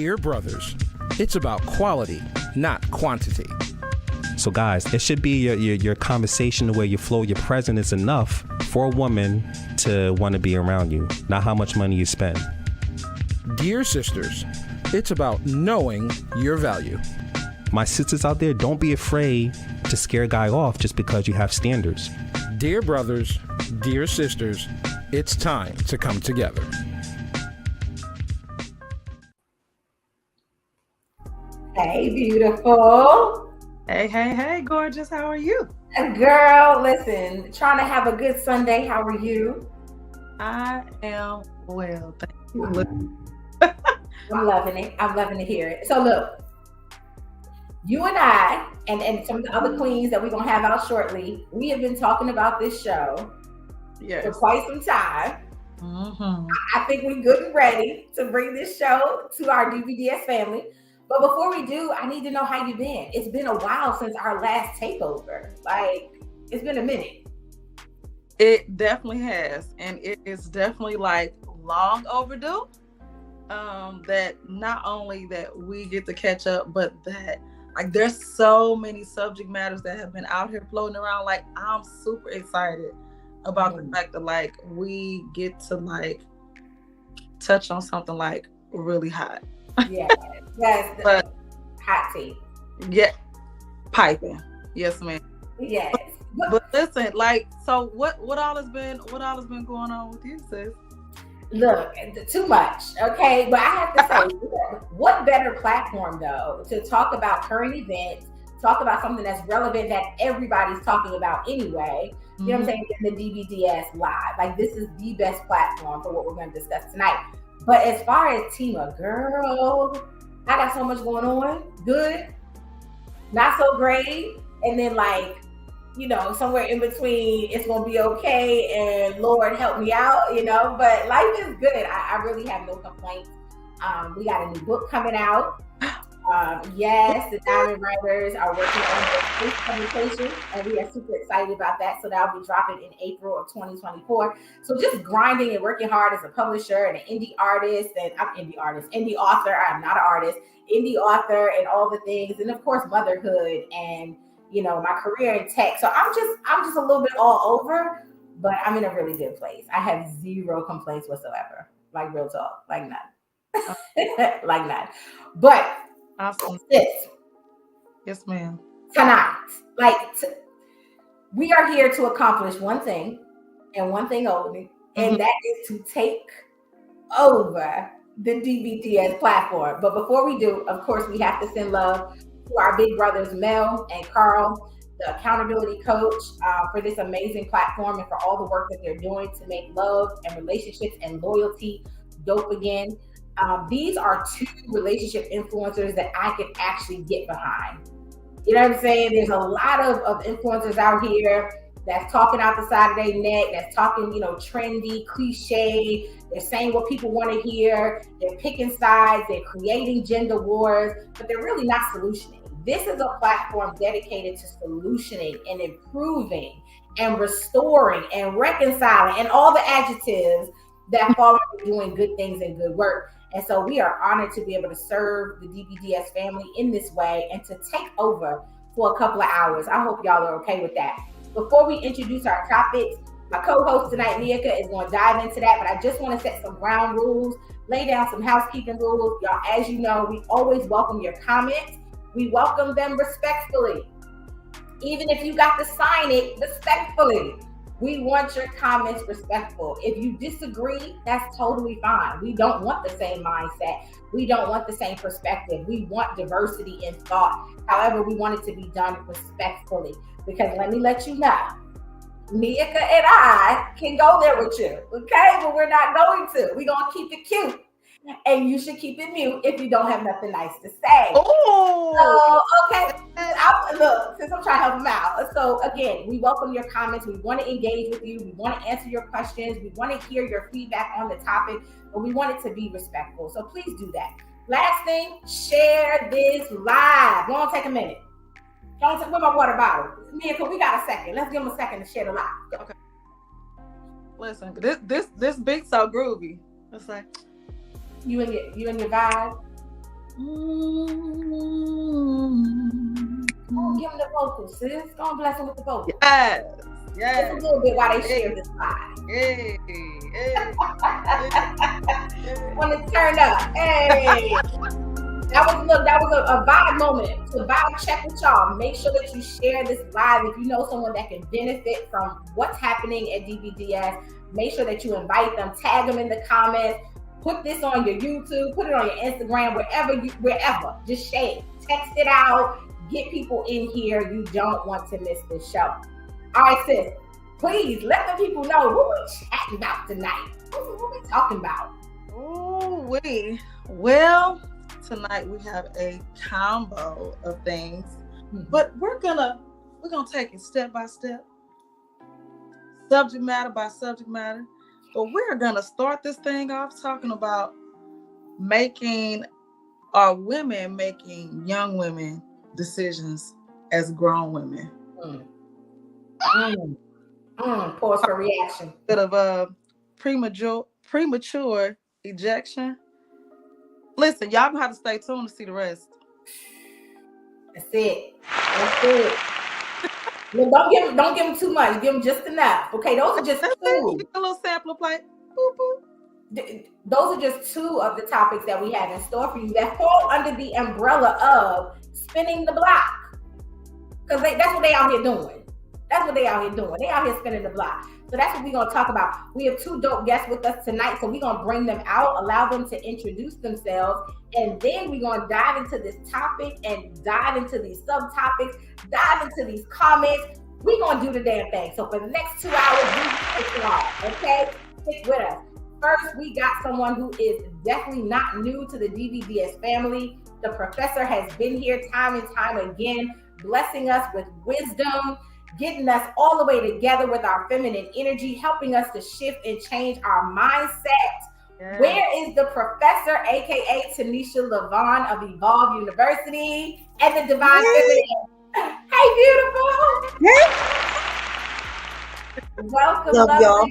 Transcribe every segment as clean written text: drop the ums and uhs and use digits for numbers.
Dear brothers, it's about quality, not quantity. So guys, it should be your conversation where you flow your presence enough for a woman to want to be around you, not how much money you spend. Dear sisters, it's about knowing your value. My sisters out there, don't be afraid to scare a guy off just because you have standards. Dear brothers, dear sisters, it's time to come together. Hey, beautiful. Hey, gorgeous. How are you? Girl, listen, trying to have a good Sunday. How are you? I am well, thank you. I'm loving it. I'm loving to hear it. So look, you and I, and some of the other queens that we're going to have out shortly, we have been talking about this show for quite some time. Mm-hmm. I think we're good and ready to bring this show to our DBDS family. But before we do, I need to know how you've been. It's been a while since our last takeover. Like, it's been a minute. It definitely has. And it is definitely like long overdue. That not only that we get to catch up, but that like there's so many subject matters that have been out here floating around. Like, I'm super excited about the fact that like we get to like touch on something like really hot. Yes, but hot tea. Yeah, piping. Yes, ma'am. Yes. But listen, like, so what all has been going on with you, sis? Look, too much, okay? But I have to say, what better platform though to talk about current events, talk about something that's relevant that everybody's talking about anyway. You know what I'm saying? In the DBDS live, like this is the best platform for what we're going to discuss tonight. But as far as Tima, girl, I got so much going on. Good, not so great, and then like, you know, somewhere in between, it's gonna be okay. And Lord help me out, you know. But life is good. I really have no complaints. We got a new book coming out. Yes, the Diamond Writers are working on their first publication, and we are super excited about that. So that'll be dropping in April of 2024. So just grinding and working hard as a publisher and an indie artist, and I'm indie author. I'm not an artist, indie author, and all the things, and of course motherhood, and you know my career in tech. So I'm just a little bit all over, but I'm in a really good place. I have zero complaints whatsoever. Like real talk, like none, like none. But awesome. Yes, ma'am. Tonight, we are here to accomplish one thing and one thing only, and that is to take over the DBDS platform. But before we do, of course, we have to send love to our big brothers, Mel and Carl, the accountability coach, for this amazing platform and for all the work that they're doing to make love and relationships and loyalty dope again. These are two relationship influencers that I can actually get behind. You know what I'm saying? There's a lot of influencers out here that's talking out the side of their neck, that's talking, you know, trendy, cliche. They're saying what people want to hear. They're picking sides. They're creating gender wars, but they're really not solutioning. This is a platform dedicated to solutioning and improving and restoring and reconciling and all the adjectives that fall under doing good things and good work. And so we are honored to be able to serve the DBDS family in this way and to take over for a couple of hours. I hope y'all are okay with that. Before we introduce our topics, my co-host tonight, Miaka, is going to dive into that, but I just want to set some ground rules, lay down some housekeeping rules. Y'all, as you know, we always welcome your comments. We welcome them respectfully. Even if you got to sign it respectfully. We want your comments respectful. If you disagree, that's totally fine. We don't want the same mindset. We don't want the same perspective. We want diversity in thought. However, we want it to be done respectfully. Because let me let you know, Miaka and I can go there with you, okay? But we're not going to. We're going to keep it cute. And you should keep it mute if you don't have nothing nice to say. Oh, so, okay. Look, since I'm trying to help them out. So again, we welcome your comments. We want to engage with you. We want to answer your questions. We want to hear your feedback on the topic, but we want it to be respectful. So please do that. Last thing, share this live. Won't take a minute. Don't take with my water bottle. Mia, we got a second. Let's give them a second to share the live. Okay. Listen, this beat's so groovy. It's like you and your vibe. Oh, give them the vocals, sis. Go and bless them with the vocals. Yes. Just a little bit while they share this live. Hey. Want to turn up. Hey. That was a vibe moment. So vibe check with y'all. Make sure that you share this live. If you know someone that can benefit from what's happening at DBDS, make sure that you invite them, tag them in the comments, put this on your YouTube, put it on your Instagram, wherever. Just share it. Text it out. Get people in here. You don't want to miss this show. All right, sis. Please let the people know what we're chatting about tonight. What we talking about? Well, tonight we have a combo of things, but we're gonna take it step by step, subject matter by subject matter. But we're gonna start this thing off talking about women making young women decisions as grown women. Pause for reaction. Bit of premature ejection. Listen, y'all gonna have to stay tuned to see the rest. That's it. Well, don't give them too much. Give them just enough. Okay, those are just two. A little sampler plate. Boop, boop. Those are just two of the topics that we have in store for you that fall under the umbrella of spinning the block. Because that's what they out here doing. That's what they out here doing. They out here spinning the block. So that's what we're going to talk about. We have two dope guests with us tonight. So we're going to bring them out, allow them to introduce themselves. And then we're going to dive into this topic and dive into these subtopics, dive into these comments. We're going to do the damn thing. So for the next 2 hours, we stick it off, okay? Stick with us. First, we got someone who is definitely not new to the DBDS family. The professor has been here time and time again, blessing us with wisdom, getting us all the way together with our feminine energy, helping us to shift and change our mindset. Yes. Where is the professor, aka Tanisha Levon of Evolve University and the Divine Feminine? Hey, beautiful. Hey. Welcome, love y'all.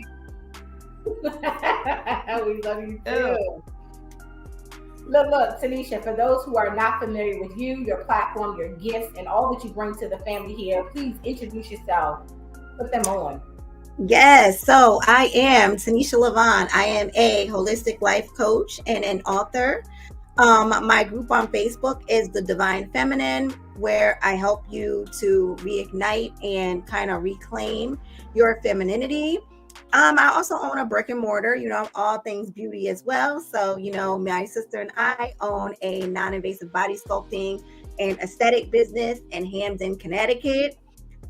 We love you too. Look, Tanisha, for those who are not familiar with you, your platform, your gifts, and all that you bring to the family here, please introduce yourself. Put them on. Yes, so I am Tanisha Levon. I am a holistic life coach and an author. My group on Facebook is The Divine Feminine, where I help you to reignite and kind of reclaim your femininity. I also own a brick and mortar, all things beauty as well. So, my sister and I own a non-invasive body sculpting and aesthetic business in Hamden, Connecticut.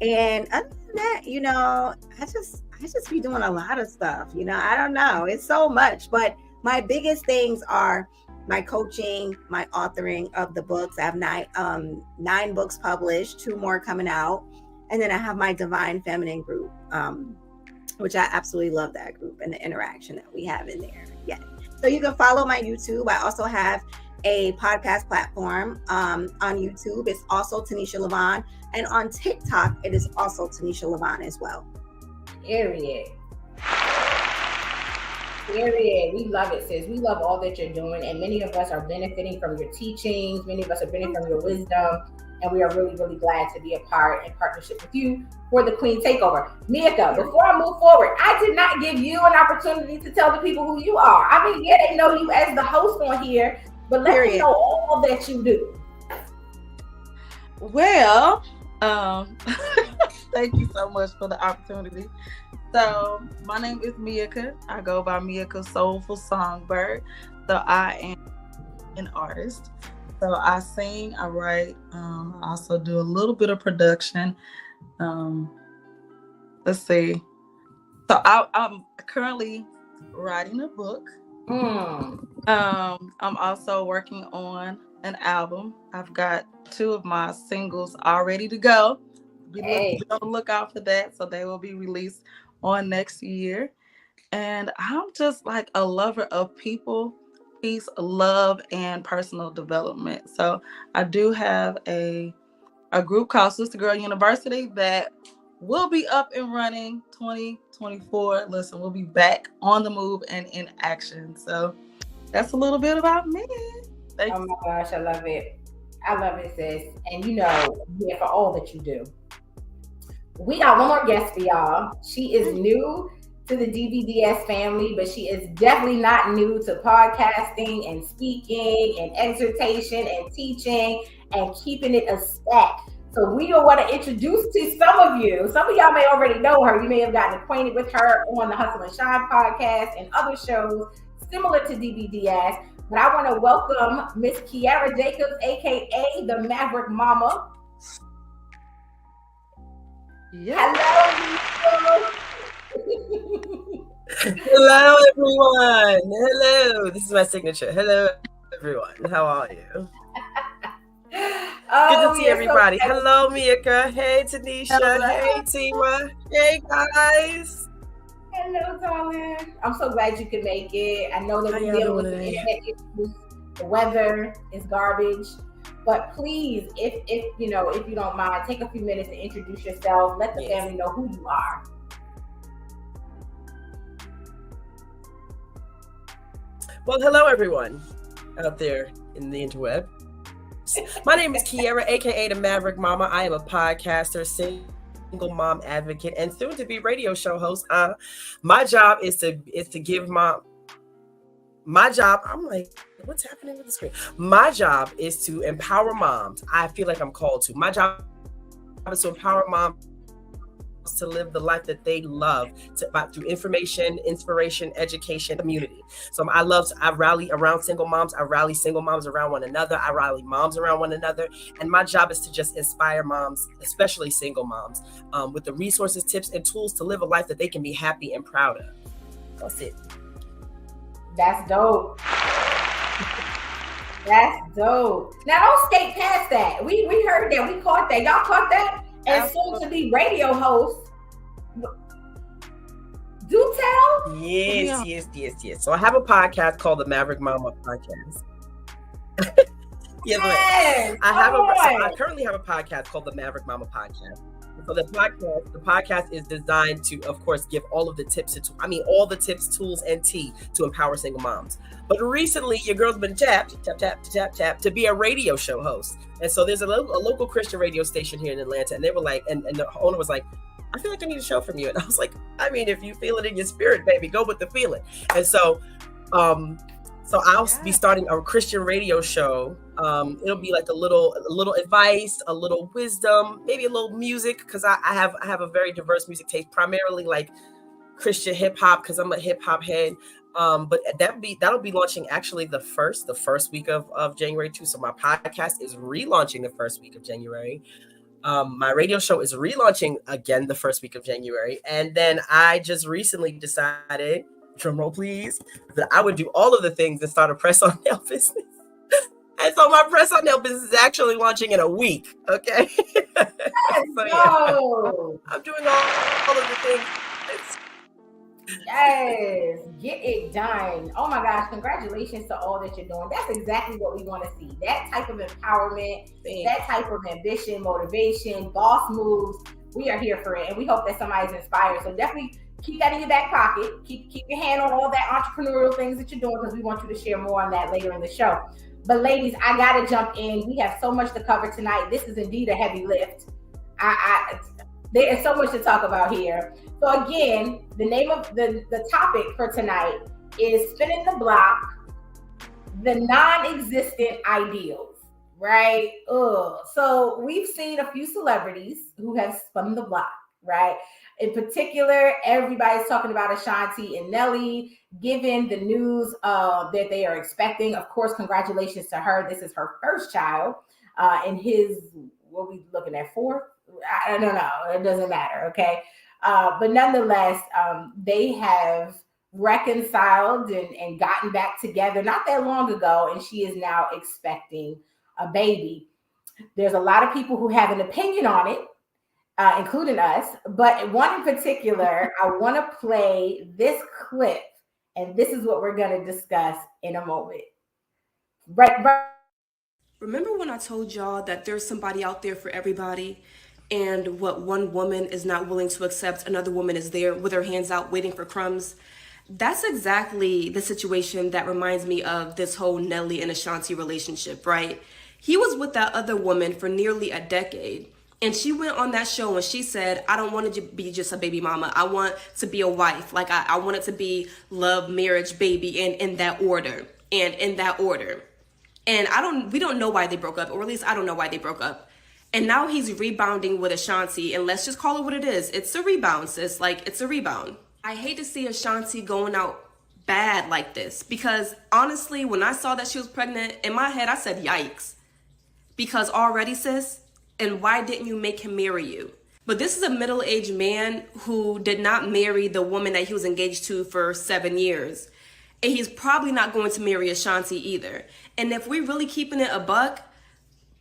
And other than that, I just be doing a lot of stuff. I don't know. It's so much. But my biggest things are my coaching, my authoring of the books. I have nine books published, 2 more coming out. And then I have my Divine Feminine group, which I absolutely love that group and the interaction that we have in there. Yeah. So you can follow my YouTube. I also have a podcast platform on YouTube. It's also Tanisha Levon. And on TikTok, it is also Tanisha Levon as well. Period. We love it, sis. We love all that you're doing. And many of us are benefiting from your teachings. Many of us are benefiting from your wisdom. And we are really, really glad to be a part in partnership with you for the Queen Takeover. Mika, before I move forward, I did not give you an opportunity to tell the people who you are. I mean, yeah, they know you as the host on here, but let them know all that you do. Well, thank you so much for the opportunity. So my name is Mika. I go by Mika Soulful Songbird. So I am an artist. So I sing, I write, I also do a little bit of production. Let's see. So I'm currently writing a book. I'm also working on an album. I've got 2 of my singles all ready to go. Be on the lookout for that. So they will be released on next year. And I'm just like a lover of people, peace, love, and personal development. So I do have a group called Sister Girl University that will be up and running 2024. Listen, we'll be back on the move and in action. So that's a little bit about me. Thank Oh my gosh, I love it. I love it, sis. And yeah, for all that you do. We got one more guest for y'all. She is new to the DBDS family, but she is definitely not new to podcasting and speaking and exhortation and teaching and keeping it a stack. So we don't want to introduce to some of you. Some of y'all may already know her. You may have gotten acquainted with her on the Hustle and Shine podcast and other shows similar to DBDS. But I want to welcome Miss Kiara Jacobs, aka the Maverick Mama. Yeah. Hello. Hello, everyone. Hello. This is my signature. Hello, everyone. How are you? Good to see everybody. So hello, Mika. Hey, Tanisha. Hello. Hey, Tima. Hey, guys. hello, darling. I'm so glad you could make it. I know that How we're y'all dealing with doing the today? internet issues. The weather is garbage. But please, if you don't mind, take a few minutes to introduce yourself. Let the family know who you are. Well, hello, everyone out there in the interweb. My name is Kiara, aka the Maverick Mama. I am a podcaster, single mom advocate, and soon to be radio show host. My job is to give my job. I'm like, what's happening with the screen? My job is to empower moms. I feel like I'm called to. My job is to empower moms to live the life that they love through information, inspiration, education, community. So I rally around single moms. I rally single moms around one another. I rally moms around one another. And my job is to just inspire moms, especially single moms, with the resources, tips, and tools to live a life that they can be happy and proud of. That's it. That's dope. That's dope. Now don't skate past that. We heard that. We caught that. Y'all caught that? And soon to be radio host. Do tell. Yes. So I have a podcast called the Maverick Mama Podcast. Yes. I currently have a podcast called the Maverick Mama Podcast. So the podcast is designed to, of course, give all of the tips, all the tips, tools, and tea to empower single moms. But recently, your girl's been tapped to be a radio show host. And so there's a local Christian radio station here in Atlanta, and they were like, and the owner was like, I feel like I need a show from you. And I was like, I mean, if you feel it in your spirit, baby, go with the feeling. And so, I'll be starting a Christian radio show. It'll be like a little advice, a little wisdom, maybe a little music, because I have a very diverse music taste, primarily like Christian hip hop, because I'm a hip hop head. But that'll be launching actually the first week of January too. So my podcast is relaunching the first week of January. My radio show is relaunching again the first week of January, and then I just recently decided, drum roll please, that I would do all of the things and start a press-on nail business. And so my press-on nail business is actually launching in a week. Okay. So yeah, I'm doing all of the things. Yes, get it done. Oh my gosh, congratulations to all that you're doing. That's exactly what we want to see. That type of empowerment, that type of ambition, motivation, boss moves. We are here for it, and we hope that somebody's inspired. So definitely keep that in your back pocket. Keep your hand on all that entrepreneurial things that you're doing, because we want you to share more on that later in the show. But ladies, I gotta jump in. We have so much to cover tonight. This is indeed a heavy lift. There is so much to talk about here. So again, the name of the topic for tonight is Spinning the Block, the non-existent ideals, right? So we've seen a few celebrities who have spun the block, right? In particular, everybody's talking about Ashanti and Nelly, given the news that they are expecting. Of course, congratulations to her. This is her first child, and what are we looking at, fourth? I don't know. It doesn't matter. Okay. But nonetheless, they have reconciled and gotten back together not that long ago, and she is now expecting a baby. There's a lot of people who have an opinion on it, including us, but one in particular, I want to play this clip, and this is what we're going to discuss in a moment. Right. Remember when I told y'all that there's somebody out there for everybody, and what one woman is not willing to accept, another woman is there with her hands out waiting for crumbs? that's exactly the situation that reminds me of this whole Nelly and Ashanti relationship, right? He was with that other woman for nearly a decade. And she went on that show and she said, I don't want to be just a baby mama. I want to be a wife. Like, I want it to be love, marriage, baby, and in that order. And in that order. And we don't know why they broke up, or at least I don't know why they broke up. And now he's rebounding with Ashanti, and let's just call it what it is. It's a rebound, sis. Like, it's a rebound. I hate to see Ashanti going out bad like this, because honestly, when I saw that she was pregnant, in my head, I said, yikes. Because already, sis, and why didn't you make him marry you? But this is a middle-aged man who did not marry the woman that he was engaged to for 7 years. And he's probably not going to marry Ashanti either. And if we're really keeping it a buck,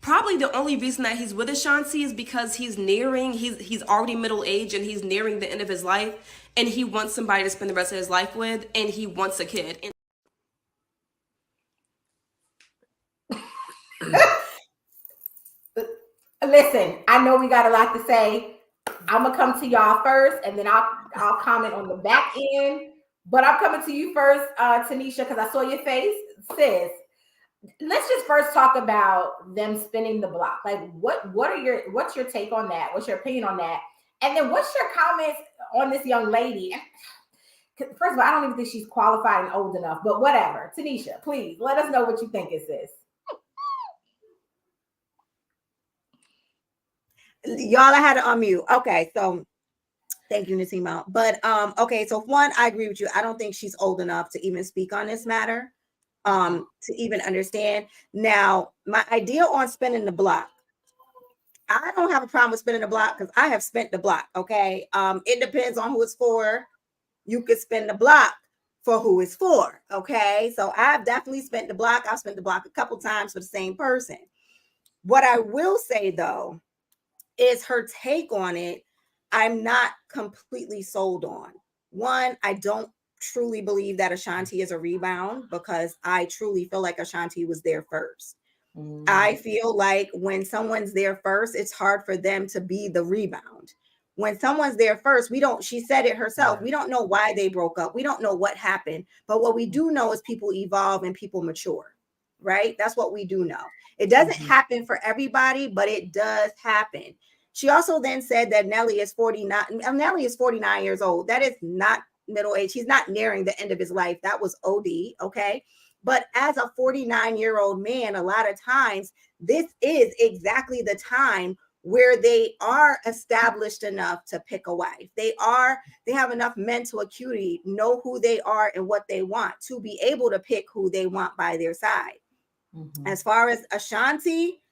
probably the only reason that he's with Ashanti is because he's already middle-aged and he's nearing the end of his life, and he wants somebody to spend the rest of his life with, and he wants a kid. Listen, I know we got a lot to say. I'm gonna come to y'all first, and then I'll comment on the back end. But I'm coming to you first, Tanisha, because I saw your face, sis. Let's just first talk about them spinning the block. Like, what's your take on that? What's your opinion on that? And then what's your comments on this young lady? First of all, I don't even think she's qualified and old enough, but whatever. Tanisha, please let us know what you think is this. Y'all, I had to unmute. Okay, so thank you, Nasima. But okay, so one, I agree with you. I don't think she's old enough to even speak on this matter, to even understand. Now, my idea on spinning the block, I don't have a problem with spinning the block because I have spent the block. Okay, it depends on who it's for. You could spin the block for who it's for. Okay, so I've definitely spent the block. I've spent the block a couple times for the same person. What I will say though is her take on it, I'm not completely sold on. One, I don't truly believe that Ashanti is a rebound because I truly feel like Ashanti was there first. I feel like when someone's there first, it's hard for them to be the rebound. When someone's there first, she said it herself. We don't know why they broke up. We don't know what happened. But what we do know is people evolve and people mature, right? That's what we do know. It doesn't happen for everybody, but it does happen. She also then said that Nelly is 49. Nelly is 49 years old. That is not middle age. He's not nearing the end of his life. That was OD, okay? But as a 49-year-old man, a lot of times, this is exactly the time where they are established enough to pick a wife. They have enough mental acuity, know who they are and what they want to be able to pick who they want by their side. As far as Ashanti,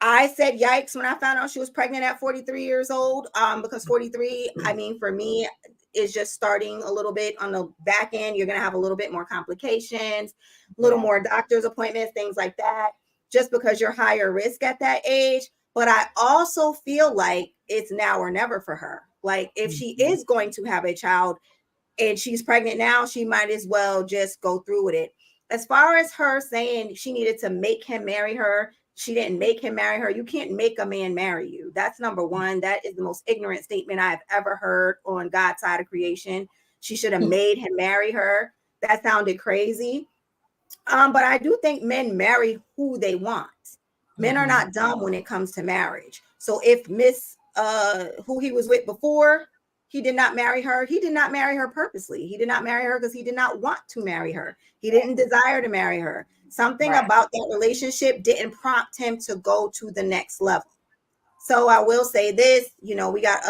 I said yikes when I found out she was pregnant at 43 years old, because 43, I mean, for me, is just starting a little bit on the back end. You're going to have a little bit more complications, a little more doctor's appointments, things like that, just because you're higher risk at that age. But I also feel like it's now or never for her. Like, if she is going to have a child and she's pregnant now, she might as well just go through with it. As far as her saying she needed to make him marry her, she didn't make him marry her. You can't make a man marry you. That's number one. That is the most ignorant statement I've ever heard on God's side of creation. She should have made him marry her. That sounded crazy. But I do think men marry who they want. Men are not dumb when it comes to marriage. So if who he was with before, he did not marry her. He did not marry her purposely. He did not marry her because he did not want to marry her. He didn't desire to marry her. Something about that relationship didn't prompt him to go to the next level. So I will say this, we got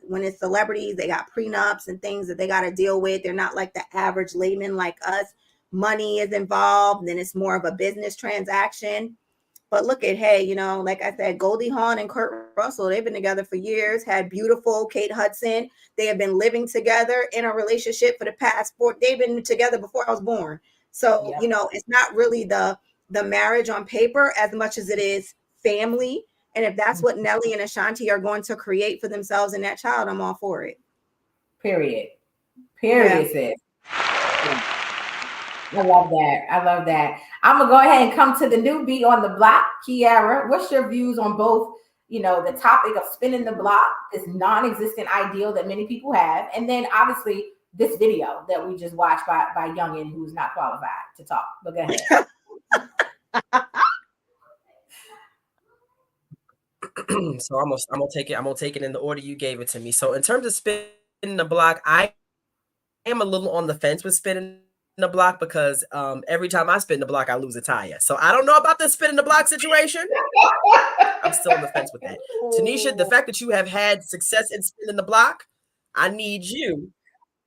when it's celebrities, they got prenups and things that they got to deal with. They're not like the average layman like us. Money is involved, then it's more of a business transaction. But look at, like I said, Goldie Hawn and Kurt Russell, they've been together for years, had beautiful Kate Hudson. They have been living together in a relationship for the past they've been together before I was born. So, it's not really the marriage on paper as much as it is family. And if that's what Nelly and Ashanti are going to create for themselves and that child, I'm all for it. Period, sis. I love that. I'm going to go ahead and come to the newbie on the block. Kiara, what's your views on both, the topic of spinning the block, this non-existent ideal that many people have, and then obviously this video that we just watched by Youngin, who's not qualified to talk. But go ahead. So I'm gonna take it. I'm gonna take it in the order you gave it to me. So in terms of spinning the block, I am a little on the fence with spinning the block because every time I spin the block, I lose a tire. So I don't know about the spinning the block situation. I'm still on the fence with that. Tanisha, the fact that you have had success in spinning the block, I need you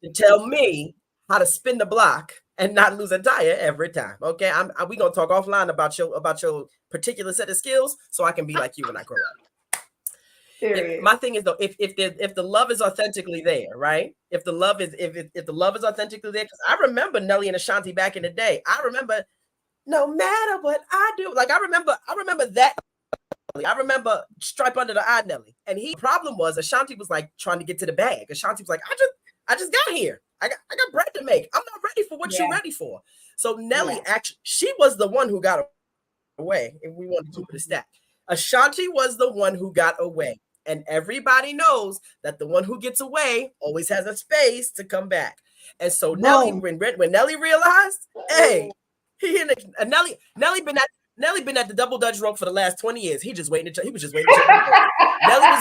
to tell me how to spin the block and not lose a tire every time. Okay, we gonna talk offline about your particular set of skills, so I can be like you when I grow up. My thing is though, if the love is authentically there, right? If the love is authentically there, because I remember Nelly and Ashanti back in the day. I remember, no matter what I do, like I remember that. I remember Stripe Under the Eye Nelly, and problem was Ashanti was like trying to get to the bag. Ashanti was like, I just got here. I got bread to make. I'm not ready for what you're ready for. So Nelly actually, she was the one who got away. If we want to keep it a stack, Ashanti was the one who got away. And everybody knows that the one who gets away always has a space to come back. And so Nelly, when Nelly realized, hey, Nelly been at the double dutch rope for the last 20 years. He was just waiting. Nelly was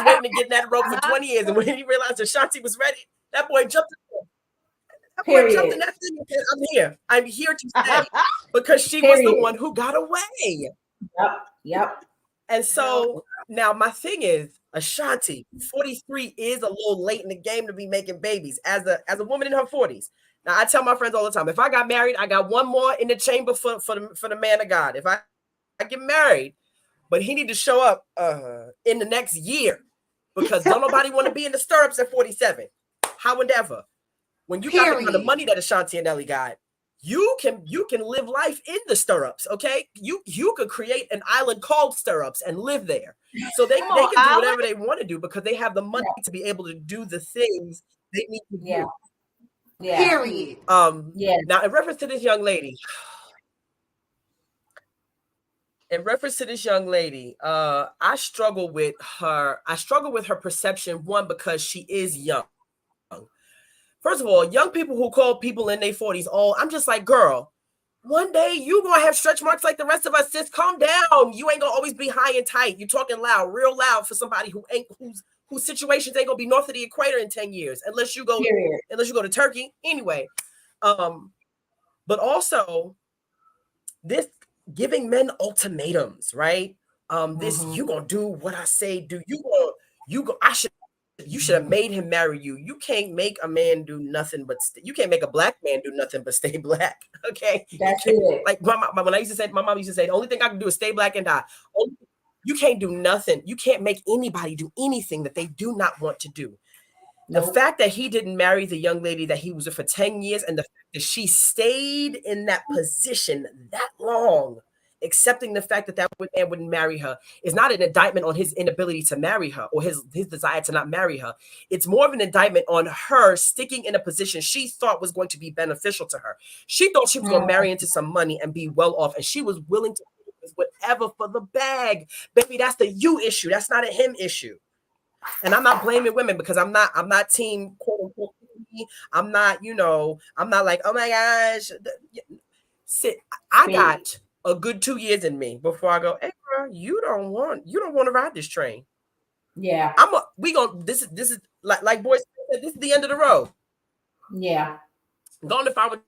waiting to get that rope for 20 years. And when he realized Ashanti was ready, that boy jumped in. That boy jumped in that thing and said, I'm here. I'm here to stay. Because she was the one who got away. Yep. And so now my thing is, Ashanti, 43 is a little late in the game to be making babies as a woman in her 40s. Now I tell my friends all the time, if I got married, I got one more in the chamber for the man of God. If I get married, but he need to show up in the next year because don't nobody want to be in the stirrups at 47. However, when you got the money that Ashanti and Nelly got, you can live life in the stirrups, okay? You could create an island called Stirrups and live there. So they can do whatever they want to do because they have the money to be able to do the things they need to do. Yeah. Period. Now in reference to this young lady, I struggle with her perception, one, because she is young. First of all, young people who call people in their 40s old, I'm just like, girl, one day you gonna have stretch marks like the rest of us, sis. Calm down. You ain't gonna always be high and tight. You talking loud, real loud for somebody whose situations ain't gonna be north of the equator in 10 years, unless you go to Turkey. Anyway, but also this giving men ultimatums, right? This you gonna do what I say, do you should have made him marry you. You can't make a man do nothing but you can't make a black man do nothing but stay black. Okay, that's it. Like my mom used to say, the only thing I can do is stay black and die. You can't do nothing. You can't make anybody do anything that they do not want to do. Nope. The fact that he didn't marry the young lady that he was with for 10 years, and the fact that she stayed in that position that long, accepting the fact that man wouldn't marry her, is not an indictment on his inability to marry her or his desire to not marry her. It's more of an indictment on her sticking in a position she thought was going to be beneficial to her. She thought she was going to marry into some money and be well off, and she was willing to do whatever for the bag. Baby, that's the you issue. That's not a him issue. And I'm not blaming women because I'm not team quote unquote. I'm not like, oh my gosh. I got a good 2 years in me before I go, hey girl, you don't want to ride this train. Yeah. This is like boys said, this is the end of the road. Yeah. Go and find what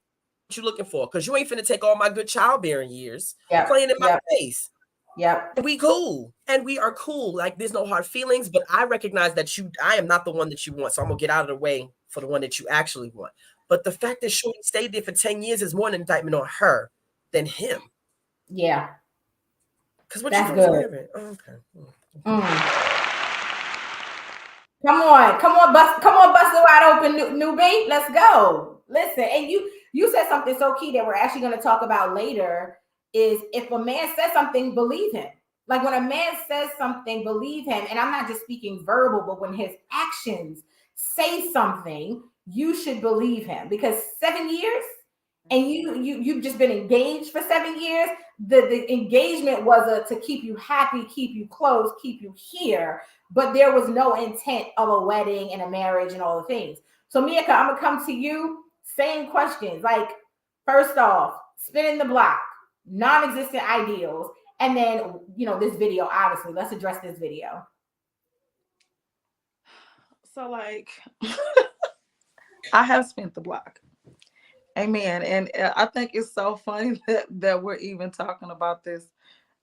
you're looking for, because you ain't finna take all my good childbearing years playing in my face. Yep. We cool. And we are cool. Like there's no hard feelings, but I recognize that I am not the one that you want. So I'm gonna get out of the way for the one that you actually want. But the fact that Shorty stayed there for 10 years is more an indictment on her than him. Yeah. Because what that's you good. Oh, okay. Come on, bust it wide open, newbie. Let's go. Listen, and you said something so key that we're actually going to talk about later. Is if a man says something, believe him. Like when a man says something, believe him. And I'm not just speaking verbal, but when his actions say something, you should believe him. Because 7 years, and you've just been engaged for 7 years. The engagement was to keep you happy, keep you close, keep you here. But there was no intent of a wedding and a marriage and all the things. So Mika, I'm gonna come to you. Same questions. Like, first off, spinning the block, non-existent ideals, and then this video. Obviously, let's address this video. So like, I have spent the block. Amen. And I think it's so funny that we're even talking about this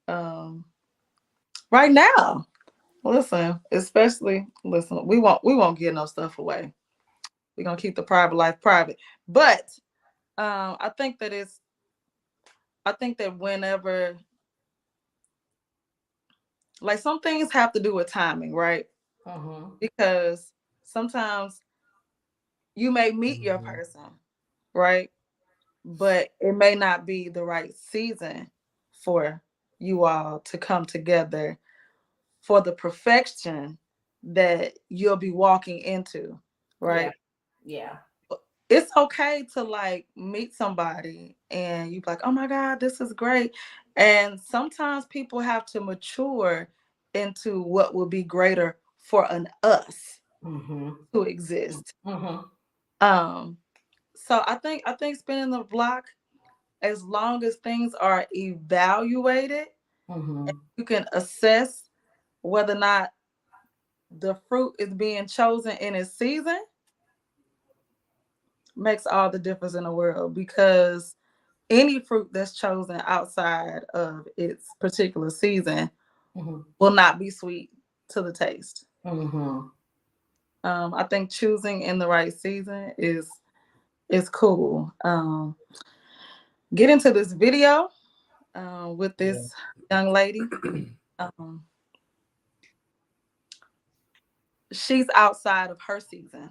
right now. Listen, we won't give no stuff away. We're gonna keep the private life private. But I think that whenever, like, some things have to do with timing, right? Because sometimes you may meet your person, right? But it may not be the right season for you all to come together for the perfection that you'll be walking into, right? Yeah. It's okay to like meet somebody and you be like, oh my God, this is great. And sometimes people have to mature into what will be greater for an us to exist. So I think spinning the block, as long as things are evaluated, you can assess whether or not the fruit is being chosen in its season, makes all the difference in the world, because any fruit that's chosen outside of its particular season will not be sweet to the taste. I think choosing in the right season is cool. Get into this video with this young lady. She's outside of her season.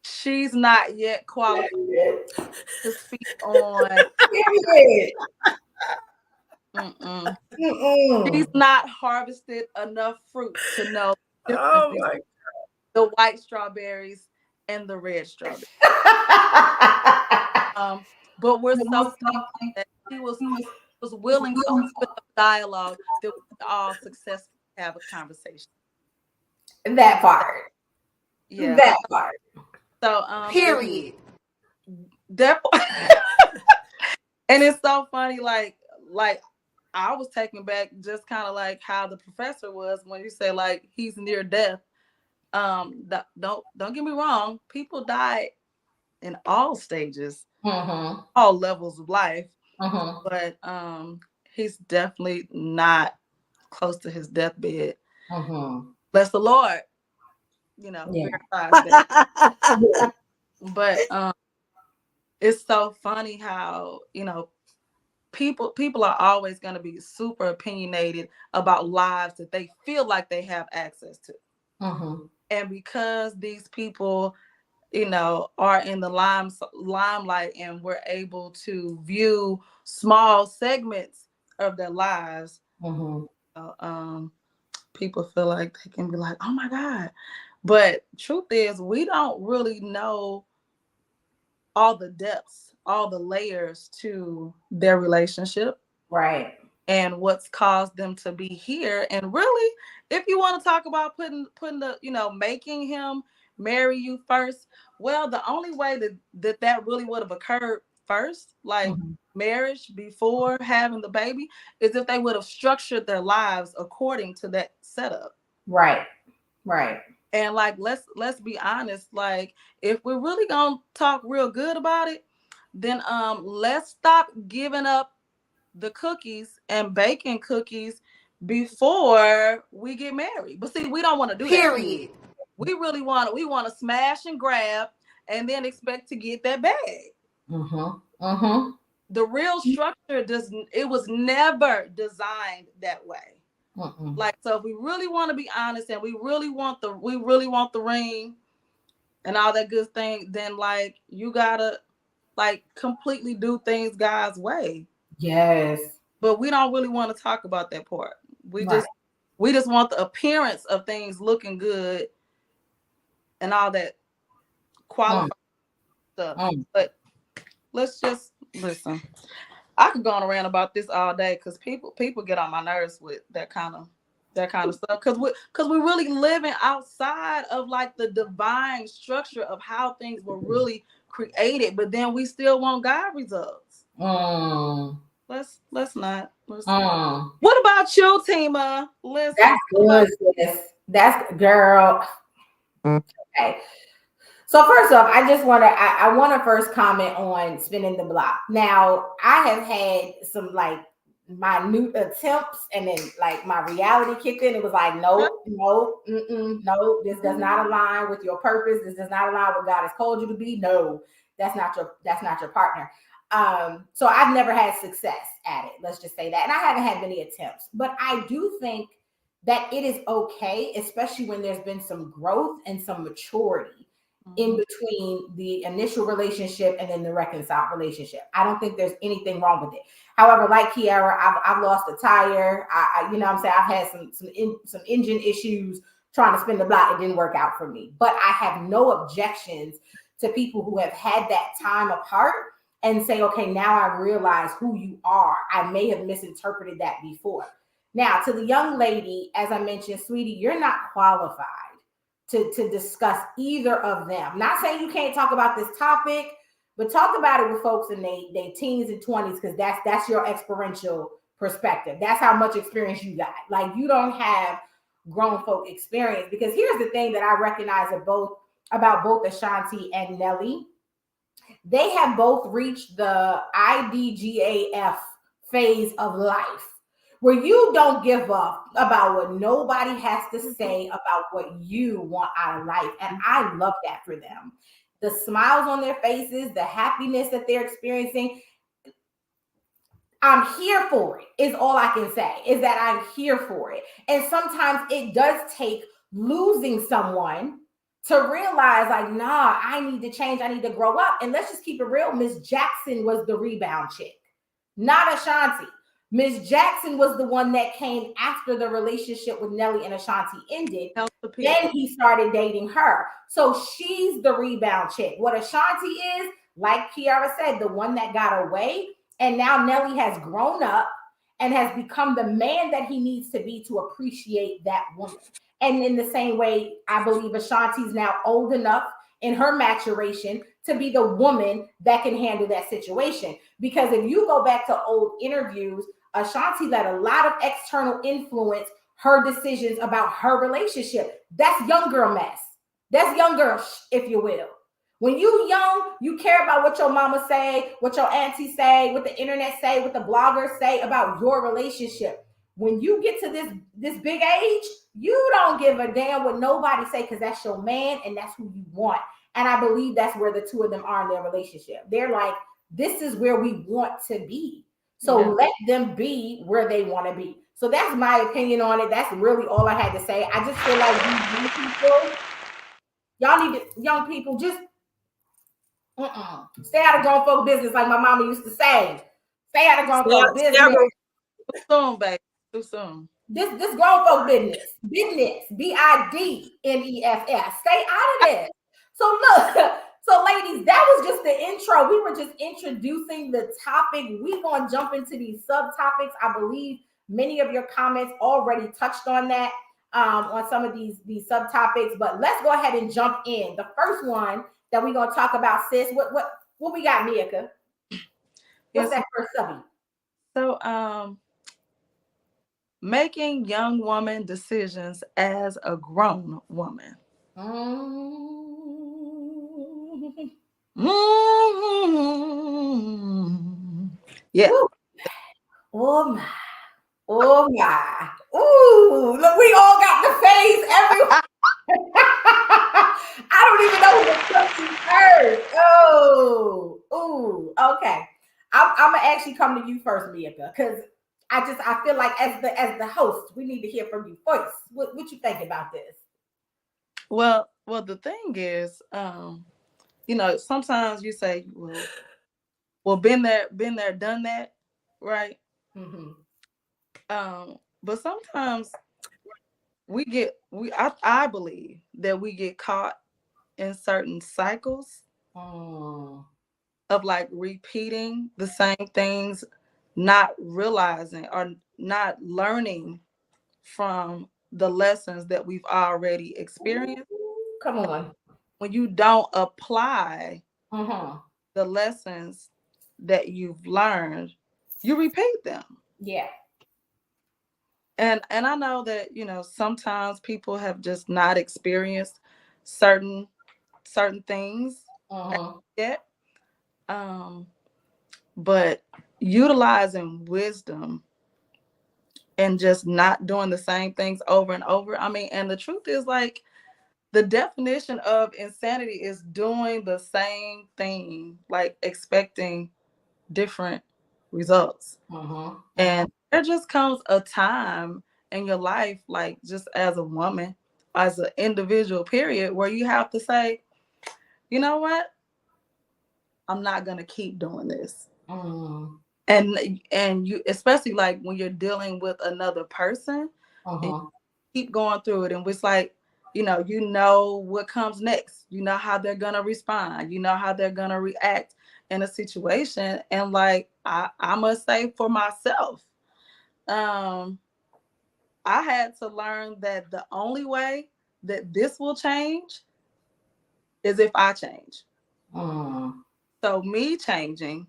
She's not yet qualified to speak on. She's not harvested enough fruit to know the difference the white strawberries and the red strawberries. But we're so thankful that she was willing to open up dialogue that we could all successfully have a conversation. That part. Yeah. That part. So Period. That and it's so funny, like I was taken back, just kind of like how the professor was when you say like he's near death. Don't get me wrong, people die in all stages, all levels of life, but he's definitely not close to his deathbed. Bless the Lord, verifies that. But it's so funny how people are always going to be super opinionated about lives that they feel like they have access to. And because these people, are in the limelight and we're able to view small segments of their lives, people feel like they can be like, oh my God. But truth is, we don't really know all the depths, all the layers to their relationship. Right. And what's caused them to be here. And really, if you want to talk about putting the, making him marry you first, well, the only way that really would have occurred first, like marriage before having the baby, is if they would have structured their lives according to that setup. Right. And like, let's be honest, like, if we're really gonna talk real good about it, then let's stop giving up the cookies and baking cookies before we get married. But see, we don't want to do that. Period. We want to smash and grab and then expect to get that bag. The real structure it was never designed that way. Like, so if we really want to be honest and we really want the ring and all that good thing, then like you gotta like completely do things God's way. Yes. But we don't really want to talk about that part. We just want the appearance of things looking good and all that qualified stuff. But let's just listen. I could go on around about this all day because people get on my nerves with that kind of that kind of stuff, because we're really living outside of like the divine structure of how things were really created, but then we still want God results. Let's not. What about you, Tima? Listen, that's good, sis. That's girl. Okay. So first off, I want to first comment on spinning the block. Now, I have had some like minute attempts, and then like my reality kicked in. It was like, no, this does not align with your purpose. This does not align with what God has called you to be. No, that's not your partner. So I've never had success at it. Let's just say that. And I haven't had many attempts, but I do think that it is okay, especially when there's been some growth and some maturity in between the initial relationship and then the reconciled relationship. I don't think there's anything wrong with it. However, like Kiara, I've lost a tire. I you know what I'm saying, I've had some engine issues trying to spin the block. It didn't work out for me. But I have no objections to people who have had that time apart and say, okay, now I realize who you are. I may have misinterpreted that before. Now, to the young lady, as I mentioned, sweetie, you're not qualified to discuss either of them. Not saying you can't talk about this topic, but talk about it with folks in their teens and 20s, because that's your experiential perspective. That's how much experience you got. Like, you don't have grown folk experience. Because here's the thing that I recognize about both Ashanti and Nelly. They have both reached the IDGAF phase of life, where you don't give up about what nobody has to say about what you want out of life. And I love that for them. The smiles on their faces, the happiness that they're experiencing. I'm here for it, is all I can say, is that I'm here for it. And sometimes it does take losing someone to realize, like, nah, I need to change. I need to grow up. And let's just keep it real. Miss Jackson was the rebound chick, not Ashanti. Miss Jackson was the one that came after the relationship with Nelly and Ashanti ended. Then he started dating her. So she's the rebound chick. What Ashanti is, like Kiara said, the one that got away. And now Nelly has grown up and has become the man that he needs to be to appreciate that woman. And in the same way, I believe Ashanti's now old enough in her maturation to be the woman that can handle that situation. Because if you go back to old interviews, Ashanti let a lot of external influence her decisions about her relationship. That's young girl mess. That's young girl, if you will. When you young, you care about what your mama say, what your auntie say, what the internet say, what the bloggers say about your relationship. When you get to this big age, you don't give a damn what nobody say, because that's your man and that's who you want. And I believe that's where the two of them are in their relationship. They're like, this is where we want to be. So let them be where they want to be. So that's my opinion on it. That's really all I had to say. I just feel like young people, just stay out of grown folk business, like my mama used to say. Stay out of grown folk business. Too soon, baby. Too soon. This grown folk business, BIDNESS. Stay out of this. So look. So ladies, that was just the intro. We were just introducing the topic. We're going to jump into these subtopics. I believe many of your comments already touched on that, on some of these subtopics. But let's go ahead and jump in. The first one that we're going to talk about, sis, what we got, Mika? What's that first subby? So, making young woman decisions as a grown woman. Yeah. Oh my. Ooh, look, we all got the face. Everyone. I don't even know who the question first. Oh, okay. I'm gonna actually come to you first, Mika, because I feel like as the host, we need to hear from you first. What you think about this? Well, the thing is, sometimes you say, well, been there, done that, right? Mm-hmm. But sometimes I believe that we get caught in certain cycles of like repeating the same things, not realizing or not learning from the lessons that we've already experienced. Come on. When you don't apply Mm-hmm. the lessons that you've learned, you repeat them. Yeah. And I know that, sometimes people have just not experienced certain things Mm-hmm. yet. Um, but utilizing wisdom and just not doing the same things over and over. I mean, and the truth is, like, the definition of insanity is doing the same thing, like expecting different results. Mm-hmm. And there just comes a time in your life, like just as a woman, as an individual, period, where you have to say, you know what? I'm not gonna keep doing this. Mm-hmm. And you, especially like when you're dealing with another person, and you Mm-hmm. keep going through it, and it's like, you know what comes next. You know how they're gonna respond. You know how they're gonna react in a situation. And like I must say for myself, I had to learn that the only way that this will change is if I change. Mm-hmm. So me changing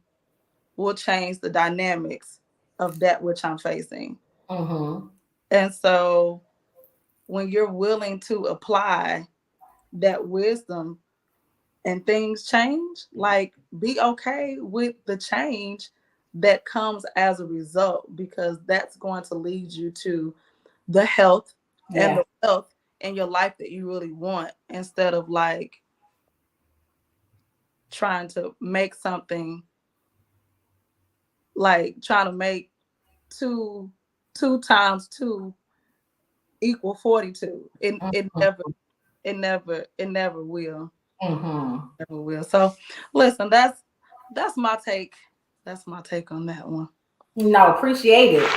will change the dynamics of that which I'm facing. Mm-hmm. And so when you're willing to apply that wisdom and things change, like, be okay with the change that comes as a result, because that's going to lead you to the health and Yeah. the wealth in your life that you really want, instead of like trying to make something, like trying to make two times two equal 42. It never will. Mm-hmm. Never will. So listen, that's my take. That's my take on that one. No, appreciate it.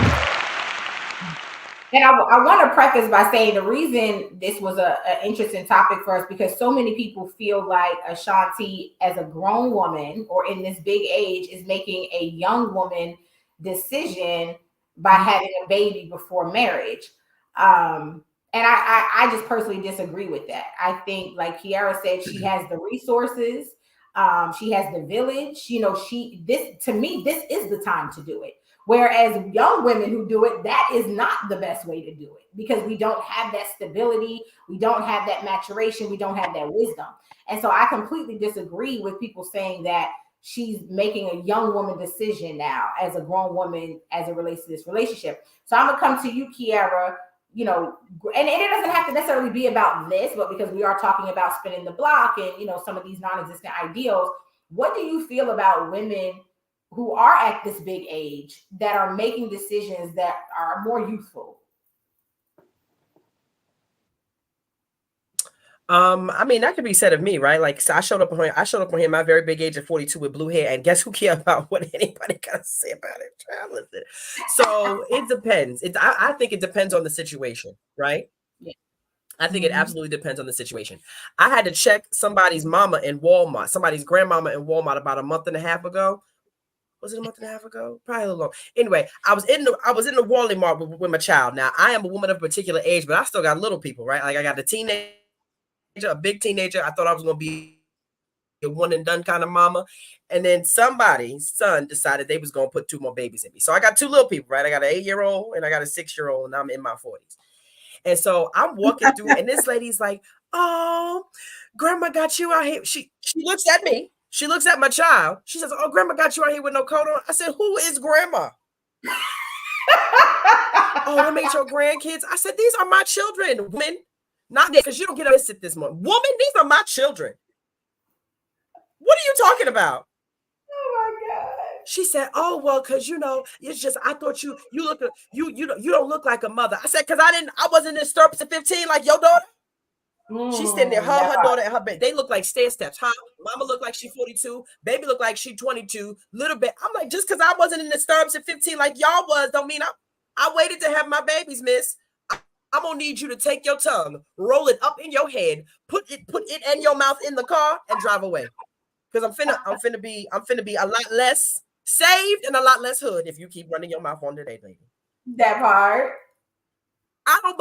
And I want to preface by saying the reason this was an interesting topic for us, because so many people feel like Ashanti, as a grown woman or in this big age, is making a young woman decision by having a baby before marriage. And I just personally disagree with that. I think, like Kiara said, she has the resources. She has the village. To me, this is the time to do it. Whereas young women who do it, that is not the best way to do it, because we don't have that stability, we don't have that maturation, we don't have that wisdom. And so I completely disagree with people saying that she's making a young woman decision now as a grown woman as it relates to this relationship. So I'm gonna come to you, Kiara. And it doesn't have to necessarily be about this, but because we are talking about spinning the block and some of these non-existent ideals, what do you feel about women who are at this big age that are making decisions that are more youthful? I mean, that could be said of me, right? Like, so I showed up on here at my very big age of 42 with blue hair, and guess who cares about what anybody got to say about it? Listen. So it depends. I think it depends on the situation, right? Yeah. I think it absolutely depends on the situation. I had to check somebody's mama in Walmart, somebody's grandmama in Walmart about a month and a half ago. Was it a month and a half ago? Probably a little long. Anyway, I was in the Walmart with my child. Now, I am a woman of a particular age, but I still got little people, right? Like, I got a teenager, a big teenager. I thought I was going to be a one and done kind of mama. And then somebody's son decided they was going to put 2 more babies in me. So I got 2 little people, right? I got an 8-year-old and I got a 6-year-old, and I'm in my 40s. And so I'm walking through, and this lady's like, "Oh, grandma got you out here." She looks at me. She looks at my child. She says, "Oh, grandma got you out here with no coat on." I said, "Who is grandma?" "Oh, what made your grandkids?" I said, "These are my children, woman. Not because you don't get a visit this morning. Woman, these are my children. What are you talking about?" Oh my God. She said, "Oh, well, because it's just I thought you don't look like a mother." I said, "Because I wasn't in stirrups at 15 like your daughter." She's standing there, her daughter, and her baby. They look like stair steps. Huh? Mama look like she 42. Baby look like she 22. Little bit. I'm like, just because I wasn't in the stirrups at 15 like y'all was, don't mean I waited to have my babies, miss. I'm gonna need you to take your tongue, roll it up in your head, put it in your mouth in the car, and drive away. Because I'm finna be a lot less saved and a lot less hood if you keep running your mouth on today, lady. That part. I don't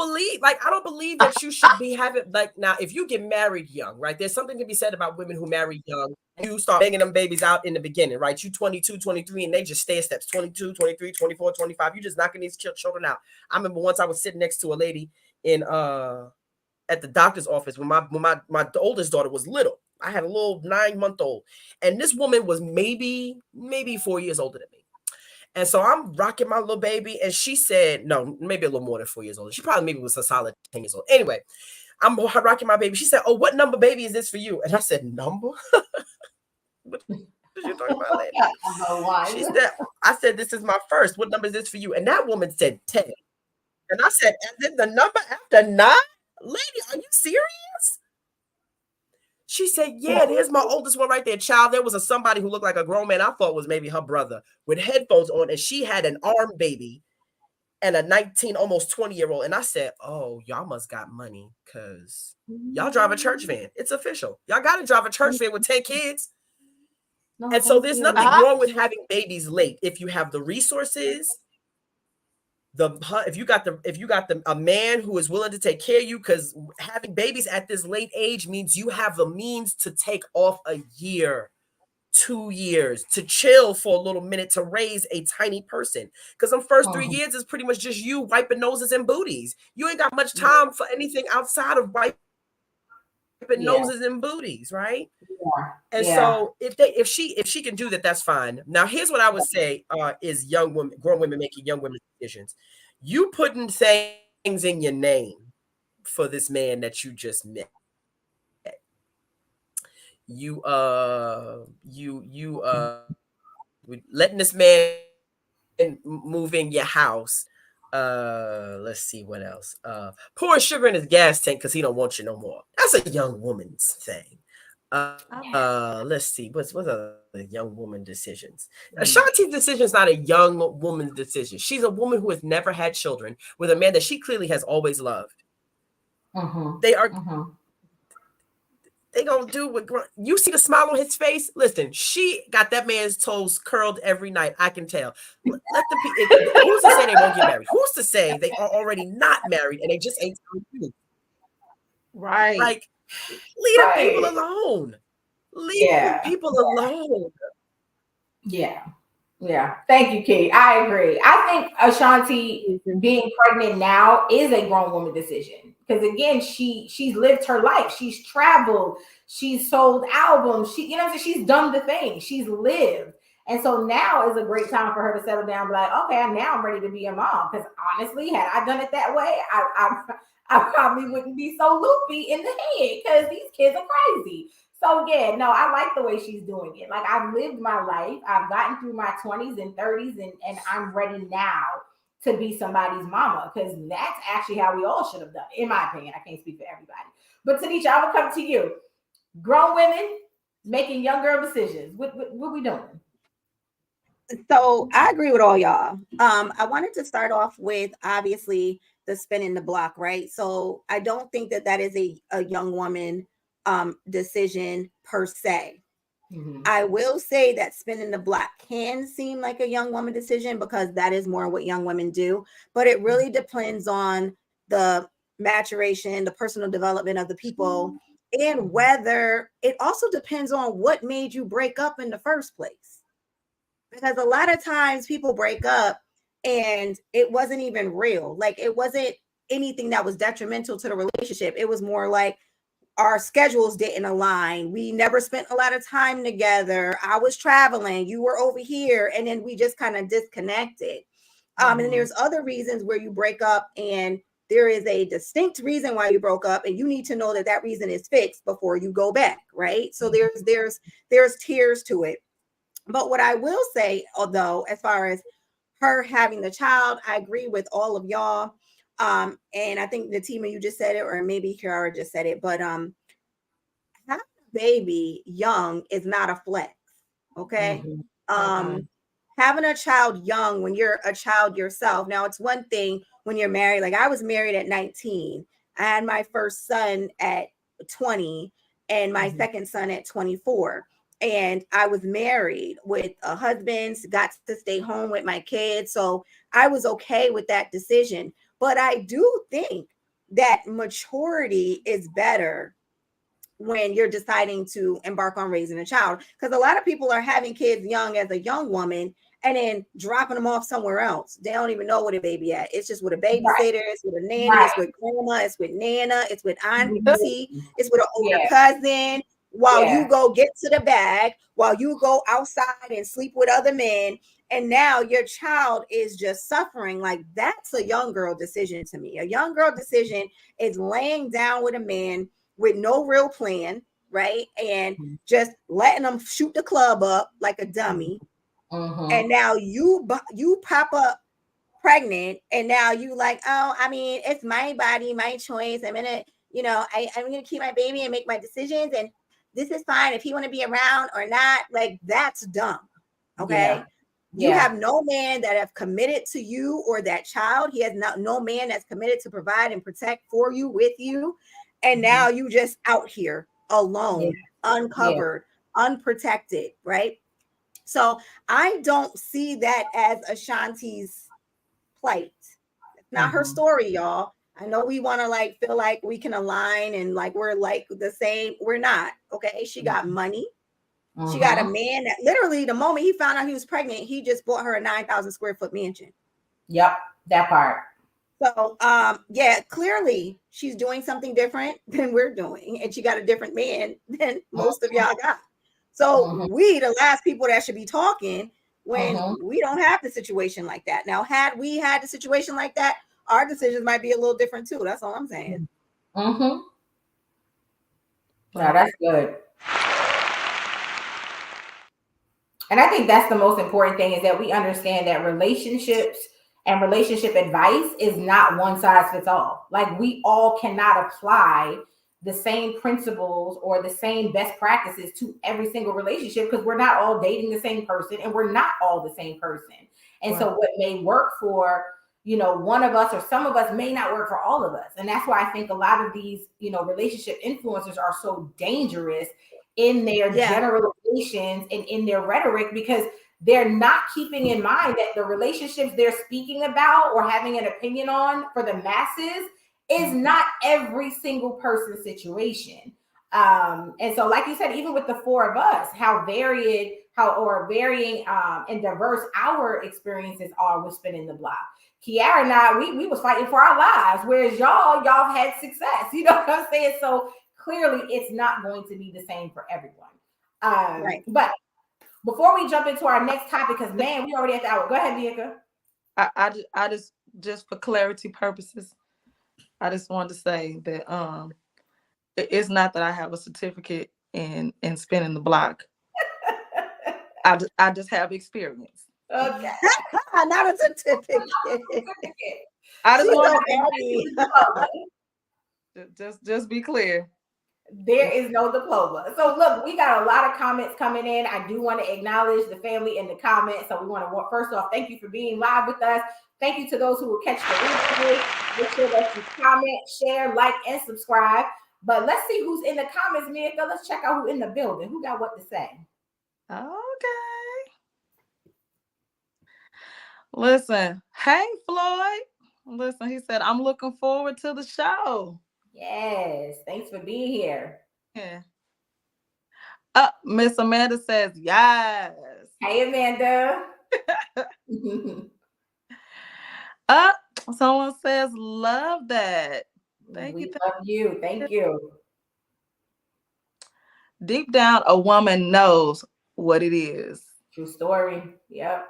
believe that you should be having, like, now, if you get married young, right? There's something to be said about women who marry young. You start banging them babies out in the beginning, right? You 22, 23, and they just stay steps 22, 23, 24, 25. You just knocking these children out. I remember once I was sitting next to a lady in at the doctor's office when my oldest daughter was little. I had a little 9-month-old, and this woman was maybe 4 years older than me. And so I'm rocking my little baby, and she said, no, maybe a little more than 4 years old. She probably maybe was a solid 10 years old. Anyway, I'm rocking my baby. She said, oh, what number baby is this for you? And I said, number? What you talking about, lady? She said, I said, this is my first. What number is this for you? And that woman said 10. And I said, and then the number after 9? Lady, are you serious? She said, yeah, there's my oldest one right there, child. There was somebody who looked like a grown man. I thought was maybe her brother with headphones on, and she had an arm baby and a 19, almost 20-year-old. And I said, oh, y'all must got money because y'all drive a church van. It's official. Y'all got to drive a church van with 10 kids. No, and so there's nothing wrong with having babies late if you have the resources. If you got a man who is willing to take care of you, because having babies at this late age means you have the means to take off a year, 2 years, to chill for a little minute, to raise a tiny person. Because the first 3 years is pretty much just you wiping noses and booties. You ain't got much time for anything outside of wiping noses and booties, right? And so if she can do that, that's fine. Now, here's what I would say is grown women making young women decisions. You putting things in your name for this man that you just met. You letting this man move in your house. Let's see what else. Pouring sugar in his gas tank because he don't want you no more. That's a young woman's thing. Let's see. What's other young woman decisions? Ashanti's decision is not a young woman's decision. She's a woman who has never had children with a man that she clearly has always loved. They are. They gonna do what you see the smile on his face. Listen, she got that man's toes curled every night. I can tell. Let the who's to say they won't get married? Who's to say they are already not married and they just ain't right? Like, leave the people alone. Leave people alone. Yeah. Thank you, Kate. I agree. I think Ashanti being pregnant now is a grown woman decision. Because again, she's lived her life. She's traveled. She's sold albums. She's done the thing. She's lived. And so now is a great time for her to settle down and be like, okay, now I'm ready to be a mom. Because honestly, had I done it that way, I probably wouldn't be so loopy in the head because these kids are crazy. So yeah, no, I like the way she's doing it. Like, I've lived my life. I've gotten through my 20s and 30s, and I'm ready now to be somebody's mama, because that's actually how we all should have done it, in my opinion. I can't speak for everybody. But Tanisha, I will come to you. Grown women making young girl decisions. What we doing? So I agree with all y'all. I wanted to start off with, obviously, the spinning the block, right? So I don't think that is a young woman decision per se. I will say that spinning the block can seem like a young woman decision because that is more what young women do, but it really depends on the maturation, the personal development of the people, and whether it also depends on what made you break up in the first place. Because a lot of times people break up and it wasn't even real. Like, it wasn't anything that was detrimental to the relationship. It was more like our schedules didn't align. We never spent a lot of time together. I was traveling, you were over here, and then we just kind of disconnected. And there's other reasons where you break up and there is a distinct reason why you broke up, and you need to know that reason is fixed before you go back, right? So there's tiers to it. But what I will say, although, as far as her having the child, I agree with all of y'all. And I think Natima, you just said it, or maybe Kiara just said it, but having a baby young is not a flex. Okay. Having a child young when you're a child yourself. Now, it's one thing when you're married. Like, I was married at 19. I had my first son at 20 and my second son at 24. And I was married with a husband, got to stay home with my kids. So I was okay with that decision. But I do think that maturity is better when you're deciding to embark on raising a child, because a lot of people are having kids young as a young woman and then dropping them off somewhere else. They don't even know where the baby at. It's just with a babysitter, it's with a nanny, it's with grandma, it's with nana, it's with auntie, it's with an older cousin, while you go get to the bag, while you go outside and sleep with other men, and now your child is just suffering. Like, that's a young girl decision to me. A young girl decision is laying down with a man with no real plan, right? And just letting them shoot the club up like a dummy. And now you pop up pregnant, and now you like, oh, I mean, it's my body, my choice. I'm gonna, I'm gonna keep my baby and make my decisions, and this is fine if he want to be around or not. Like, that's dumb. Okay. You have no man that have committed to you or that child. He has no man that's committed to provide and protect for you, with you. And now you just out here alone, uncovered, unprotected, right? So I don't see that as Ashanti's plight. It's not her story, y'all. I know we want to like feel like we can align and like we're like the same. We're not. Okay. She got money. She got a man that literally the moment he found out he was pregnant, he just bought her a 9,000 square foot mansion. Yep, that part. So, clearly she's doing something different than we're doing, and she got a different man than most of y'all got. So we, the last people that should be talking when we don't have the situation like that. Now, had we had the situation like that, our decisions might be a little different too. That's all I'm saying. No, that's good. And I think that's the most important thing, is that we understand that relationships and relationship advice is not one size fits all. Like, we all cannot apply the same principles or the same best practices to every single relationship, because we're not all dating the same person and we're not all the same person. And so what may work for, one of us or some of us may not work for all of us. And that's why I think a lot of these, relationship influencers are so dangerous in their generalizations and in their rhetoric, because they're not keeping in mind that the relationships they're speaking about or having an opinion on for the masses is not every single person's situation. And so, like you said, even with the four of us, how varying and diverse our experiences are with spinning the block. Kiara and I, we was fighting for our lives, whereas y'all had success. You know what I'm saying? So clearly it's not going to be the same for everyone. But before we jump into our next topic, because man, we already at the hour. Go ahead, Bianca. I just for clarity purposes, I just wanted to say that it's not that I have a certificate in spinning the block. I just have experience. Okay. Not a certificate. I just want to just be clear. There is no diploma. So look, we got a lot of comments coming in. I do want to acknowledge the family in the comments. So we want to, first off, thank you for being live with us. Thank you to those who will catch the replay. Make sure that you comment, share, like, and subscribe. But let's see who's in the comments, Mika. Let's check out who's in the building. Who got what to say? Okay. Listen, hey, Floyd. Listen, he said, I'm looking forward to the show. Yes, thanks for being here. Yeah. Miss Amanda says yes. Hey, Amanda. Someone says love that. Thank you. Thank you. Deep down, a woman knows what it is. True story. Yep.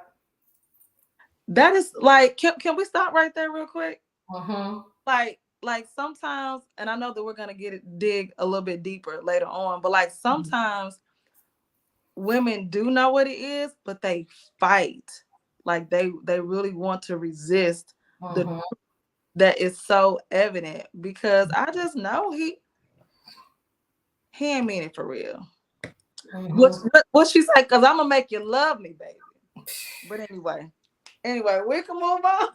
That is like, can we stop right there real quick? Like sometimes, and I know that we're gonna dig a little bit deeper later on, but like sometimes women do know what it is, but they fight. Like they really want to resist that is so evident, because I just know he ain't mean it for real. What she said, because I'm gonna make you love me, baby. But anyway, we can move on.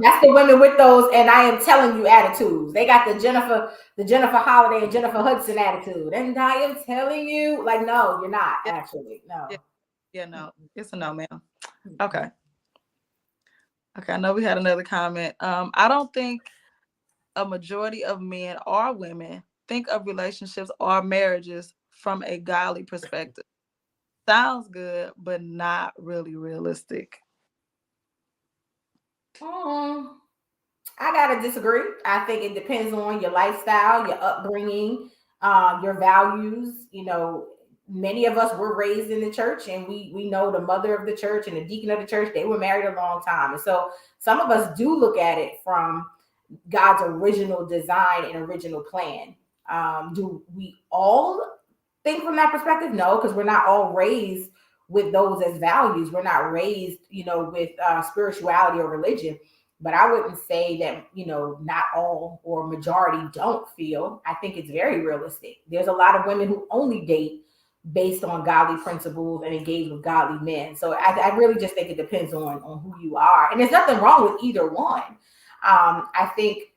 That's the women with those, and I am telling you, attitudes. They got the Jennifer Holiday and Jennifer Hudson attitude. And I am telling you, like, no, you're not actually. No. Yeah, no, it's a no, ma'am. Okay. Okay, I know we had another comment. I don't think a majority of men or women think of relationships or marriages from a godly perspective. Sounds good, but not really realistic. I gotta disagree. I think it depends on your lifestyle, your upbringing, your values. You know, many of us were raised in the church, and we know the mother of the church and the deacon of the church. They were married a long time, and so some of us do look at it from God's original design and original plan. Do we all think from that perspective? No, because we're not all raised with those as values. We're not raised, with spirituality or religion. But I wouldn't say that, not all or majority don't feel. I think it's very realistic. There's a lot of women who only date based on godly principles and engage with godly men. So I really just think it depends on who you are. And there's nothing wrong with either one. I think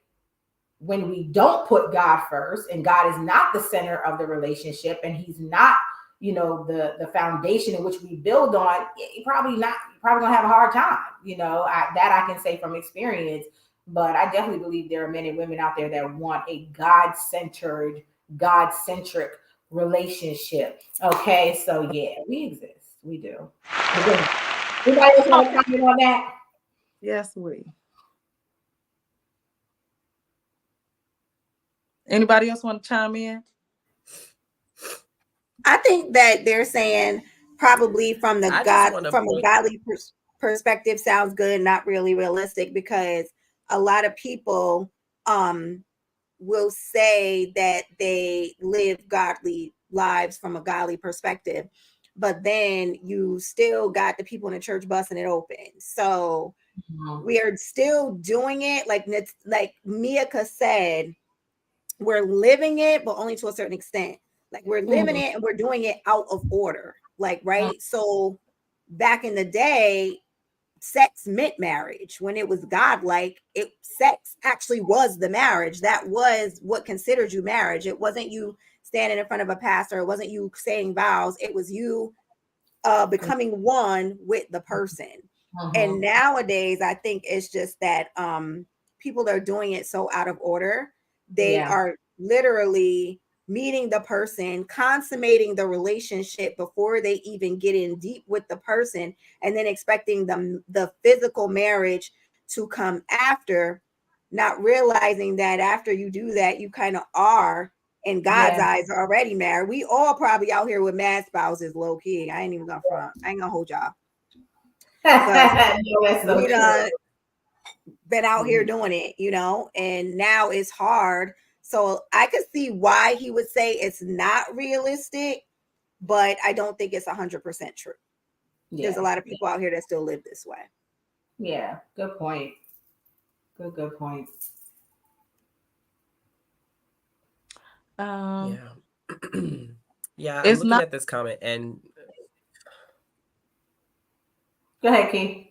when we don't put God first and God is not the center of the relationship and he's not, the foundation in which we build on, you're probably gonna have a hard time. I can say from experience, but I definitely believe there are men and women out there that want a God-centered, God-centric relationship. Okay, so yeah, we exist. We do. Anybody else want to comment on that? Yes, we. Anybody else want to chime in? I think that they're saying probably from a godly perspective sounds good, not really realistic, because a lot of people will say that they live godly lives from a godly perspective, but then you still got the people in the church busting it open. So we are still doing it, like Mika said, we're living it, but only to a certain extent. Like we're living it and we're doing it out of order. Like, right. So back in the day, sex meant marriage. When it was godlike, sex actually was the marriage. That was what considered you marriage. It wasn't you standing in front of a pastor. It wasn't you saying vows. It was you becoming one with the person. And nowadays, I think it's just that people are doing it so out of order. They are literally meeting the person, consummating the relationship before they even get in deep with the person, and then expecting the physical marriage to come after, not realizing that after you do that, you kind of are, in God's eyes, already married. We all probably out here with mad spouses, low key. I ain't even gonna front. I ain't gonna hold y'all. We done been out here doing it, and now it's hard. So I could see why he would say it's not realistic, but I don't think it's 100% true. There's a lot of people out here that still live this way. Yeah, good point. Good point. Yeah. Yeah, I'm looking at this comment and go ahead, Keith.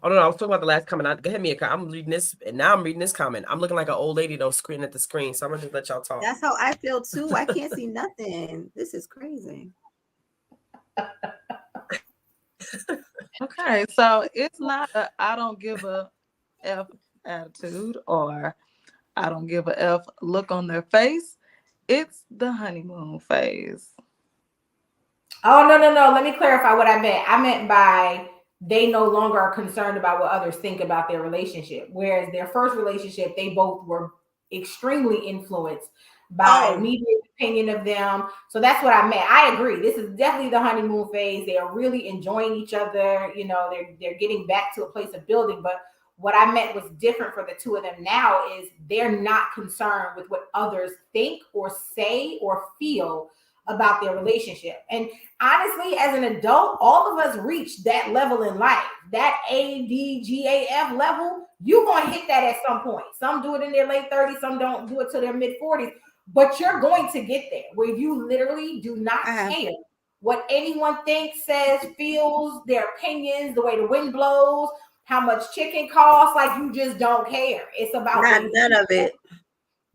Oh no, I was talking about the last comment. Go ahead, Mika. I'm reading this, and now I'm reading this comment. I'm looking like an old lady though, screaming at the screen. So I'm gonna just let y'all talk. That's how I feel too. I can't see nothing. This is crazy. Okay, so it's not a I don't give a F attitude or I don't give a F look on their face. It's the honeymoon phase. Oh, no. Let me clarify what I meant. I meant by they no longer are concerned about what others think about their relationship. Whereas their first relationship, they both were extremely influenced by immediate opinion of them. So that's what I meant. I agree. This is definitely the honeymoon phase. They are really enjoying each other. They're getting back to a place of building. But what I meant was different for the two of them now is they're not concerned with what others think or say or feel about their relationship. And honestly, as an adult, all of us reach that level in life, that ADGAF level. You're going to hit that at some point. Some do it in their late 30s, some don't do it till their mid 40s, but you're going to get there where you literally do not care what anyone thinks, says, feels, their opinions, the way the wind blows, how much chicken costs. Like, you just don't care. It's about none of it.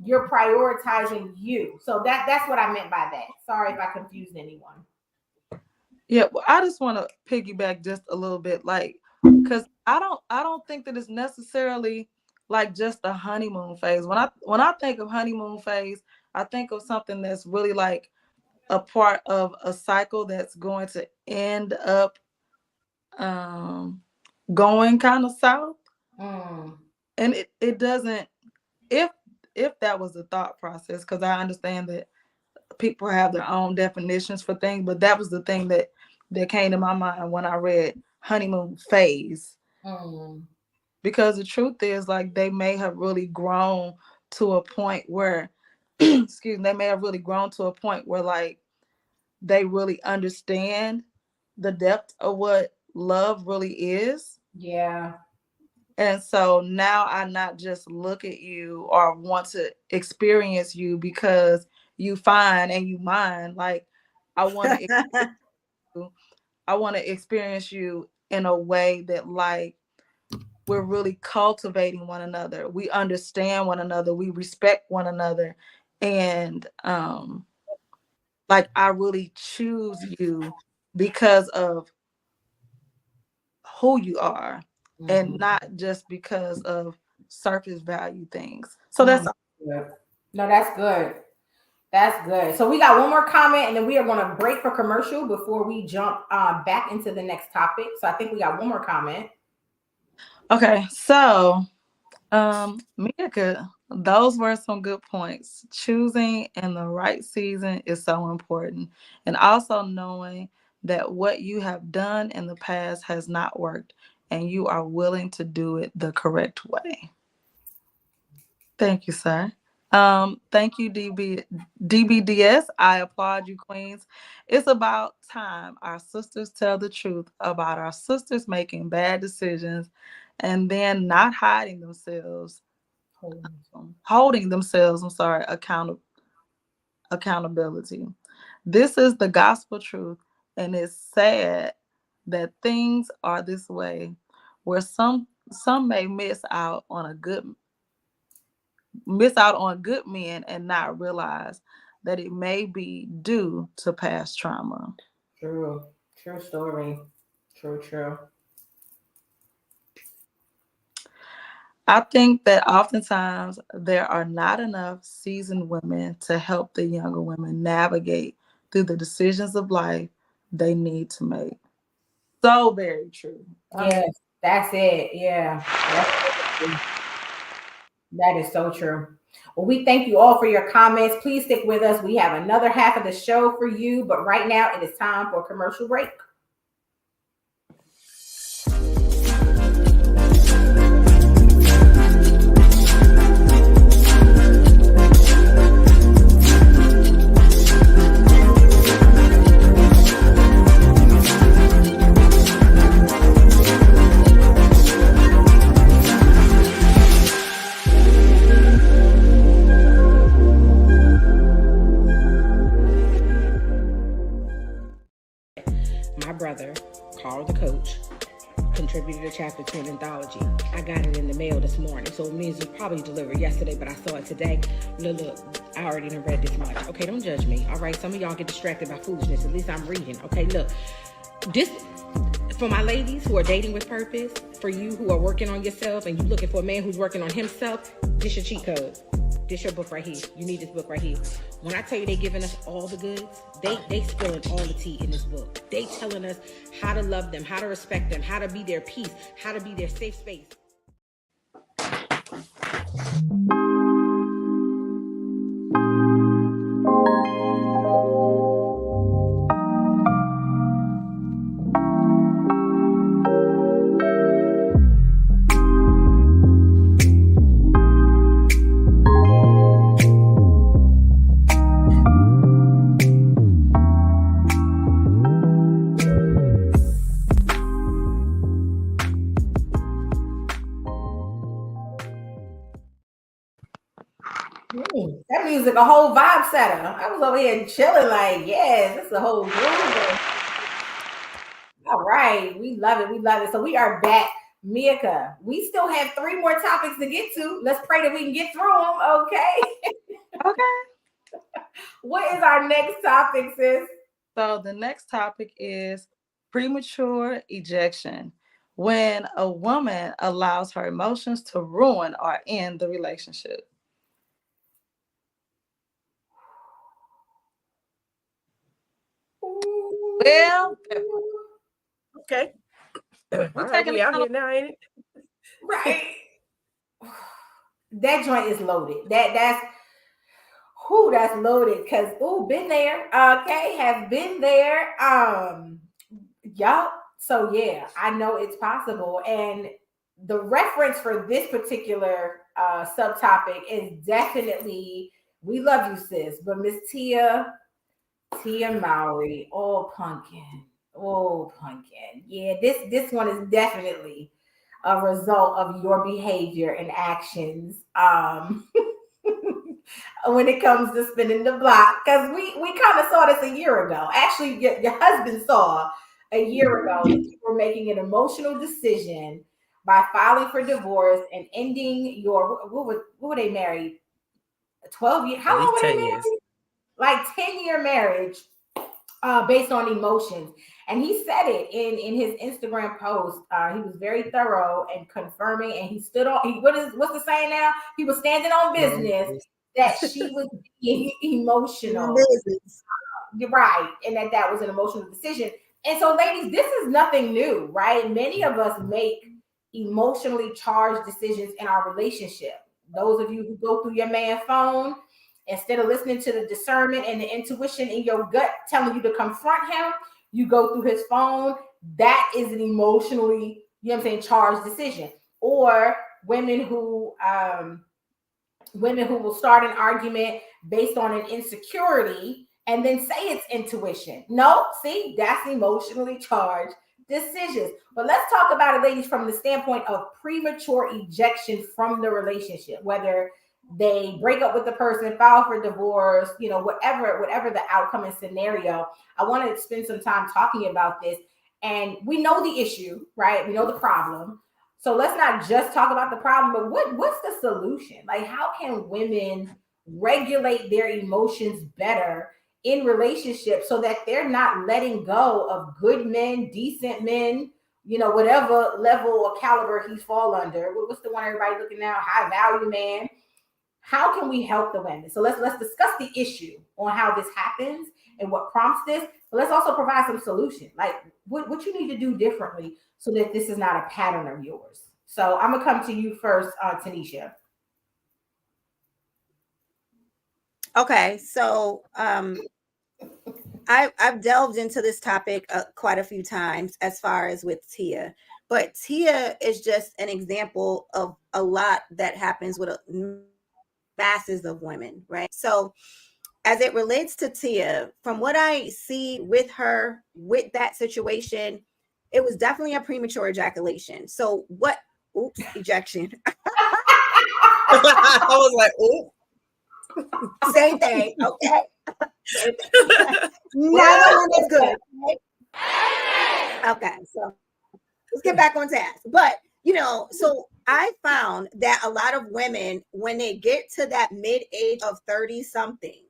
You're prioritizing you. So that's what I meant by that. Sorry if I confused anyone. Yeah, well, I just want to piggyback just a little bit, like, because I don't think that it's necessarily like just a honeymoon phase. When I think of honeymoon phase, I think of something that's really like a part of a cycle that's going to end up um going kind of south. Mm. And it doesn't, if that was the thought process, because I understand that people have their own definitions for things, but that was the thing that came to my mind when I read honeymoon phase. Mm. Because the truth is, like, they may have really grown to a point where excuse me, they may have really grown to a point where like they really understand the depth of what love really is. Yeah. And so now I not just look at you or want to experience you because you fine and you mine. Like, I want to I want to experience you in a way that like we're really cultivating one another. We understand one another, we respect one another. And like I really choose you because of who you are and not just because of surface value things. So that's Good. No, that's good. That's good. So we got one more comment, and then we are going to break for commercial before we jump back into the next topic. So I think we got one more comment. okay. So, Mika, those were some good points. Choosing in the right season is so important, and also knowing that what you have done in the past has not worked, and you are willing to do it the correct way. Thank you, sir. Thank you, DBDS. I applaud you, Queens. It's about time our sisters tell the truth about our sisters making bad decisions and then not hiding themselves, holding themselves, accountability. This is the gospel truth, and it's sad that things are this way, where some may miss out on good men and not realize that it may be due to past trauma. True. True story. True. I think that oftentimes there are not enough seasoned women to help the younger women navigate through the decisions of life they need to make. So very true. Yes, that's it. Yeah. That is so true. Well, we thank you all for your comments. Please stick with us. We have another half of the show for you, but right now it is time for a commercial break. My brother, Carl the Coach, contributed a chapter to an anthology. I got it in the mail this morning, so it means it probably delivered yesterday, but I saw it today. Look, I already done read this much. Okay, don't judge me. All right, some of y'all get distracted by foolishness. At least I'm reading. Okay, look, this for my ladies who are dating with purpose, for you who are working on yourself and you looking for a man who's working on himself, this your cheat code. This your book right here. You need this book right here. When I tell you they giving us all the goods, they spilling all the tea in this book. They telling us how to love them, how to respect them, how to be their peace, how to be their safe space. That music a whole vibe setter. I was over here chilling like, yes, this is a whole groove. All right, we love it. We love it. So we are back. Mika, we still have 3 more topics to get to. Let's pray that we can get through them. Okay. Okay. What is our next topic, sis? So the next topic is premature ejection. When a woman allows her emotions to ruin or end the relationship. Well, Okay. All we're right, taking we it out on here now, ain't it? Right. That joint is loaded. That's loaded because been there. Okay, have been there. Yup. So yeah, I know it's possible. And the reference for this particular subtopic is definitely "We Love You, Sis," but Miss Tia Mowry. Oh, pumpkin. Oh, pumpkin. Yeah, this one is definitely a result of your behavior and actions. When it comes to spinning the block, because we kind of saw this a year ago. Actually, your husband saw a year ago that you were making an emotional decision by filing for divorce and ending your what were they married? 12 years. At How long least were they 10 married? years. Like 10-year marriage based on emotions. And he said it in his Instagram post. He was very thorough and confirming, and he stood on. What's the saying now? He was standing on business that she was being emotional. You're right, and that was an emotional decision. And so, ladies, this is nothing new, right? Many of us make emotionally charged decisions in our relationship. Those of you who go through your man's phone, instead of listening to the discernment and the intuition in your gut telling you to confront him, you go through his phone. That is an emotionally, charged decision. Or women who will start an argument based on an insecurity and then say it's intuition. No, see, that's emotionally charged decisions. But let's talk about it, ladies, from the standpoint of premature ejection from the relationship, whether they break up with the person, file for divorce, whatever the outcome and scenario. I want to spend some time talking about this. And we know the issue, right? We know the problem. So let's not just talk about the problem, but what's the solution? Like, how can women regulate their emotions better in relationships so that they're not letting go of good men, decent men, whatever level or caliber he fall under? What's the one everybody looking at? High value man. How can we help the women? So let's discuss the issue on how this happens and what prompts this. But let's also provide some solution, like what you need to do differently so that this is not a pattern of yours. So I'm gonna come to you first, Tanisha. Okay, so I've delved into this topic quite a few times as far as with Tia, but Tia is just an example of a lot that happens with masses of women, right? So as it relates to Tia, from what I see with her, with that situation, it was definitely a premature ejaculation. So ejection. I was like, oh. Same thing, okay? Neither one is good. Okay, so let's get back on task. But, so I found that a lot of women, when they get to that mid-age of 30-something,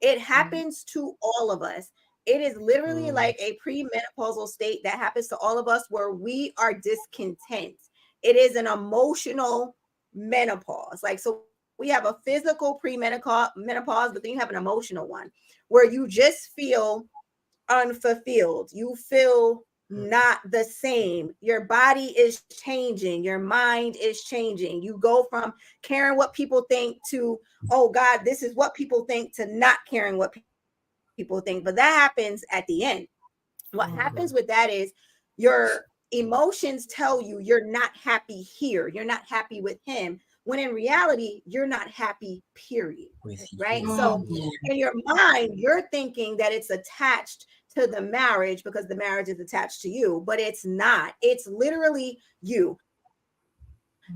it happens to all of us. It is literally like a premenopausal state that happens to all of us where we are discontent. It is an emotional menopause. Like, so we have a physical menopause, but then you have an emotional one where you just feel unfulfilled. You feel not the same. Your body is changing. Your mind is changing. You go from caring what people think to, oh God, this is what people think, to not caring what people think. But that happens at the end. What happens with that is your emotions tell you you're not happy here. You're not happy with him, when in reality, you're not happy, period. Right? So in your mind, you're thinking that it's attached to the marriage because the marriage is attached to you, but it's not. It's literally you.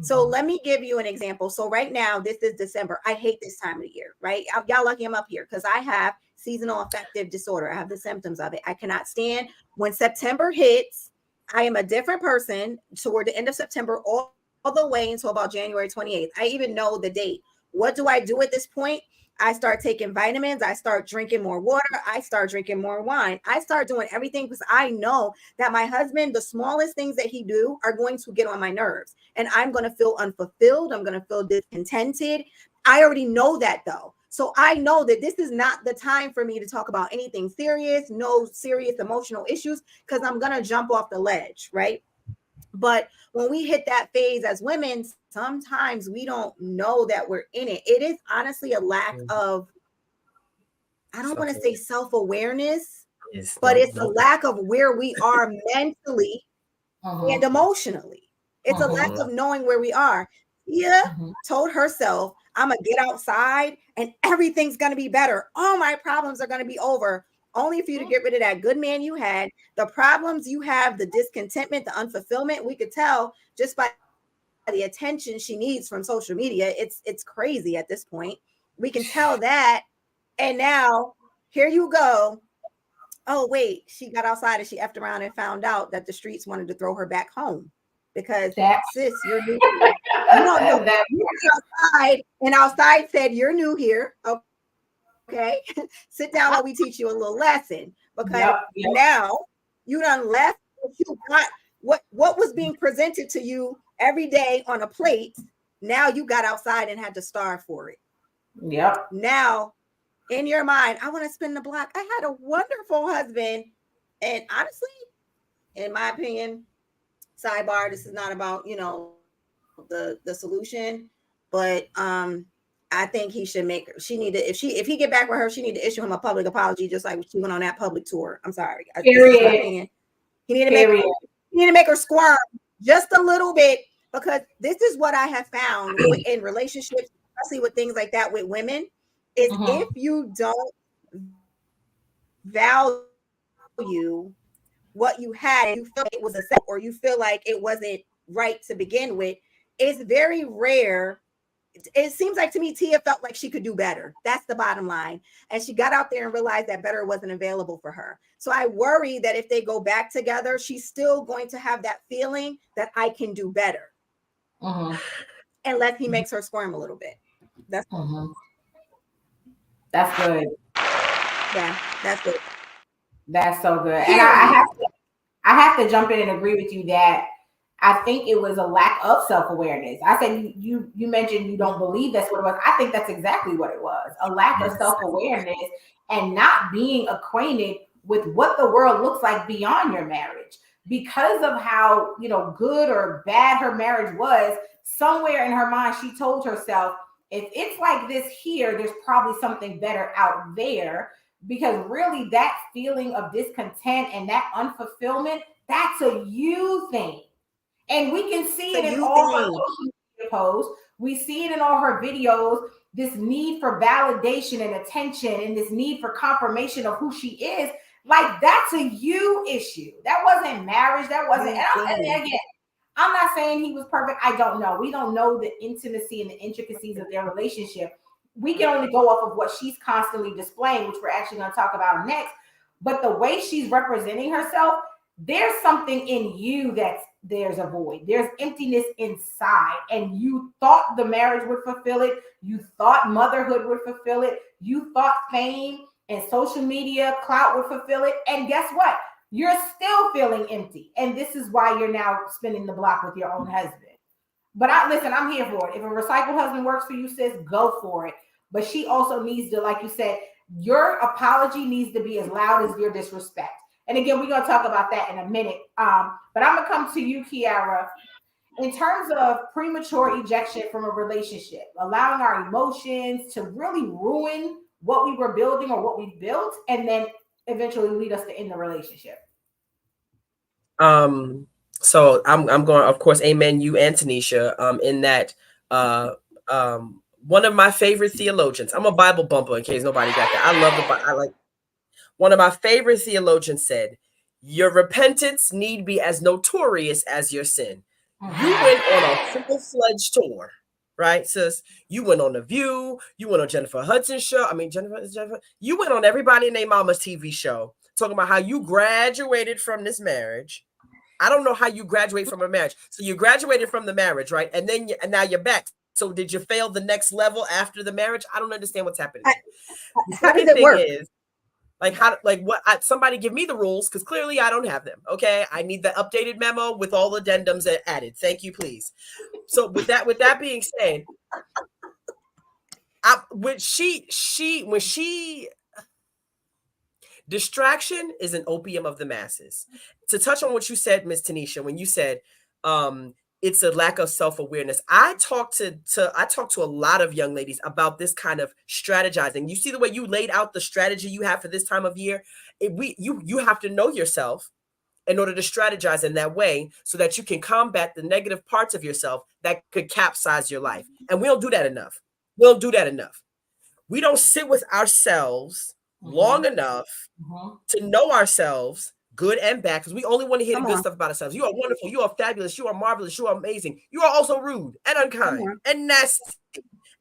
So let me give you an example. So right now, this is December. I hate this time of the year, right? Y'all lucky I'm up here because I have seasonal affective disorder. I have the symptoms of it. I cannot stand when September hits. I am a different person toward the end of September, all the way until about January 28th. I even know the date. What do I do at this point? I start taking vitamins. I start drinking more water. I start drinking more wine. I start doing everything because I know that my husband, the smallest things that he do are going to get on my nerves. And I'm going to feel unfulfilled. I'm going to feel discontented. I already know that though. So I know that this is not the time for me to talk about anything serious, no serious emotional issues, because I'm going to jump off the ledge, right? But when we hit that phase as women, sometimes we don't know that we're in it. It is honestly a lack of, I don't want to say self-awareness, but it's a lack of where we are mentally and emotionally. It's a lack of knowing where we are. Told herself, I'm going to get outside and everything's going to be better. All my problems are going to be over. Only for you to get rid of that good man you had, the problems you have, the discontentment, the unfulfillment. We could tell just by the attention she needs from social media. It's crazy at this point. We can tell that. And now here you go. Oh, wait, she got outside and she effed around and found out that the streets wanted to throw her back home because sis, you're new here. No, you were outside and outside said, you're new here. Okay, sit down while we teach you a little lesson because now you done left. You got what was being presented to you every day on a plate. Now you got outside and had to starve for it. Yep. Now, in your mind, I want to spin the block. I had a wonderful husband, and honestly, in my opinion, sidebar, this is not about the solution, but I think he should make her. She need to if he get back with her, she need to issue him a public apology, just like she went on that public tour. I'm sorry. Period. He need to make her squirm just a little bit because this is what I have found in relationships, especially with things like that with women, is if you don't value what you had, you feel like it was a set, or you feel like it wasn't right to begin with, it's very rare. It seems like to me, Tia felt like she could do better. That's the bottom line. And she got out there and realized that better wasn't available for her. So I worry that if they go back together, she's still going to have that feeling that I can do better. Unless he makes her squirm a little bit. That's That's good. Yeah, that's good. That's so good. And I have to jump in and agree with you that I think it was a lack of self-awareness. I said you mentioned you don't believe that's what it was. I think that's exactly what it was. A lack of self-awareness and not being acquainted with what the world looks like beyond your marriage. Because of how, good or bad her marriage was, somewhere in her mind, she told herself, if it's like this here, there's probably something better out there. Because really that feeling of discontent and that unfulfillment, that's a you thing. And we can see it in all her social media posts. We see it in all her videos, this need for validation and attention and this need for confirmation of who she is. Like, that's a you issue. That wasn't marriage. That wasn't, and again, I'm not saying he was perfect. I don't know. We don't know the intimacy and the intricacies of their relationship. We can only go off of what she's constantly displaying, which we're actually going to talk about next. But the way she's representing herself, there's something in you there's a void. There's emptiness inside. And you thought the marriage would fulfill it. You thought motherhood would fulfill it. You thought fame and social media clout would fulfill it. And guess what? You're still feeling empty. And this is why you're now spinning the block with your own husband. But listen, I'm here for it. If a recycled husband works for you, sis, go for it. But she also needs to, like you said, your apology needs to be as loud as your disrespect. And again, we're going to talk about that in a minute. But I'm going to come to you, Kiara. In terms of premature ejection from a relationship, allowing our emotions to really ruin what we were building or what we built, and then eventually lead us to end the relationship. So I'm going, of course, amen, you and Tanisha, in that one of my favorite theologians, I'm a Bible bumper in case nobody got that. I love the Bible. One of my favorite theologians said, your repentance need be as notorious as your sin. You went on a full-fledged tour, right, sis? You went on The View. You went on Jennifer Hudson's show. Jennifer. You went on everybody and their mama's TV show talking about how you graduated from this marriage. I don't know how you graduate from a marriage. So you graduated from the marriage, right? And now you're back. So did you fail the next level after the marriage? I don't understand what's happening. The How does second it thing work? is, somebody give me the rules, because clearly I don't have them. Okay, I need the updated memo with all addendums added. Thank you, please. So with that being said, when she distraction is an opium of the masses. To touch on what you said, Miss Tanisha, when you said it's a lack of self-awareness. I talk to a lot of young ladies about this kind of strategizing. You see the way you laid out the strategy you have for this time of year. You have to know yourself in order to strategize in that way so that you can combat the negative parts of yourself that could capsize your life. And we don't do that enough. We don't sit with ourselves long enough to know ourselves, good and bad, because we only want to hear the good stuff about ourselves. You are wonderful. You are fabulous. You are marvelous. You are amazing. You are also rude and unkind and nasty.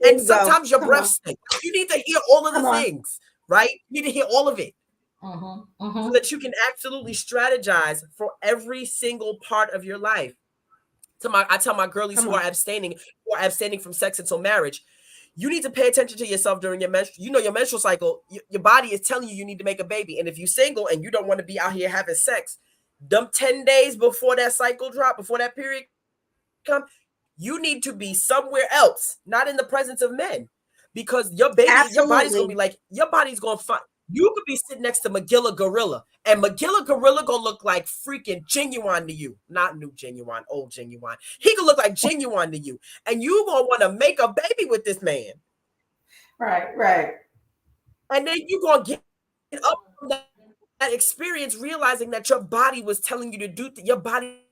And sometimes your breath stinks. You need to hear all of the things, right? You need to hear all of it. So that you can absolutely strategize for every single part of your life. I tell my girlies who are abstaining from sex until marriage, you need to pay attention to yourself during your your menstrual cycle. Your body is telling you need to make a baby. And if you're single and you don't want to be out here having sex, them 10 days before that cycle drop, before that period come, you need to be somewhere else, not in the presence of men, because your body's going to be like, your body's going to find. You could be sitting next to Magilla Gorilla, and Magilla Gorilla gonna look like freaking Genuine to you. Not new Genuine, old Genuine. He could look like Genuine to you, and you gonna want to make a baby with this man. Right. And then you gonna get up from that experience, realizing that your body was telling you to do. Your body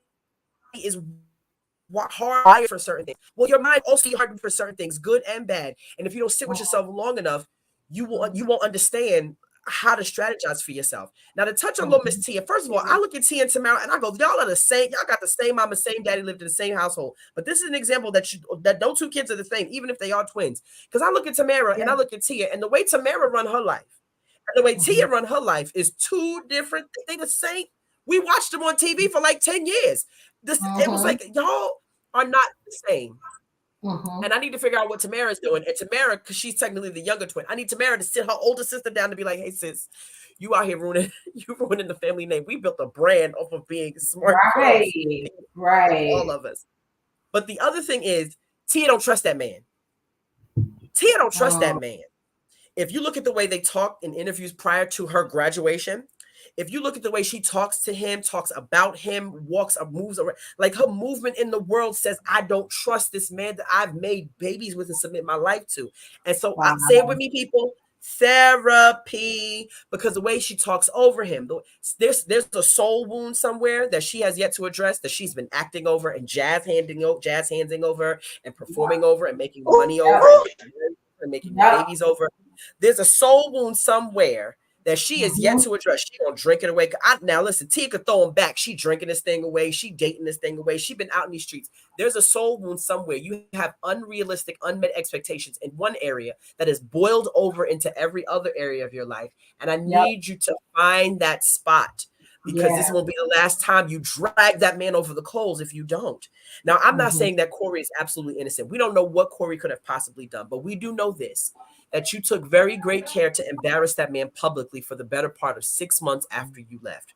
is hard for certain things. Well, your mind also hard for certain things, good and bad. And if you don't sit with yourself long enough, you won't understand how to strategize for yourself. Now, to touch on little Miss Tia, first of all, I look at Tia and Tamara and I go, y'all are the same. Y'all got the same mama, same daddy, lived in the same household. But this is an example that no two kids are the same, even if they are twins. Because I look at Tamara and I look at Tia, and the way Tamara run her life and the way Tia run her life is two different. They the same. We watched them on TV for like 10 years. It was like, y'all are not the same. And I need to figure out what Tamara's doing. And Tamara, because she's technically the younger twin, I need Tamara to sit her older sister down to be like, hey, sis, you out here ruining the family name. We built a brand off of being smart. Right. All of us. But the other thing is, Tia don't trust that man. That man. If you look at the way they talked in interviews prior to her graduation, if you look at the way she talks to him, talks about him, walks or moves around, like her movement in the world says, I don't trust this man that I've made babies with and submit my life to. And so say it with me, people, therapy, because the way she talks over him, there's a soul wound somewhere that she has yet to address, that she's been acting over and jazz handing over and performing over and making money over and making babies over. There's a soul wound somewhere that she is yet to address. She gonna drink it away. Now listen, Tia could throw him back. She drinking this thing away. She dating this thing away. She been out in these streets. There's a soul wound somewhere. You have unrealistic, unmet expectations in one area that is boiled over into every other area of your life. And I need you to find that spot, because this will be the last time you drag that man over the coals if you don't. Now, I'm not saying that Corey is absolutely innocent. We don't know what Corey could have possibly done, but we do know this, that you took very great care to embarrass that man publicly for the better part of 6 months after you left.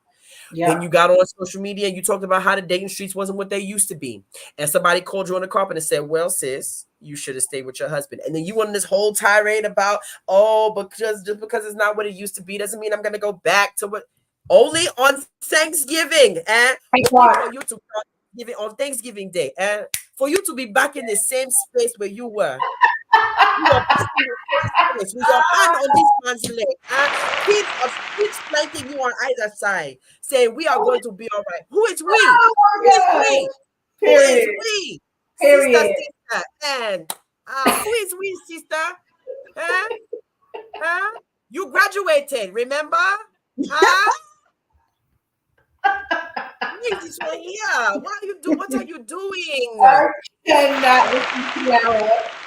Then you got on social media and you talked about how the dating streets wasn't what they used to be. And somebody called you on the carpet and said, well, sis, you should have stayed with your husband. And then you went on this whole tirade about, just because it's not what it used to be doesn't mean I'm going to go back to what. Only on Thanksgiving and on Thanksgiving Day, and for you to be back in the same space where you were. With your hand on this man's leg, and kids planting you on either side, saying we are going to be all right. Who is we? Who is we? Sister, and who is we, sister? You graduated, remember? This one here. What are you doing? I cannot listen to that.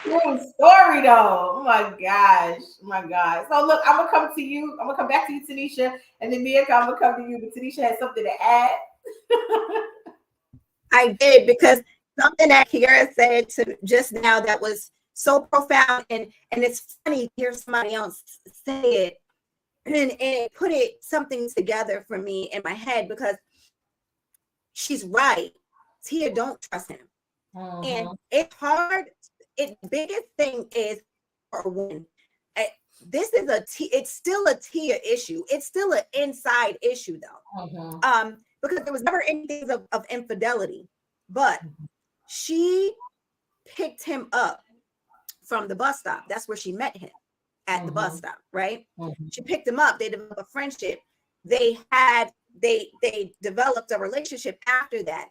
True story though. Oh my gosh. So look, I'm gonna come to you. I'm gonna come back to you, Tanisha, and then Mia, I'm gonna come to you. But Tanisha has something to add. I did, because something that Kiara said to just now that was so profound, and it's funny to hear somebody else say it, and it put something together for me in my head, because she's right. Tia don't trust him. And it's hard. The biggest thing is for a woman. This is it's still a Tia issue. It's still an inside issue though. Because there was never anything of infidelity, but she picked him up from the bus stop. That's where she met him, at the bus stop, right? She picked him up. They developed a friendship. They developed a relationship after that.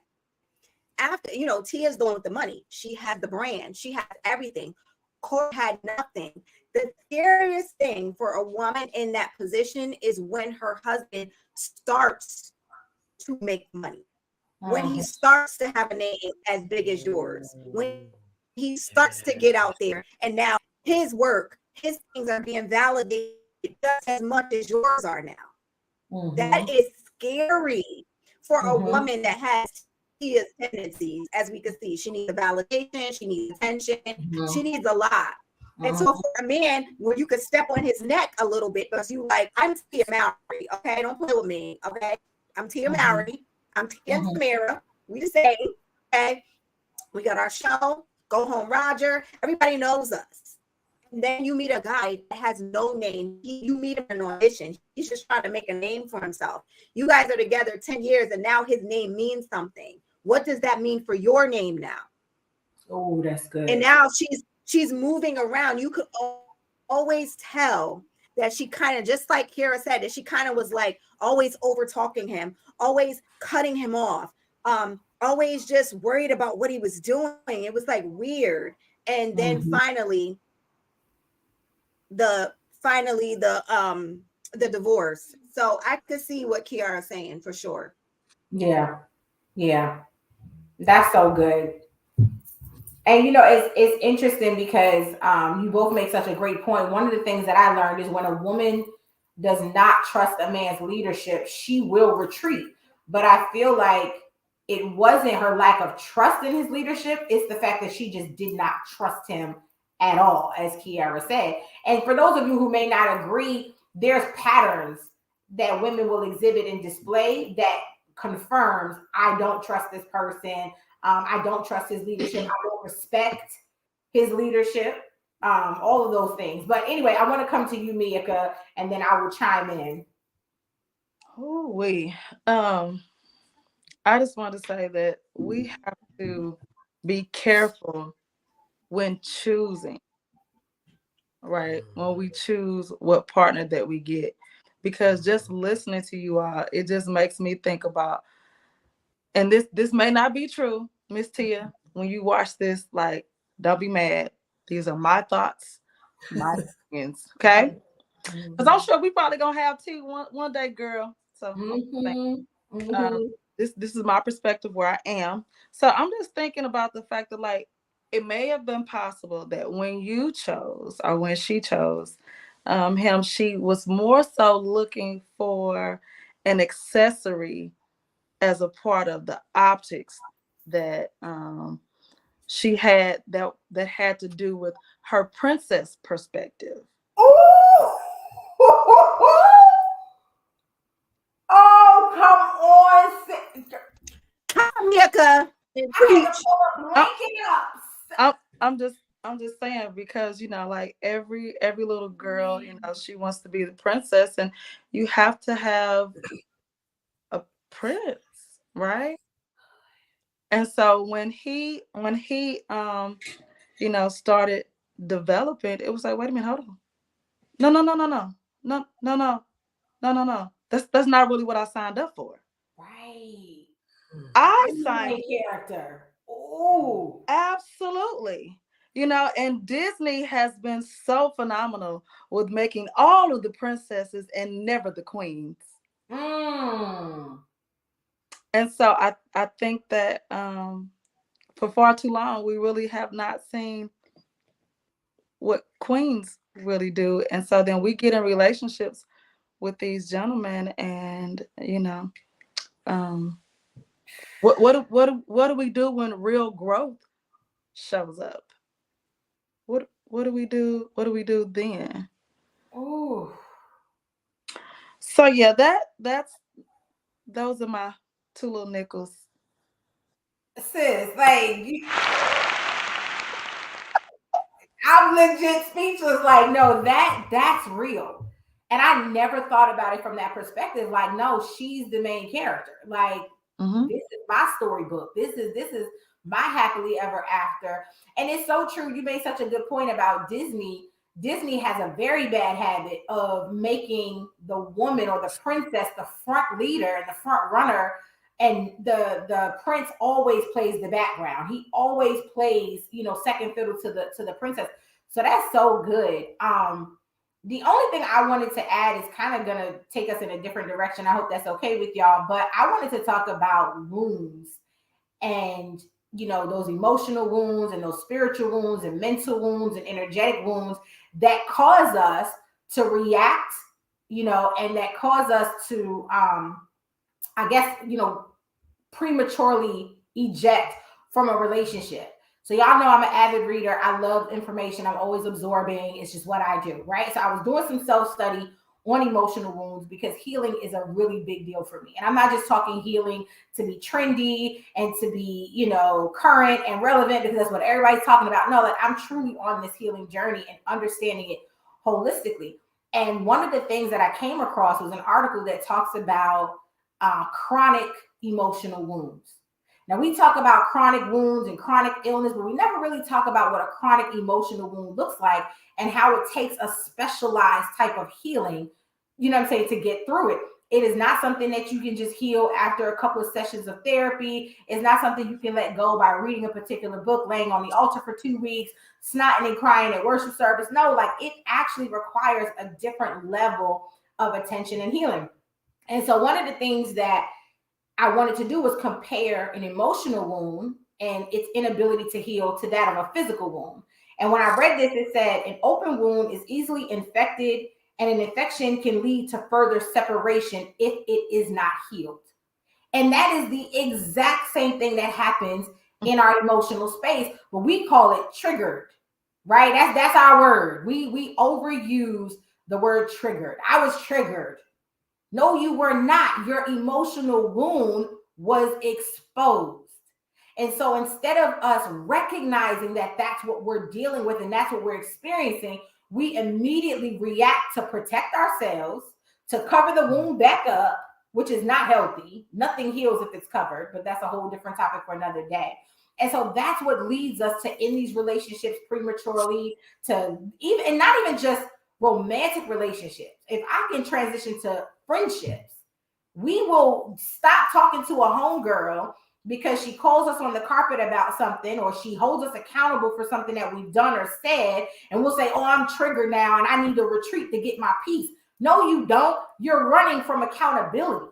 After, Tia's the one with the money. She had the brand. She had everything. Corey had nothing. The scariest thing for a woman in that position is when her husband starts to make money. When he starts to have a name as big as yours. When he starts to get out there, and now his work, his things are being validated just as much as yours are now. That is scary for a woman that has Tia's tendencies. As we can see, she needs a validation, she needs attention, she needs a lot. And so for a man, where you could step on his neck a little bit, because you like, I'm Tia Mowry, okay? Don't play with me, okay? I'm Tia Mowry. I'm Tia and Samira. We the same, okay? We got our show, Go Home Roger. Everybody knows us. And then you meet a guy that has no name. You meet him in an audition. He's just trying to make a name for himself. You guys are together 10 years, and now his name means something. What does that mean for your name now? Oh, that's good. And now she's moving around. You could always tell that she kind of, just like Kiara said, that she kind of was like always over talking him, always cutting him off, always just worried about what he was doing. It was like weird. And then finally the divorce. So I could see what Kiara's saying for sure. Yeah. That's so good. And it's interesting because you both make such a great point. One of the things that I learned is when a woman does not trust a man's leadership, she will retreat. But I feel like it wasn't her lack of trust in his leadership. It's the fact that she just did not trust him at all, as Kiara said. And for those of you who may not agree, there's patterns that women will exhibit and display that confirms, I don't trust this person. I don't trust his leadership. I don't respect his leadership. All of those things. But anyway, I want to come to you, Mika, and then I will chime in. I just want to say that we have to be careful when choosing, right? When we choose what partner that we get, because just listening to you all, it just makes me think about, and this may not be true, Miss Tia, when you watch this, like, don't be mad. These are my thoughts, my opinions, okay? Because I'm sure we probably gonna have tea one day, girl. So this is my perspective where I am. So I'm just thinking about the fact that, like, it may have been possible that when you chose, or when she chose him, she was more so looking for an accessory as a part of the optics that she had that had to do with her princess perspective. Oh, come on, Mika. I'm just saying, because like every little girl, she wants to be the princess, and you have to have a prince, right? And so when he started developing, it was like, wait a minute, hold on. No. That's not really what I signed up for. Right. I signed character. Oh, absolutely. And Disney has been so phenomenal with making all of the princesses and never the queens. And so I think that for far too long, we really have not seen what queens really do. And so then we get in relationships with these gentlemen, and What do we do when real growth shows up? What do we do? What do we do then? Ooh. So yeah, those are my two little nickels. Sis, like I'm legit speechless. Like, no, that's real. And I never thought about it from that perspective. Like, no, she's the main character. Like, this is my storybook. This is my happily ever after. And it's so true. You made such a good point about Disney. Disney has a very bad habit of making the woman or the princess the front leader and the front runner, and the prince always plays the background. He always plays, second fiddle to the princess. So that's so good. The only thing I wanted to add is kind of gonna take us in a different direction. I hope that's okay with y'all, but I wanted to talk about wounds, and those emotional wounds and those spiritual wounds and mental wounds and energetic wounds that cause us to react, and that cause us to I guess, prematurely eject from a relationship. So y'all know I'm an avid reader. I love information. I'm always absorbing. It's just what I do, right? So I was doing some self-study on emotional wounds because healing is a really big deal for me. And I'm not just talking healing to be trendy and to be, current and relevant because that's what everybody's talking about. No, like I'm truly on this healing journey and understanding it holistically. And one of the things that I came across was an article that talks about chronic emotional wounds. Now, we talk about chronic wounds and chronic illness, but we never really talk about what a chronic emotional wound looks like and how it takes a specialized type of healing, to get through it. It is not something that you can just heal after a couple of sessions of therapy. It's not something you can let go by reading a particular book, laying on the altar for 2 weeks, snotting and crying at worship service. No, like it actually requires a different level of attention and healing. And so one of the things that I wanted to do was compare an emotional wound and its inability to heal to that of a physical wound. And when I read this, it said an open wound is easily infected and an infection can lead to further separation if it is not healed. And that is the exact same thing that happens in our emotional space, but we call it triggered, right? That's our word. We overuse the word triggered. I was triggered. No, you were not. Your emotional wound was exposed. And so instead of us recognizing that that's what we're dealing with and that's what we're experiencing, we immediately react to protect ourselves, to cover the wound back up, which is not healthy. Nothing heals if it's covered, but that's a whole different topic for another day. And so that's what leads us to end these relationships prematurely, to even, and not even just romantic relationships. If I can transition to friendships, we will stop talking to a homegirl because she calls us on the carpet about something, or she holds us accountable for something that we've done or said, and we'll say, oh, I'm triggered now and I need to retreat to get my peace. No, you don't. You're running from accountability.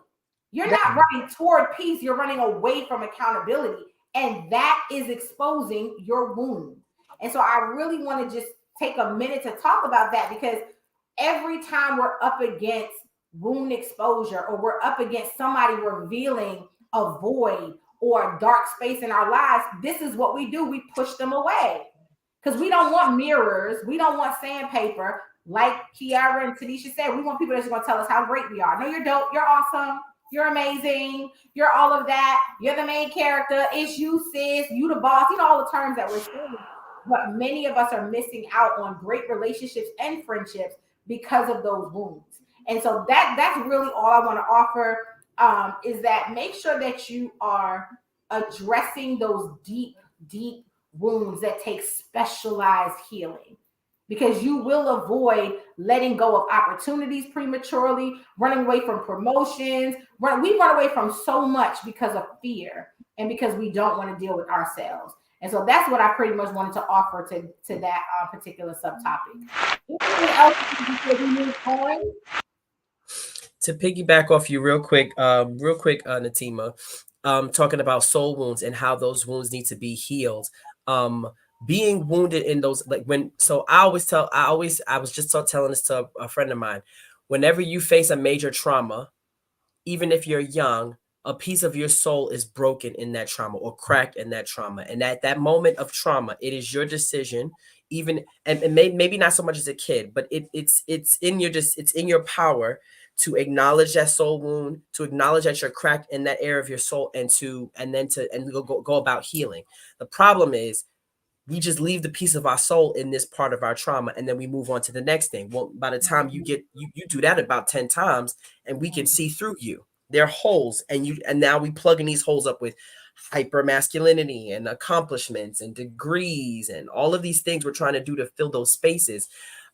You're not running toward peace. You're running away from accountability. And that is exposing your wound. And so I really want to just take a minute to talk about that, because every time we're up against wound exposure, or we're up against somebody revealing a void or a dark space in our lives, this is what we do. We push them away because we don't want mirrors. We don't want sandpaper. Like Kiara and Tanisha said, we want people that's going to tell us how great we are. No, you're dope. You're awesome. You're amazing. You're all of that. You're the main character. It's you, sis. You the boss. All the terms that we're saying. But many of us are missing out on great relationships and friendships because of those wounds. And so that's really all I want to offer, is that make sure that you are addressing those deep, deep wounds that take specialized healing, because you will avoid letting go of opportunities prematurely, running away from promotions. We run away from so much because of fear and because we don't want to deal with ourselves. And so that's what I pretty much wanted to offer to that particular subtopic. Anything else before we move on? To piggyback off you real quick, Natima, talking about soul wounds and how those wounds need to be healed. Being wounded in those, like I was just telling this to a friend of mine. Whenever you face a major trauma, even if you're young, a piece of your soul is broken in that trauma or cracked in that trauma. And at that moment of trauma, it is your decision, even and maybe not so much as a kid, but it's in your it's in your power to acknowledge that soul wound, to acknowledge that you're cracked in that area of your soul, and go about healing. The problem is we just leave the piece of our soul in this part of our trauma, and then we move on to the next thing. Well, by the time you do that about 10 times, and we can see through you. There are holes, and now we plug in these holes up with hyper masculinity and accomplishments and degrees and all of these things we're trying to do to fill those spaces.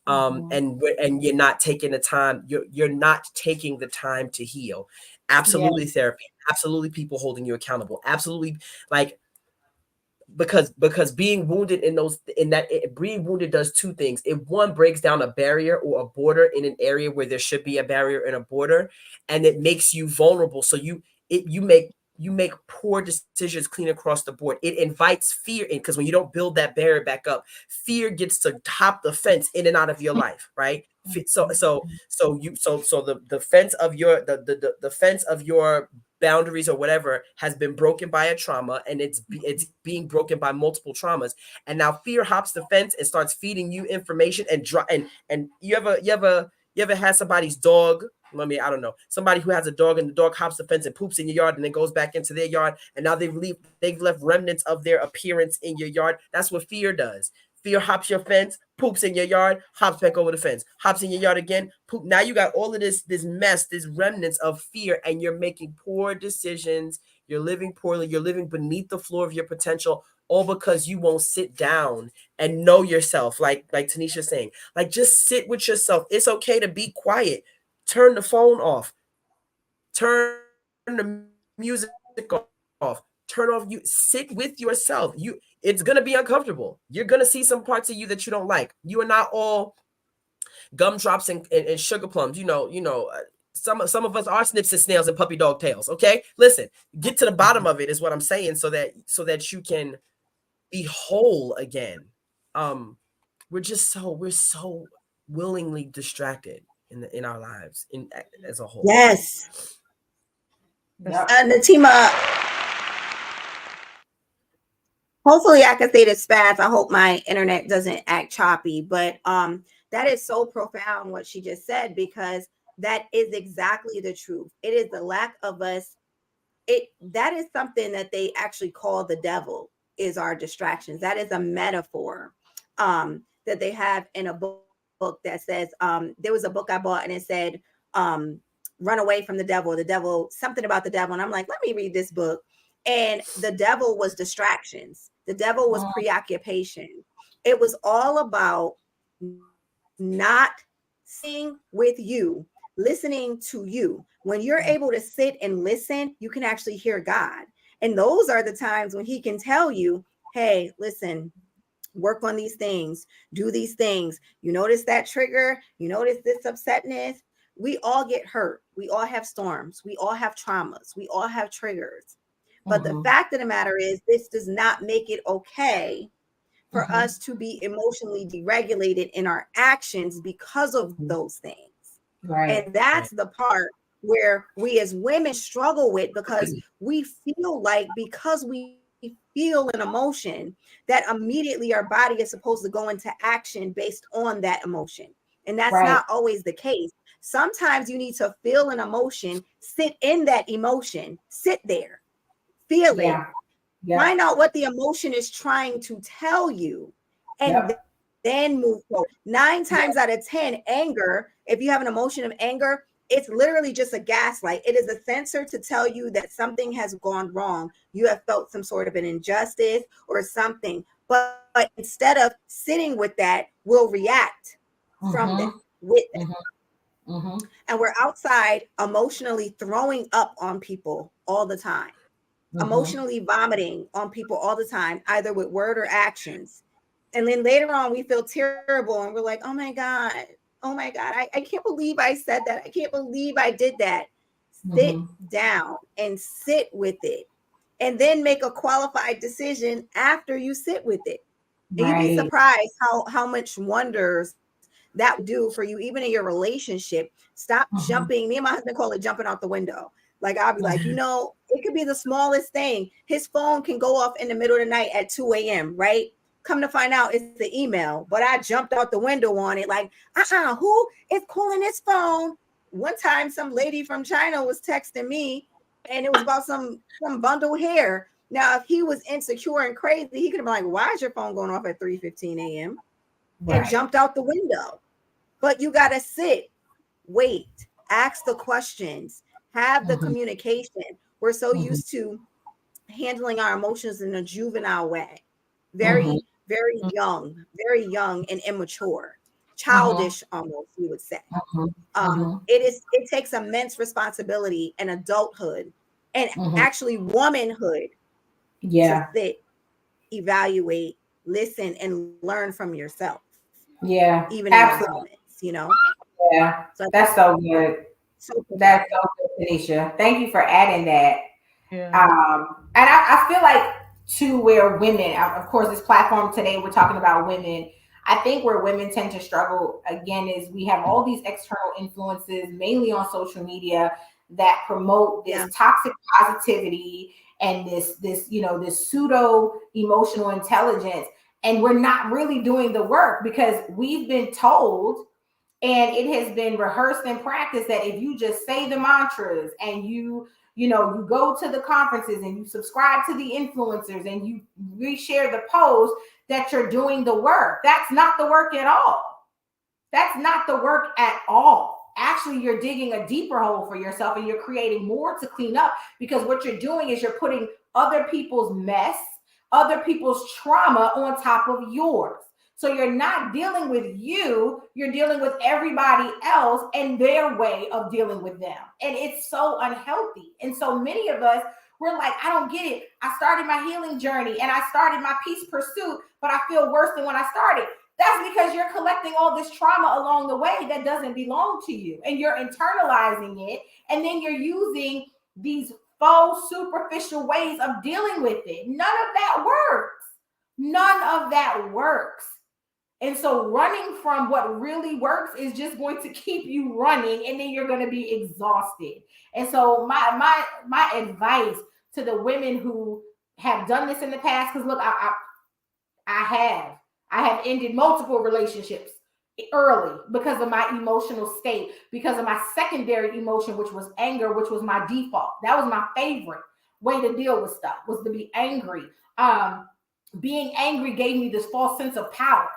And you're not taking the time, you're not taking the time to heal. Absolutely. Therapy, absolutely, people holding you accountable, absolutely. Like, because being wounded being wounded does two things. It, one, breaks down a barrier or a border in an area where there should be a barrier and a border, and it makes you vulnerable. So you make poor decisions clean across the board. It invites fear in, because when you don't build that barrier back up, fear gets to hop the fence in and out of your life, right? So the fence of the fence of your boundaries or whatever has been broken by a trauma, and it's being broken by multiple traumas, and now fear hops the fence and starts feeding you information and you ever had somebody's dog? I mean, I don't know, somebody who has a dog, and the dog hops the fence and poops in your yard and then goes back into their yard, and now they've left remnants of their appearance in your yard. That's what fear does. Fear hops your fence, poops in your yard, hops back over the fence, hops in your yard again, poop. Now you got all of this mess, this remnants of fear, and you're making poor decisions. You're living poorly. You're living beneath the floor of your potential, all because you won't sit down and know yourself. Like Tanisha's saying, like, just sit with yourself. It's okay to be quiet. Turn the phone off. Turn the music off. Turn off. You sit with yourself. It's gonna be uncomfortable. You're gonna see some parts of you that you don't like. You are not all gumdrops and sugar plums. Some of us are snips and snails and puppy dog tails. Okay, listen. Get to the bottom of it is what I'm saying, so that you can be whole again. We're so willingly distracted in our lives as a whole. Yes. Natima, hopefully I can say this fast. I hope my internet doesn't act choppy, but that is so profound what she just said, because that is exactly the truth. It is the lack of us. That is something that they actually call the devil, is our distractions. That is a metaphor that they have in a book that says, there was a book I bought and it said, run away from the devil, something about the devil. And I'm like, let me read this book. And the devil was distractions. The devil was preoccupation. It was all about not sitting with you, listening to you. When you're able to sit and listen, you can actually hear God. And those are the times when he can tell you, hey, listen, work on these things, do these things. You notice that trigger, you notice this upsetness. We all get hurt. We all have storms. We all have traumas. We all have triggers. But the fact of the matter is, this does not make it okay for us to be emotionally deregulated in our actions because of those things. Right. And that's the part where we as women struggle with, because we feel like, because we feel an emotion, that immediately our body is supposed to go into action based on that emotion. And that's not always the case. Sometimes you need to feel an emotion, sit in that emotion, sit there, feel it, find out what the emotion is trying to tell you, and then move forward. 9 times out of 10, anger, if you have an emotion of anger, it's literally just a gaslight. It is a sensor to tell you that something has gone wrong. You have felt some sort of an injustice or something. But instead of sitting with that, we'll react from that, with it. And we're outside emotionally throwing up on people all the time, emotionally vomiting on people all the time, either with word or actions. And then later on, we feel terrible and we're like, oh my God, I can't believe I said that. I can't believe I did that. Sit down and sit with it, and then make a qualified decision after you sit with it. And you'd be surprised how much wonders that would do for you, even in your relationship. Stop jumping. Me and my husband call it jumping out the window. Like I'll be like, it could be the smallest thing. His phone can go off in the middle of the night at 2 a.m., right? Come to find out it's the email, but I jumped out the window on it like, who is calling his phone? One time some lady from China was texting me and it was about some bundled hair. Now, if he was insecure and crazy, he could have been like, why is your phone going off at 3:15 a.m.? And jumped out the window. But you got to sit, wait, ask the questions, have the communication. We're so used to handling our emotions in a juvenile way. Very young and immature, childish almost, you would say. It takes immense responsibility and adulthood and actually womanhood to sit, evaluate, listen, and learn from yourself. Yeah, even in those moments, Yeah, so that's so good. That's so good, Tanisha. Thank you for adding that. Yeah. And I feel like too, where women, of course, this platform today, we're talking about women. I think where women tend to struggle again is we have all these external influences, mainly on social media, that promote this toxic positivity and this pseudo emotional intelligence. And we're not really doing the work because we've been told, and it has been rehearsed and practiced, that if you just say the mantras and you go to the conferences and you subscribe to the influencers and you reshare the post, that you're doing the work. That's not the work at all. That's not the work at all. Actually, you're digging a deeper hole for yourself and you're creating more to clean up, because what you're doing is you're putting other people's mess, other people's trauma on top of yours. So you're not dealing with you, you're dealing with everybody else and their way of dealing with them. And it's so unhealthy. And so many of us, we're like, I don't get it. I started my healing journey and I started my peace pursuit, but I feel worse than when I started. That's because you're collecting all this trauma along the way that doesn't belong to you. And you're internalizing it. And then you're using these faux superficial ways of dealing with it. None of that works. None of that works. And so running from what really works is just going to keep you running, and then you're going to be exhausted. And so my advice to the women who have done this in the past, because look, I have ended multiple relationships early because of my emotional state, because of my secondary emotion, which was anger, which was my default. That was my favorite way to deal with stuff, was to be angry. Being angry gave me this false sense of power.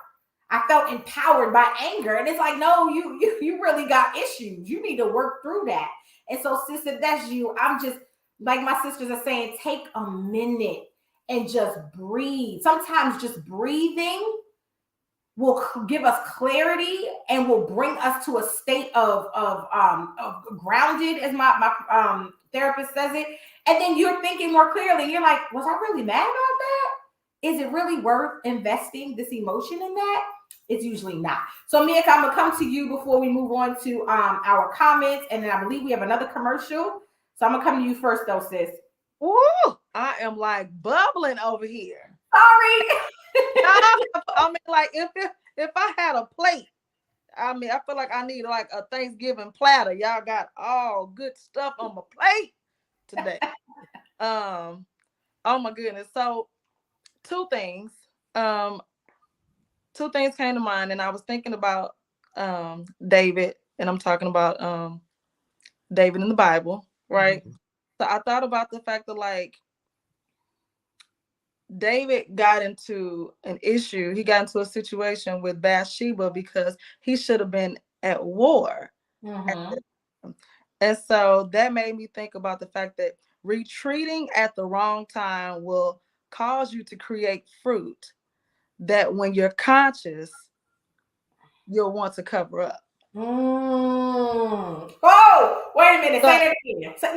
I felt empowered by anger. And it's like, no, you really got issues. You need to work through that. And so, sis, if that's you, I'm just, like my sisters are saying, take a minute and just breathe. Sometimes just breathing will give us clarity and will bring us to a state of grounded, as my therapist says it. And then you're thinking more clearly. You're like, was I really mad about that? Is it really worth investing this emotion in that? It's usually not. So, Mia, I'm going to come to you before we move on to our comments. And then I believe we have another commercial. So I'm going to come to you first, though, sis. Ooh, I am like bubbling over here. Sorry. I mean, like if I had a plate, I mean, I feel like I need like a Thanksgiving platter. Y'all got all good stuff on my plate today. Oh my goodness. So two things came to mind, and I was thinking about David, and I'm talking about David in the Bible, right? Mm-hmm. So I thought about the fact that, like, David got into an issue. He got into a situation with Bathsheba because he should have been at war. Mm-hmm. And so that made me think about the fact that retreating at the wrong time will cause you to create fruit that when you're conscious, you'll want to cover up. Oh, wait a minute. Say that again. No. Say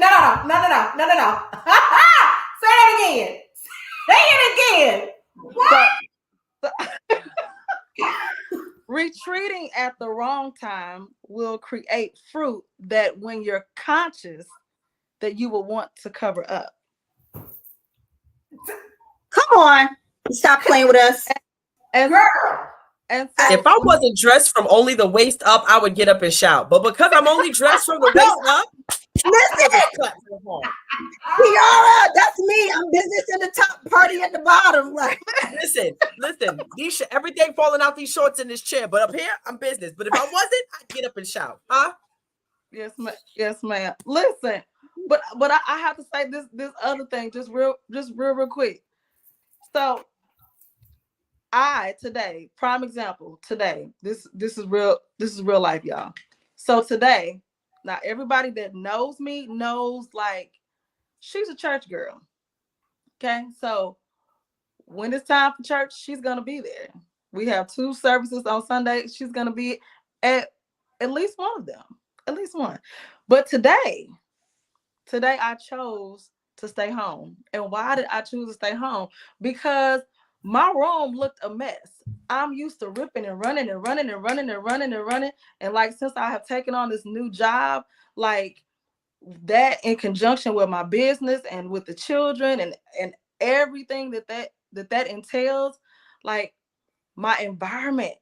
that again. Say it again. What? Retreating at the wrong time will create fruit that when you're conscious, that you will want to cover up. Come on. Stop playing with us. And girl. And so, if I wasn't dressed from only the waist up, I would get up and shout. But because I'm only dressed from the waist up, Listen, Clap for the hall. Kiara, that's me. I'm business in the top, party at the bottom. Like, listen. These everything falling out these shorts in this chair, but up here I'm business. But if I wasn't, I'd get up and shout, huh? Yes, ma'am. Yes, ma'am. Listen, but I have to say this other thing just real quick. So today, prime example, today, this is real life, y'all. So today, now everybody that knows me knows like she's a church girl. Okay, so when it's time for church, she's gonna be there. We have 2 services on Sunday. She's gonna be at least one of them, at least one. But today I chose to stay home. And why did I choose to stay home? Because my room looked a mess. I'm used to ripping and running and running and running and running and running. And like, since I have taken on this new job, like that in conjunction with my business and with the children and everything that entails, like my environment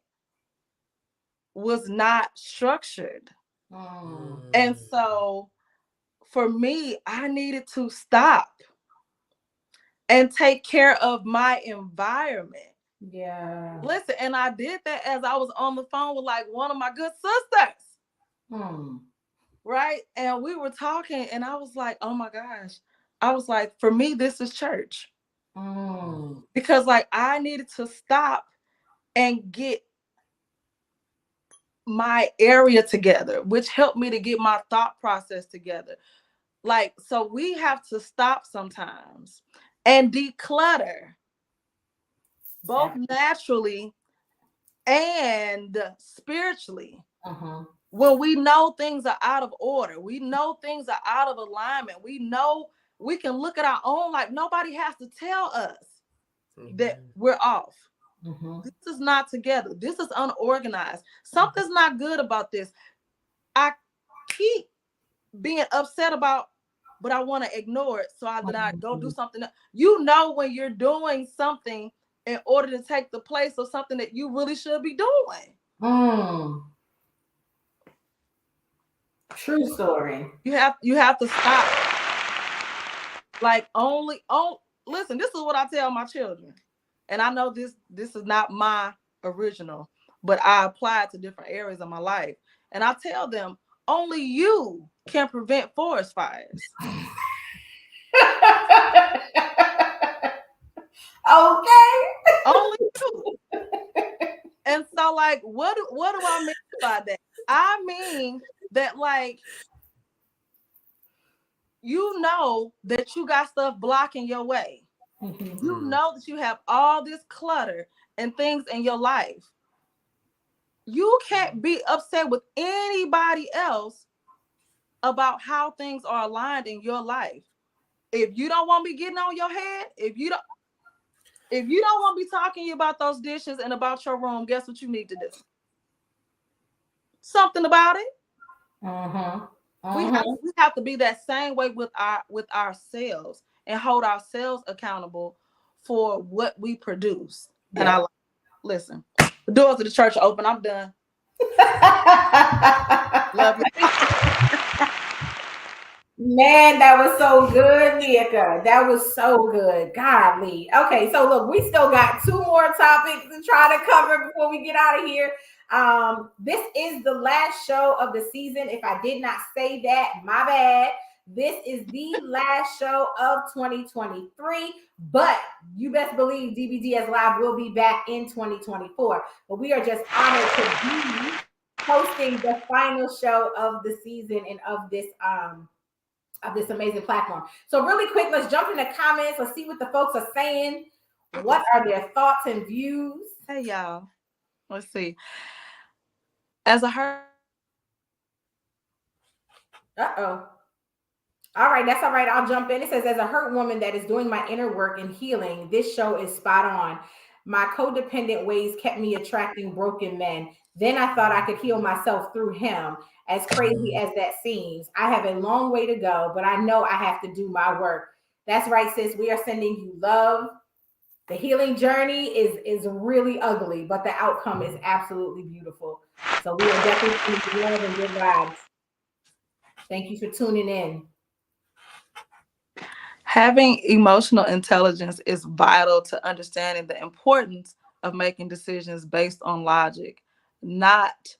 was not structured. And so for me, I needed to stop and take care of my environment. Yeah. Listen, and I did that as I was on the phone with like one of my good sisters. Right? And we were talking and I was like, oh my gosh. I was like, for me, this is church. Because like I needed to stop and get my area together, which helped me to get my thought process together. Like, so we have to stop sometimes and declutter, both naturally and spiritually. When we know things are out of order, we know things are out of alignment, we know we can look at our own, like nobody has to tell us that we're off. This is not together. This is unorganized. Something's not good about this. I keep being upset about, but I want to ignore it. So that I go do something. You know, when you're doing something in order to take the place of something that you really should be doing. True story. You have to stop. Like listen, this is what I tell my children. And I know this is not my original, but I apply it to different areas of my life. And I tell them, only you can prevent forest fires. Okay. Only you. And so like, what do I mean by that? I mean that like, you know that you got stuff blocking your way. You know that you have all this clutter and things in your life. You can't be upset with anybody else about how things are aligned in your life. If you don't want me getting on your head, if you don't want me talking to you about those dishes and about your room, guess what you need to do? Something about it. We have to be that same way with ourselves and hold ourselves accountable for what we produce. Yeah. And listen, the doors of the church are open. I'm done. Love you. Man, that was so good, Nika. That was so good. Godly. Okay, so look, we still got 2 more topics to try to cover before we get out of here. This is the last show of the season. If I did not say that, my bad. This is the last show of 2023, but you best believe DBDS Live will be back in 2024. But we are just honored to be hosting the final show of the season and of this amazing platform. So really quick, let's jump in the comments. Let's see what the folks are saying. What are their thoughts and views? Hey, y'all. Let's see. As a hurt. All right, that's all right. I'll jump in. It says, as a hurt woman that is doing my inner work and healing, this show is spot on. My codependent ways kept me attracting broken men. Then I thought I could heal myself through him. As crazy as that seems, I have a long way to go, but I know I have to do my work. That's right, sis. We are sending you love. The healing journey is really ugly, but the outcome is absolutely beautiful. So we are definitely sending you love and good vibes. Thank you for tuning in. Having emotional intelligence is vital to understanding the importance of making decisions based on logic, not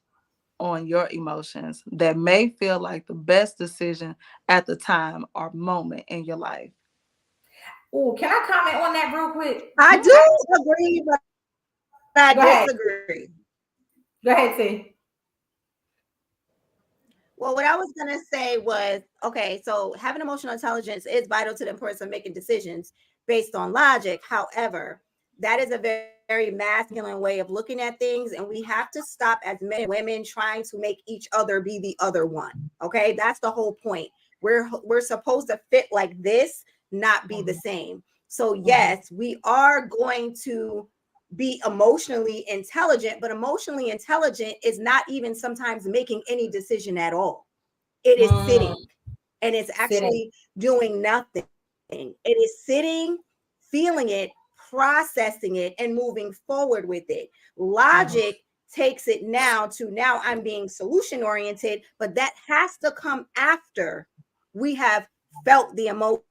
on your emotions that may feel like the best decision at the time or moment in your life. Oh, can I comment on that real quick? I do agree, but I disagree. Go ahead, T. Well, what I was going to say was, okay, so having emotional intelligence is vital to the importance of making decisions based on logic. However, that is a very, very masculine way of looking at things. And we have to stop as men and women trying to make each other be the other one. Okay, that's the whole point. We're supposed to fit like this, not be the same. So yes, we are going to be emotionally intelligent, but emotionally intelligent is not even sometimes making any decision at all. It is sitting, and it's actually doing nothing. It is sitting, feeling it, processing it, and moving forward with it. Logic takes it now I'm being solution oriented, but that has to come after we have felt the emotion,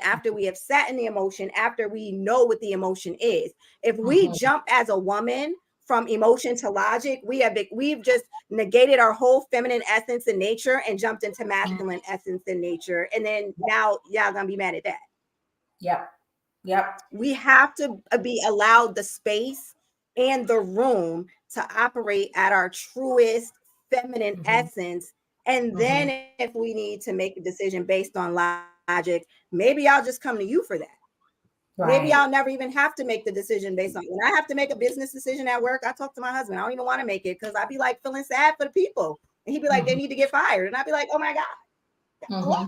after we have sat in the emotion, after we know what the emotion is. If we jump as a woman from emotion to logic, we've just negated our whole feminine essence and nature and jumped into masculine essence and nature. And then now y'all gonna be mad at that. Yep. We have to be allowed the space and the room to operate at our truest feminine essence. And then if we need to make a decision based on logic, maybe I'll just come to you for that. Right. Maybe I'll never even have to make the decision based on when I have to make a business decision at work. I talk to my husband. I don't even want to make it because I'd be like feeling sad for the people. And he'd be like, they need to get fired. And I'd be like, oh my God.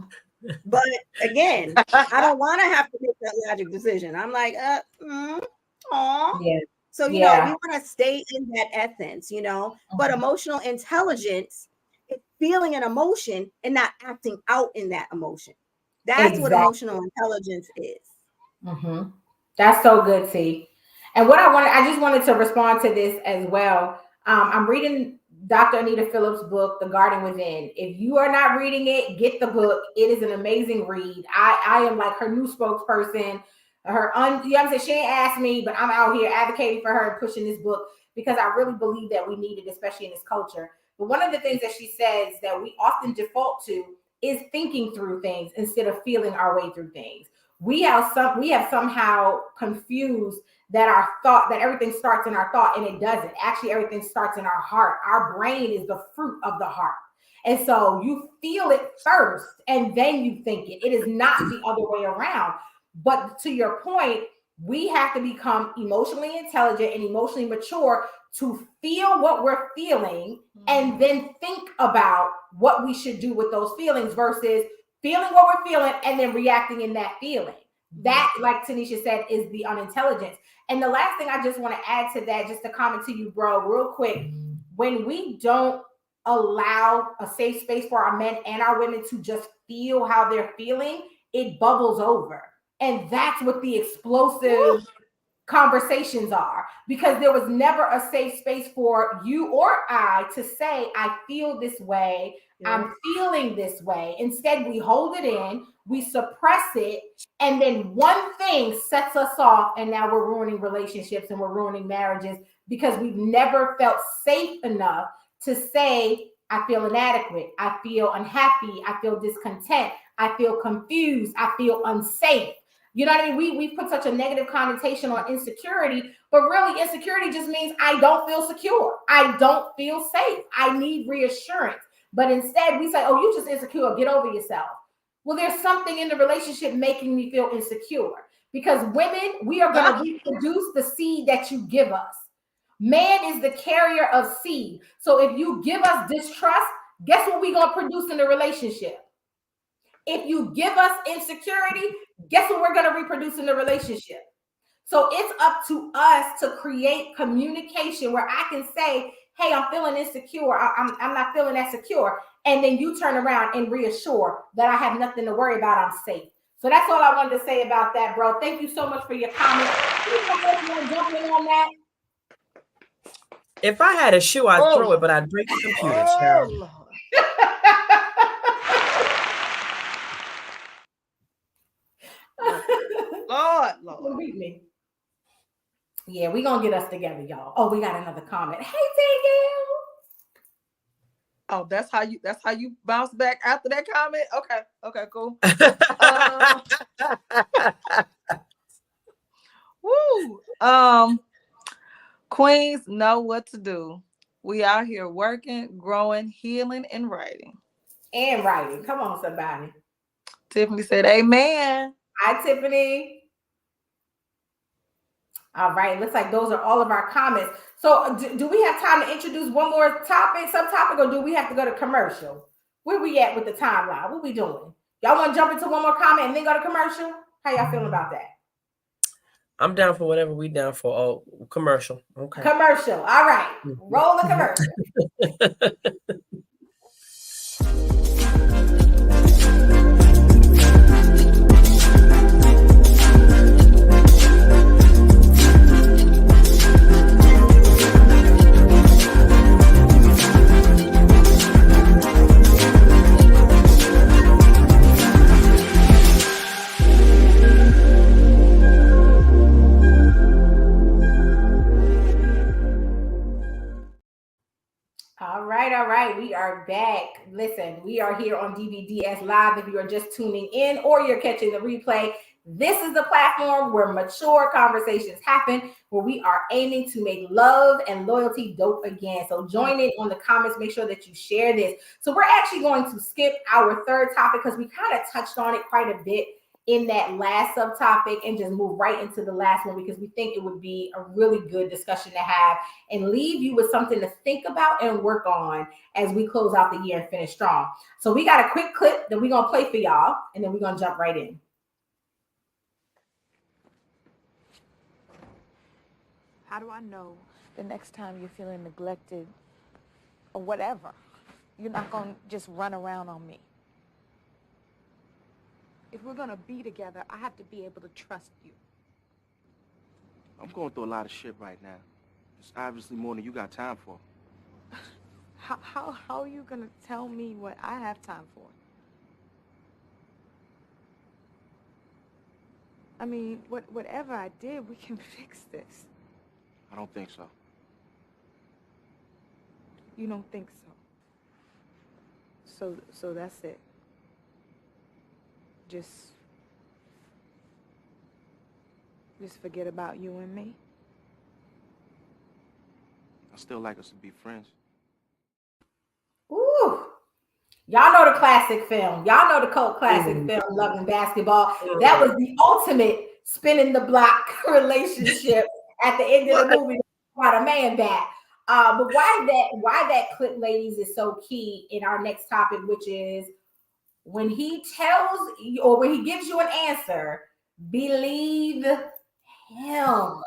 But again, I don't want to have to make that logic decision. I'm like, So, you know, we want to stay in that essence, you know, but emotional intelligence is feeling an emotion and not acting out in that emotion. That's what emotional intelligence is. That's so good, T. And what I just wanted to respond to this as well. I'm reading Dr. Anita Phillips' book, The Garden Within. If you are not reading it, get the book. It is an amazing read. I am like her new spokesperson. You know what I'm saying? She ain't asked me, but I'm out here advocating for her and pushing this book because I really believe that we need it, especially in this culture. But one of the things that she says that we often default to is thinking through things instead of feeling our way through things. We have somehow confused that that everything starts in our thought, and it doesn't. Actually, everything starts in our heart. Our brain is the fruit of the heart. And so you feel it first and then you think it. It is not the other way around. But to your point, we have to become emotionally intelligent and emotionally mature to feel what we're feeling and then think about what we should do with those feelings versus feeling what we're feeling and then reacting in that feeling. That, like Tanisha said, is the unintelligence. And the last thing I just want to add to that, just to comment to you, bro, real quick, when we don't allow a safe space for our men and our women to just feel how they're feeling, it bubbles over. And that's what the explosive conversations are, because there was never a safe space for you or I to say, I feel this way. I'm feeling this way. Instead, we hold it in, we suppress it, and then one thing sets us off, and now we're ruining relationships and we're ruining marriages because we've never felt safe enough to say, I feel inadequate, I feel unhappy, I feel discontent, I feel confused, I feel unsafe. You know what I mean? We put such a negative connotation on insecurity, but really insecurity just means I don't feel secure. I don't feel safe. I need reassurance. But instead we say, oh, you just insecure, get over yourself. Well, there's something in the relationship making me feel insecure, because women, we are going to reproduce the seed that you give us. Man is the carrier of seed. So if you give us distrust, guess what we're going to produce in the relationship? If you give us insecurity, guess what we're going to reproduce in the relationship? So it's up to us to create communication where I can say, hey, I'm feeling insecure. I'm not feeling that secure. And then you turn around and reassure that I have nothing to worry about. I'm safe. So that's all I wanted to say about that, bro. Thank you so much for your comments. Jump in on that. If I had a shoe, I'd throw it, but I'd break the computer, Cheryl. Lord. Beat me. Yeah, we gonna get us together, y'all. Oh, we got another comment. Hey, Danielle. Oh, that's how you bounce back after that comment. Okay, cool. Woo. Queens know what to do. We out here working, growing, healing, and writing. And writing. Come on, somebody. Tiffany said, "Amen." Hi, Tiffany. All right. Looks like those are all of our comments. So, do we have time to introduce one more topic, subtopic, or do we have to go to commercial? Where we at with the timeline? What we doing? Y'all want to jump into one more comment and then go to commercial? How y'all feeling about that? I'm down for whatever we down for. Oh, commercial. Okay. Commercial. All right. Roll the commercial. All right. We are back. Listen, we are here on DBDS Live. If you are just tuning in or you're catching the replay, this is the platform where mature conversations happen, where we are aiming to make love and loyalty dope again. So join in on the comments. Make sure that you share this. So we're actually going to skip our third topic because we kind of touched on it quite a bit in that last subtopic and just move right into the last one because we think it would be a really good discussion to have and leave you with something to think about and work on as we close out the year and finish strong. So we got a quick clip that we're going to play for y'all, and then we're going to jump right in. How do I know the next time you're feeling neglected or whatever, you're not going to just run around on me? If we're going to be together, I have to be able to trust you. I'm going through a lot of shit right now. It's obviously more than you got time for. How are you going to tell me what I have time for? I mean, whatever I did, we can fix this. I don't think so. You don't think so? So that's it. Just forget about you and me. I still like us to be friends. Ooh. Y'all know the classic film. Y'all know the cult classic film, Love and Basketball. That was the ultimate spinning the block relationship at the end of the movie. Brought a man back. But why that clip, ladies, is so key in our next topic, which is when he tells you or when he gives you an answer, believe him.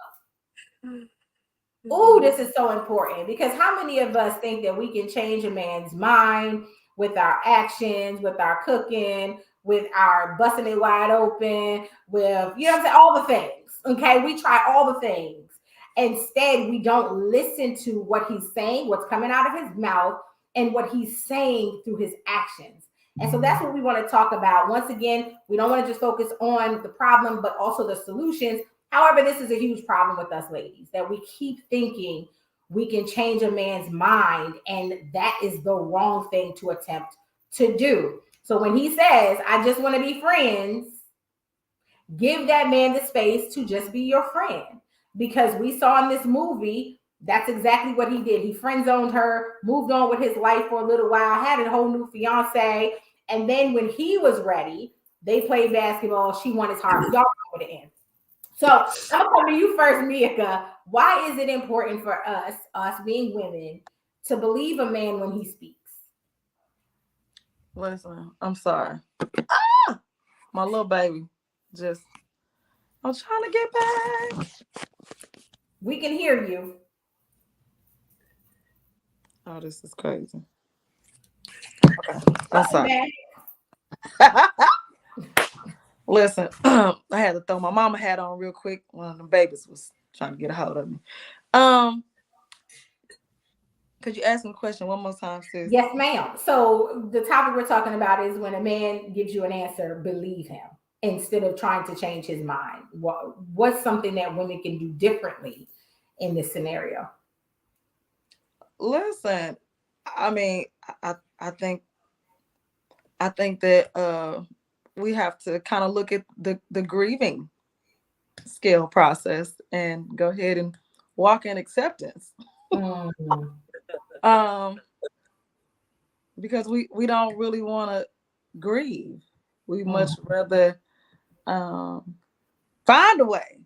Oh, this is so important because how many of us think that we can change a man's mind with our actions, with our cooking, with our busting it wide open, with, you know what I'm saying, all the things, okay? We try all the things. Instead, we don't listen to what he's saying, what's coming out of his mouth, and what he's saying through his actions. And so that's what we want to talk about. Once again, we don't want to just focus on the problem, but also the solutions. However, this is a huge problem with us ladies, that we keep thinking we can change a man's mind, and that is the wrong thing to attempt to do. So when he says, I just want to be friends, give that man the space to just be your friend. Because we saw in this movie, that's exactly what he did. He friend zoned her, moved on with his life for a little while, had a whole new fiance. And then when he was ready, they played basketball. She won his heart. Y'all know what it ends. So I'm gonna come to you first, Mika. Why is it important for us being women, to believe a man when he speaks? Listen, I'm sorry. My little baby just, I'm trying to get back. We can hear you. Oh, this is crazy. Okay, I'm sorry. Listen, I had to throw my mama hat on real quick. One of the babies was trying to get a hold of me. Could you ask me a question one more time, sis? Yes, ma'am. So the topic we're talking about is when a man gives you an answer, believe him. instead of trying to change his mind? What's something that women can do differently in this scenario? Listen, I mean, I think that we have to kind of look at the grieving scale process and go ahead and walk in acceptance. Because we don't really want to grieve. We much rather find a way.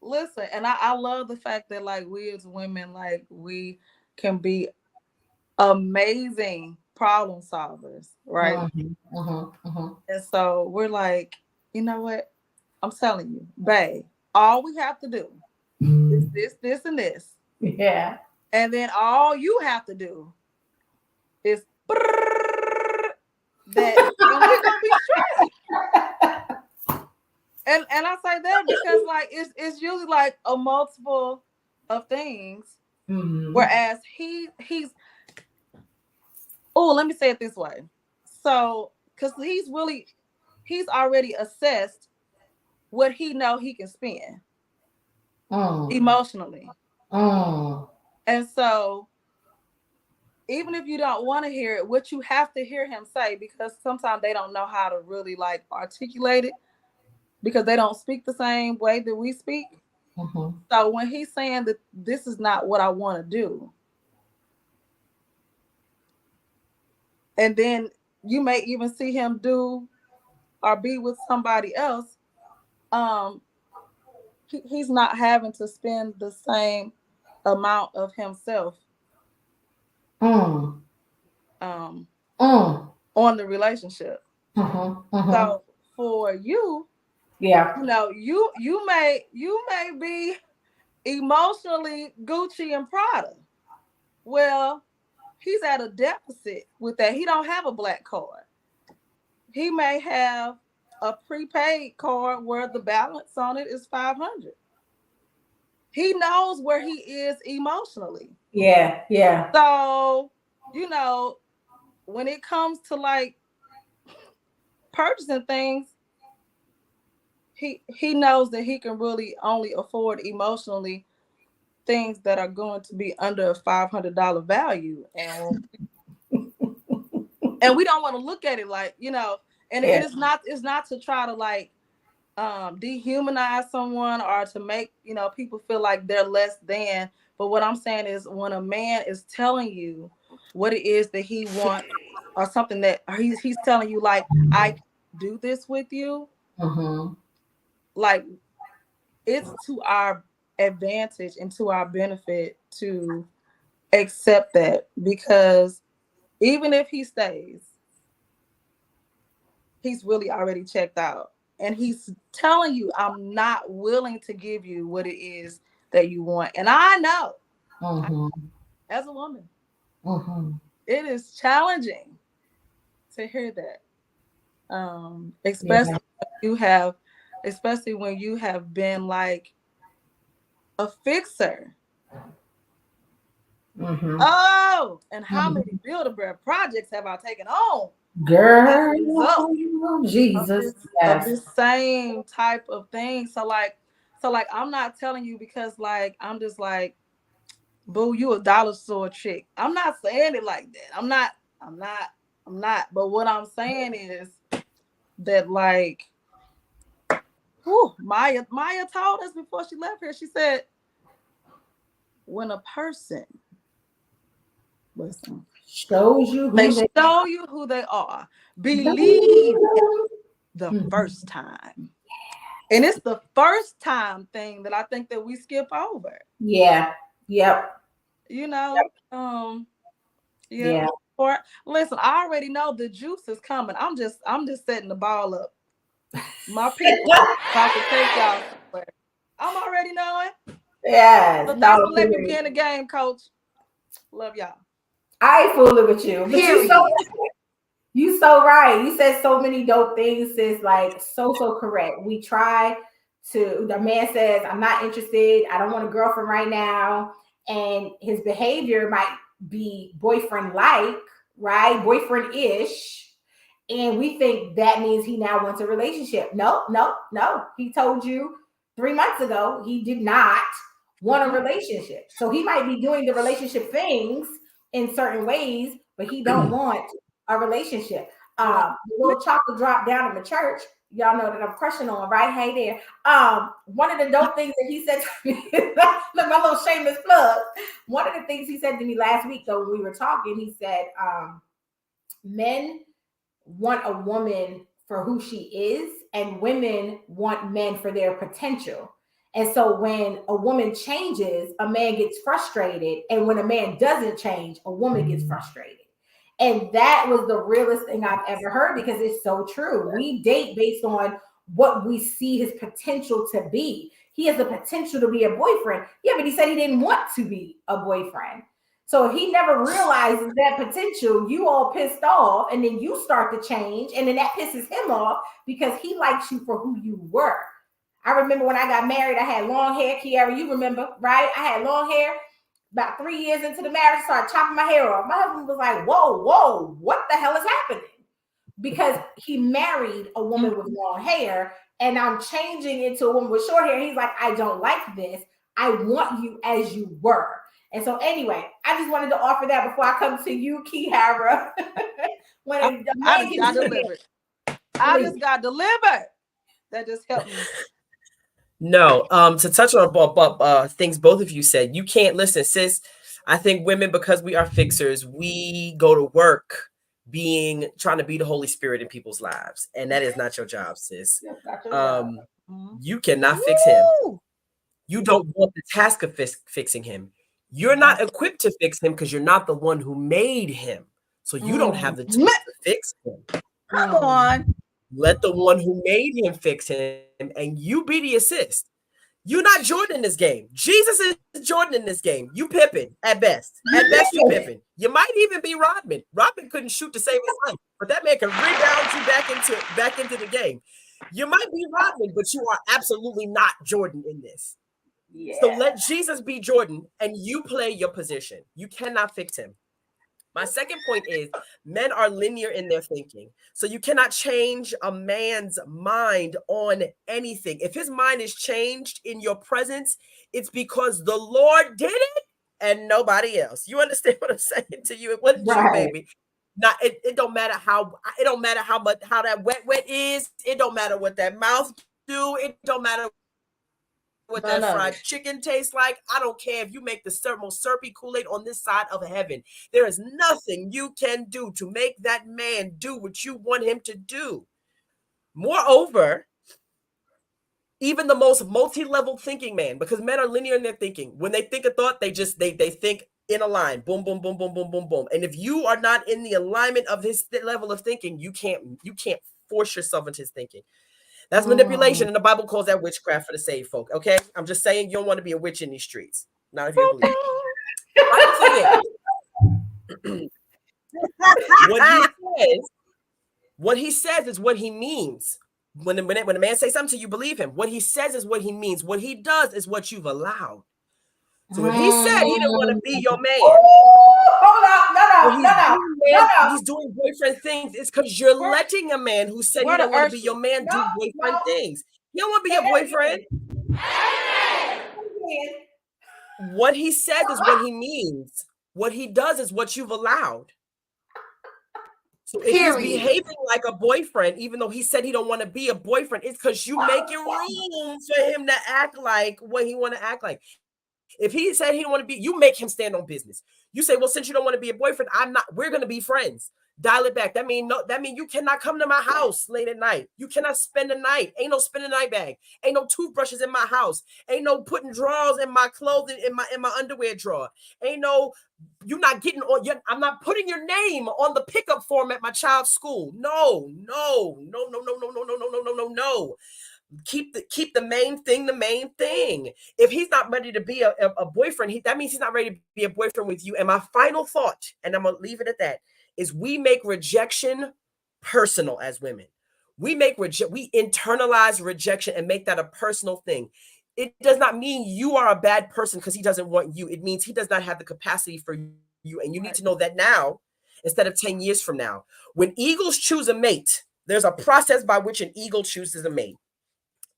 Listen, and I love the fact that like we as women, like we can be amazing problem solvers, right? And so we're like, you know what? I'm telling you, babe, all we have to do is this, and this. Yeah. And then all you have to do is that, and we're gonna be straight. And I say that because like it's usually like a multiple of things. Whereas he's let me say it this way. So because he's already assessed what he know he can spend emotionally. And so even if you don't want to hear it, what you have to hear him say, because sometimes they don't know how to really like articulate it because they don't speak the same way that we speak. So when he's saying that this is not what I want to do, and then you may even see him do or be with somebody else, he's not having to spend the same amount of himself on the relationship. So for you, you know, you may be emotionally Gucci and Prada. Well, he's at a deficit with that. He don't have a black card. He may have a prepaid card where the balance on it is $500. He knows where he is emotionally. Yeah. So, you know, when it comes to like purchasing things, he knows that he can really only afford emotionally things that are going to be under a $500 value, and we don't want to look at it like, you know, and it's not to try to like dehumanize someone or to make, you know, people feel like they're less than. But what I'm saying is when a man is telling you what it is that he wants or something that he's telling you like, I do this with you, like it's to our advantage and to our benefit to accept that, because even if he stays, he's really already checked out. And he's telling you, I'm not willing to give you what it is that you want. And I know, as a woman, it is challenging to hear that. Especially when you have been like a fixer. Oh, and how many Build-A-Bear projects have I taken on? Girl, Jesus, of this same type of thing. So like I'm not telling you because like I'm just like, boo, you a dollar store chick. I'm not saying it like that. I'm not. But what I'm saying is that like, Maya told us before she left here. She said, when a person shows you who they are, believe the first time. And it's the first time thing that I think that we skip over. Yeah. Yep. You know, Or listen, I already know the juice is coming. I'm just setting the ball up. My people about to take y'all somewhere. I'm already knowing. Yes. So thanks for letting me be in the game, coach. Love y'all. I ain't fooling with you. But you so right. You said so many dope things, sis. Like so correct. We try to, the man says, I'm not interested. I don't want a girlfriend right now. And his behavior might be boyfriend-like, right? Boyfriend-ish. And we think that means he now wants a relationship. No. He told you 3 months ago he did not want a relationship. So he might be doing the relationship things in certain ways, but he don't want a relationship. The little chocolate drop down in the church, y'all know that I'm crushing on, right? Hey there. One of the dope things that he said to me, look, my little shameless plug. One of the things he said to me last week, though, when we were talking, he said, men want a woman for who she is, and women want men for their potential. And so when a woman changes, a man gets frustrated. And when a man doesn't change, a woman gets frustrated. And that was the realest thing I've ever heard, because it's so true. We date based on what we see his potential to be. He has the potential to be a boyfriend. Yeah, but he said he didn't want to be a boyfriend. So if he never realizes that potential, you all pissed off, and then you start to change, and then that pisses him off because he likes you for who you were. I remember when I got married, I had long hair. Kiara, you remember, right? I had long hair. About 3 years into the marriage, I started chopping my hair off. My husband was like, whoa, what the hell is happening? Because he married a woman with long hair, and I'm changing into a woman with short hair. He's like, I don't like this. I want you as you were. And so anyway, I just wanted to offer that before I come to you, Kiara. I just got delivered. I just got delivered. That just helped me. No, to touch on things both of you said, you can't listen, sis. I think women, because we are fixers, we go to work trying to be the Holy Spirit in people's lives, and that is not your job, sis. You cannot fix him. You don't want the task of fixing him. You're not equipped to fix him because you're not the one who made him. So you don't have the tools to fix him. Come on. Let the one who made him fix him, and you be the assist. You're not Jordan in this game. Jesus is Jordan in this game. You Pippen at best. At best, you Pippen. You might even be Rodman. Rodman couldn't shoot to save his life, but that man can rebound you back into the game. You might be Rodman, but you are absolutely not Jordan in this. Yeah. So let Jesus be Jordan, and you play your position. You cannot fix him. My second point is men are linear in their thinking. So you cannot change a man's mind on anything. If his mind is changed in your presence, it's because the Lord did it and nobody else. You understand what I'm saying to you? It wasn't you, baby. Not it don't matter how much that wet is. It don't matter what that mouth do. It don't matter what that fried chicken tastes like. I don't care if you make the most syrupy Kool-Aid on this side of heaven. There is nothing you can do to make that man do what you want him to do. Moreover, even the most multi-level thinking man, because men are linear in their thinking. When they think a thought, they think in a line. Boom, boom, boom, boom, boom, boom, boom. And if you are not in the alignment of his level of thinking, you can't force yourself into his thinking. That's manipulation, and the Bible calls that witchcraft for the saved folk. Okay, I'm just saying you don't want to be a witch in these streets. Not if you believe. What he says is what he means. When a man says something to you, believe him. What he says is what he means. What he does is what you've allowed. So if he said he didn't want to be your man, he's doing boyfriend things. It's because you're letting a man who said he didn't want to be your man do boyfriend things. He don't want to be your boyfriend. What he says is what he means. What he does is what you've allowed. So if he's behaving like a boyfriend, even though he said he don't want to be a boyfriend, it's because you making room for him to act like what he want to act like. If he said he don't want to be, you make him stand on business. You say, well, since you don't want to be a boyfriend, we're going to be friends. Dial it back. That mean you cannot come to my house late at night. You cannot spend the night. Ain't no spend the night bag. Ain't no toothbrushes in my house. Ain't no putting drawers in my clothing, in my underwear drawer. Ain't no, you're not getting on I'm not putting your name on the pickup form at my child's school. No. Keep the main thing the main thing. If he's not ready to be a boyfriend, that means he's not ready to be a boyfriend with you. And my final thought, and I'm gonna leave it at that, is we make rejection personal as women. We internalize rejection and make that a personal thing. It does not mean you are a bad person because he doesn't want you. It means he does not have the capacity for you, and you need to know that now. instead of 10 years from now. When eagles choose a mate, there's a process by which an eagle chooses a mate.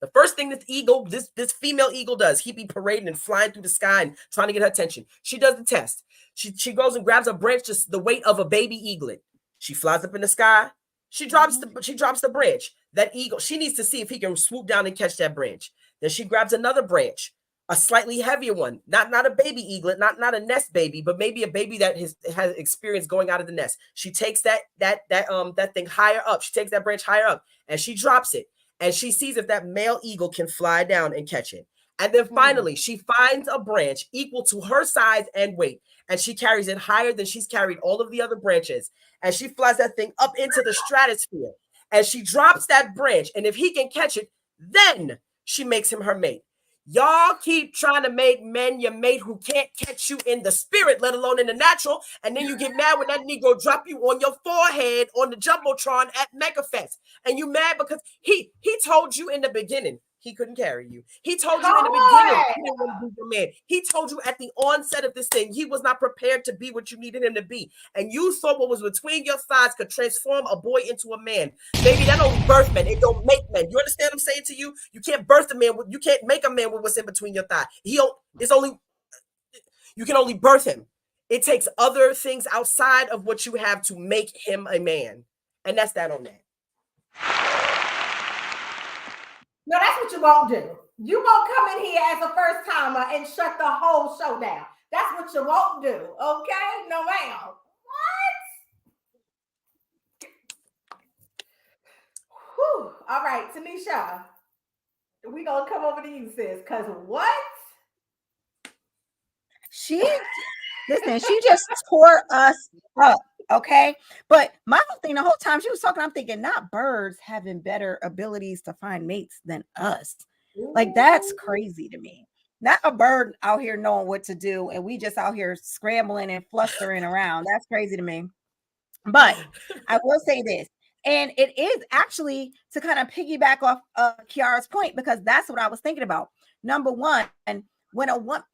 The first thing this female eagle does, he be parading and flying through the sky and trying to get her attention. She does the test. She goes and grabs a branch just the weight of a baby eaglet. She flies up in the sky. She drops the branch. That eagle, she needs to see if he can swoop down and catch that branch. Then she grabs another branch, a slightly heavier one, not a baby eaglet, not a nest baby, but maybe a baby that has experience going out of the nest. She takes that thing higher up. She takes that branch higher up and she drops it. And she sees if that male eagle can fly down and catch it. And then finally, she finds a branch equal to her size and weight. And she carries it higher than she's carried all of the other branches. And she flies that thing up into the stratosphere. And she drops that branch. And if he can catch it, then she makes him her mate. Y'all keep trying to make men your mate who can't catch you in the spirit, let alone in the natural. And then you get mad when that Negro drop you on your forehead on the Jumbotron at MegaFest. And you mad because he told you in the beginning he couldn't carry you. He told you in the beginning he didn't want to be your man. He told you at the onset of this thing he was not prepared to be what you needed him to be. And you thought what was between your thighs could transform a boy into a man. Baby, that don't birth men. It don't make men. You understand what I'm saying to you? You can't birth a man. You can't make a man with what's in between your thighs. You can only birth him. It takes other things outside of what you have to make him a man. And that's that on that. No, that's what you won't do. You won't come in here as a first timer and shut the whole show down. That's what you won't do. Okay? No, ma'am. What? Whew. All right, Tanisha. We gonna come over to you, sis. Cause what? She just tore us up. Okay. But my whole thing, the whole time she was talking, I'm thinking, not birds having better abilities to find mates than us. Like, that's crazy to me. Not a bird out here knowing what to do, and we just out here scrambling and flustering around. That's crazy to me. But I will say this, and it is actually to kind of piggyback off Kiara's point, because that's what I was thinking about. Number one, and when women,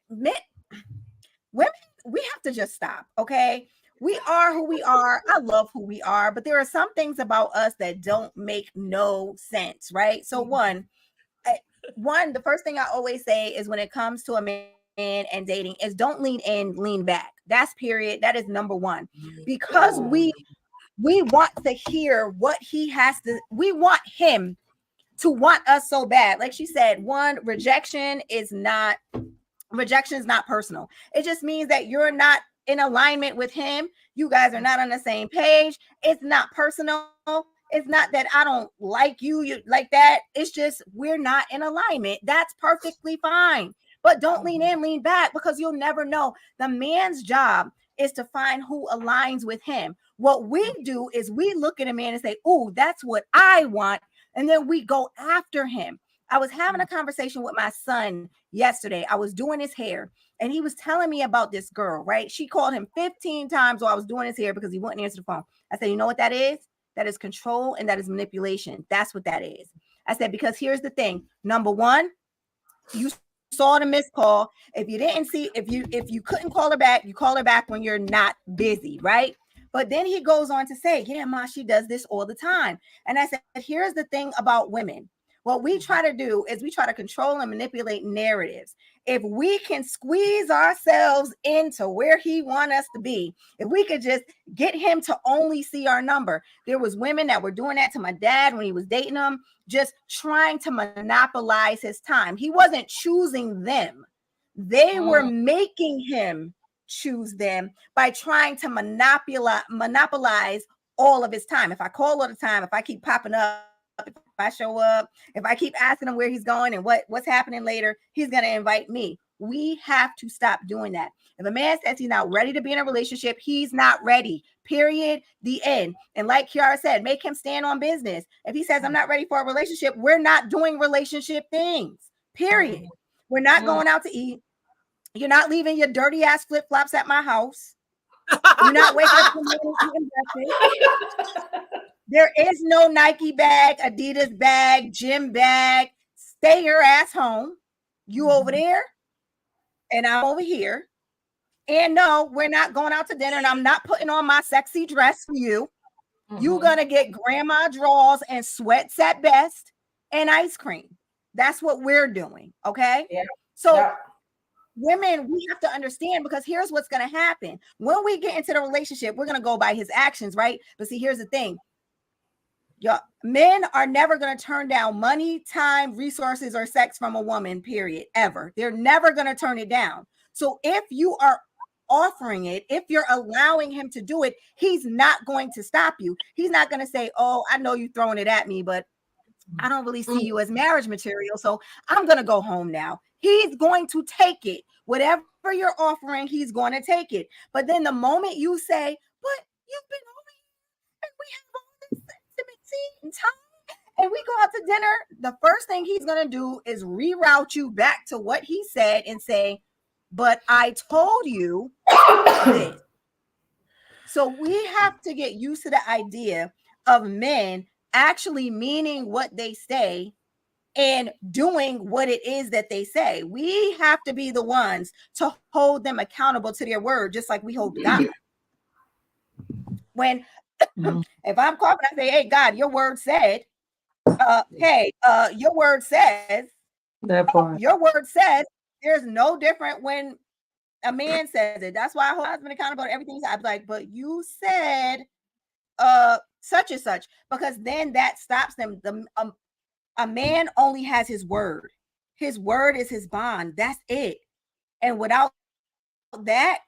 we have to just stop. Okay. We are who we are. I love who we are, but there are some things about us that don't make no sense, right? So one, the first thing I always say is when it comes to a man and dating is don't lean in, lean back. That's period. That is number one, because we want to hear what he has to. We want him to want us so bad. Like she said, one, rejection is not personal. It just means that you're not in alignment with him. You guys are not on the same page. It's not personal. It's not that I don't like you like that. It's just we're not in alignment. That's perfectly fine. But don't lean in, lean back, because you'll never know. The man's job is to find who aligns with him. What we do is we look at a man and say, "Oh, that's what I want," and then we go after him. I was having a conversation with my son yesterday. I was doing his hair, and he was telling me about this girl, right? She called him 15 times while I was doing his hair because he wouldn't answer the phone. I said, you know what that is? That is control, and that is manipulation. That's what that is. I said, because here's the thing. Number one, you saw the missed call. If you didn't see, if you couldn't call her back, you call her back when you're not busy, right? But then he goes on to say, yeah, Ma, she does this all the time. And I said, here's the thing about women. What we try to do is we try to control and manipulate narratives. If we can squeeze ourselves into where he wants us to be, if we could just get him to only see our number. There was women that were doing that to my dad when he was dating him, just trying to monopolize his time. He wasn't choosing them. They were making him choose them by trying to monopolize all of his time. If I call all the time, if I keep popping up, if I show up, if I keep asking him where he's going and what's happening later, he's going to invite me. We have to stop doing that. If a man says he's not ready to be in a relationship, he's not ready. Period. The end. And like Kiara said, make him stand on business. If he says I'm not ready for a relationship, we're not doing relationship things. Period. We're not going out to eat. You're not leaving your dirty ass flip-flops at my house. You're not waking up in the morning eating breakfast. There is no Nike bag, Adidas bag, gym bag. Stay your ass home. You over there, and I'm over here. And no, we're not going out to dinner, and I'm not putting on my sexy dress for you. Mm-hmm. You're gonna get grandma drawers and sweats at best and ice cream. That's what we're doing. Okay. Yeah. So Yeah. women, we have to understand, because here's what's going to happen. When we get into the relationship, we're going to go by his actions, right? But see, here's the thing. Men are never going to turn down money, time, resources, or sex from a woman, period, ever. They're never going to turn it down. So if you are offering it, if you're allowing him to do it, he's not going to stop you. He's not going to say, oh, I know you're throwing it at me, but I don't really see you as marriage material, so I'm going to go home now. He's going to take it. Whatever you're offering, he's going to take it. But then the moment you say, but you've been over here and we have all this intimacy and time and we go out to dinner, the first thing he's going to do is reroute you back to what he said and say, but I told you this. So we have to get used to the idea of men actually meaning what they say and doing what it is that they say. We have to be the ones to hold them accountable to their word, just like we hold God. When if I'm coughing, I say, hey, God, your word said, your word says, That part. your word says, there's no different when a man says it. That's why I hold my husband accountable to everything. I'm like, but you said such and such, because then that stops them. A man only has his word. His word is his bond. That's it. And without that,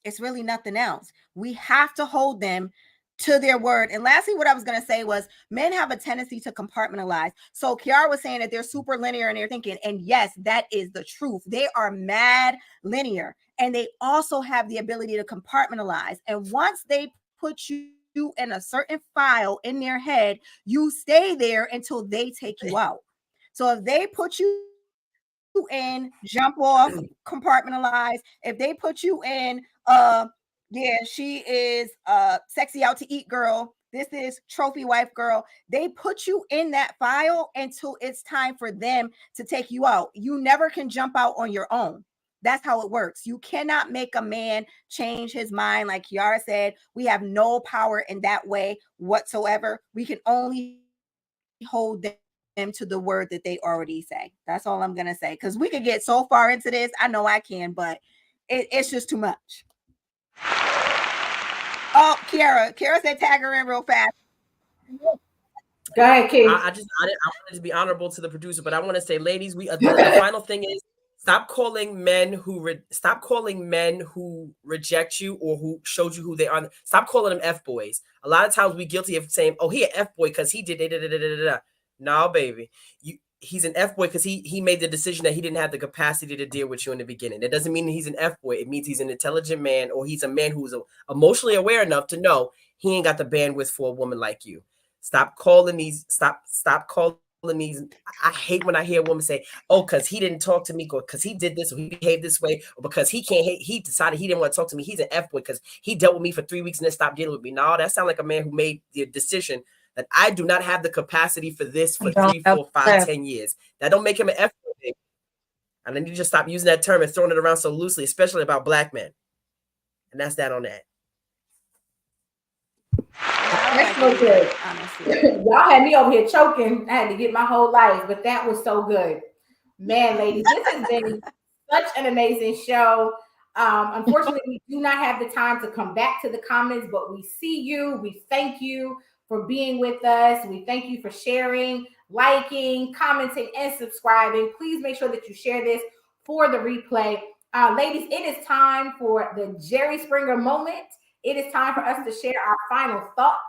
it's really nothing else. We have to hold them to their word. And lastly, what I was going to say was men have a tendency to compartmentalize. So Kiara was saying that they're super linear in their thinking. And yes, that is the truth. They are mad linear. And they also have the ability to compartmentalize. And once they put you in a certain file in their head, you stay there until they take you out. So if they put you in, jump off, compartmentalize. If they put you in, she is sexy out to eat girl, this is trophy wife girl, they put you in that file until it's time for them to take you out. You never can jump out on your own. That's how it works. You cannot make a man change his mind. Like Kiara said, we have no power in that way whatsoever. We can only hold them to the word that they already say. That's all I'm going to say. Because we could get so far into this. I know I can, but it's just too much. Oh, Kiara said tag her in real fast. Go ahead, Keith. I wanted to be honorable to the producer, but I want to say, ladies, the final thing is, stop calling men who reject you or who showed you who they are. Stop calling them F-boys. A lot of times we're guilty of saying, oh, he an F-boy because he did it. No, baby. He's an F-boy because he made the decision that he didn't have the capacity to deal with you in the beginning. That doesn't mean he's an F-boy. It means he's an intelligent man, or he's a man who's emotionally aware enough to know he ain't got the bandwidth for a woman like you. Stop calling these. Stop calling these. I hate when I hear a woman say, oh, because he didn't talk to me, or because he did this, or he behaved this way, or because he decided he didn't want to talk to me. He's an F-boy because he dealt with me for 3 weeks and then stopped dealing with me. No, that sounds like a man who made the decision that I do not have the capacity for this for 3, 4, 5, 10 years. That don't make him an F-boy. And I need to just stop using that term and throwing it around so loosely, especially about black men. And that's that on that. That's so good. Y'all had me over here choking. I had to get my whole life, but that was so good. Man, ladies, this has been such an amazing show. Unfortunately, we do not have the time to come back to the comments, but we see you. We thank you for being with us. We thank you for sharing, liking, commenting, and subscribing. Please make sure that you share this for the replay. Ladies, it is time for the Jerry Springer moment. It is time for us to share our final thoughts.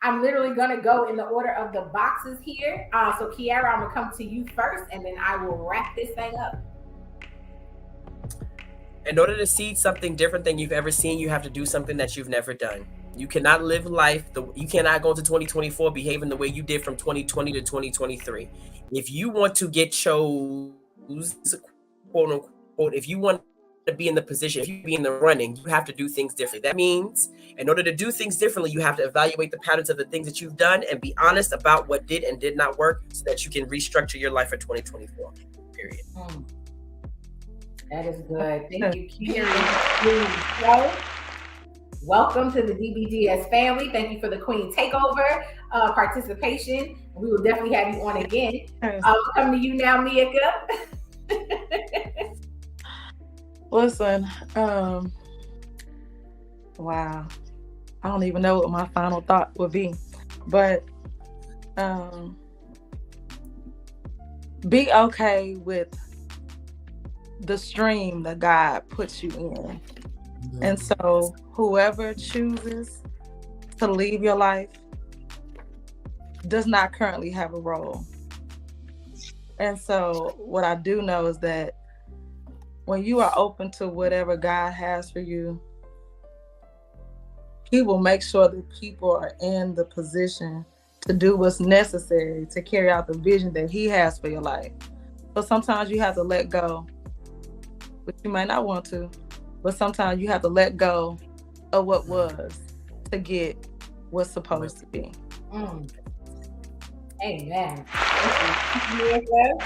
I'm literally going to go in the order of the boxes here. So Kiara, I'm going to come to you first, and then I will wrap this thing up. In order to see something different than you've ever seen, you have to do something that you've never done. You cannot live life. You cannot go into 2024 behaving the way you did from 2020 to 2023. If you want to get chose, quote unquote, if you want to be in the position, if you be in the running, you have to do things differently. That means in order to do things differently, you have to evaluate the patterns of the things that you've done and be honest about what did and did not work so that you can restructure your life for 2024, period. That is good. Thank you, Q. So, welcome to the DBDS family. Thank you for the Queen Takeover participation. We will definitely have you on again. Coming to you now, Mika. Listen, wow. I don't even know what my final thought would be, but be okay with the stream that God puts you in. And so whoever chooses to leave your life does not currently have a role. And so what I do know is that when you are open to whatever God has for you, He will make sure that people are in the position to do what's necessary to carry out the vision that He has for your life. So sometimes you have to let go, but you might not want to. But sometimes you have to let go of what was to get what's supposed to be. Amen. Thank you.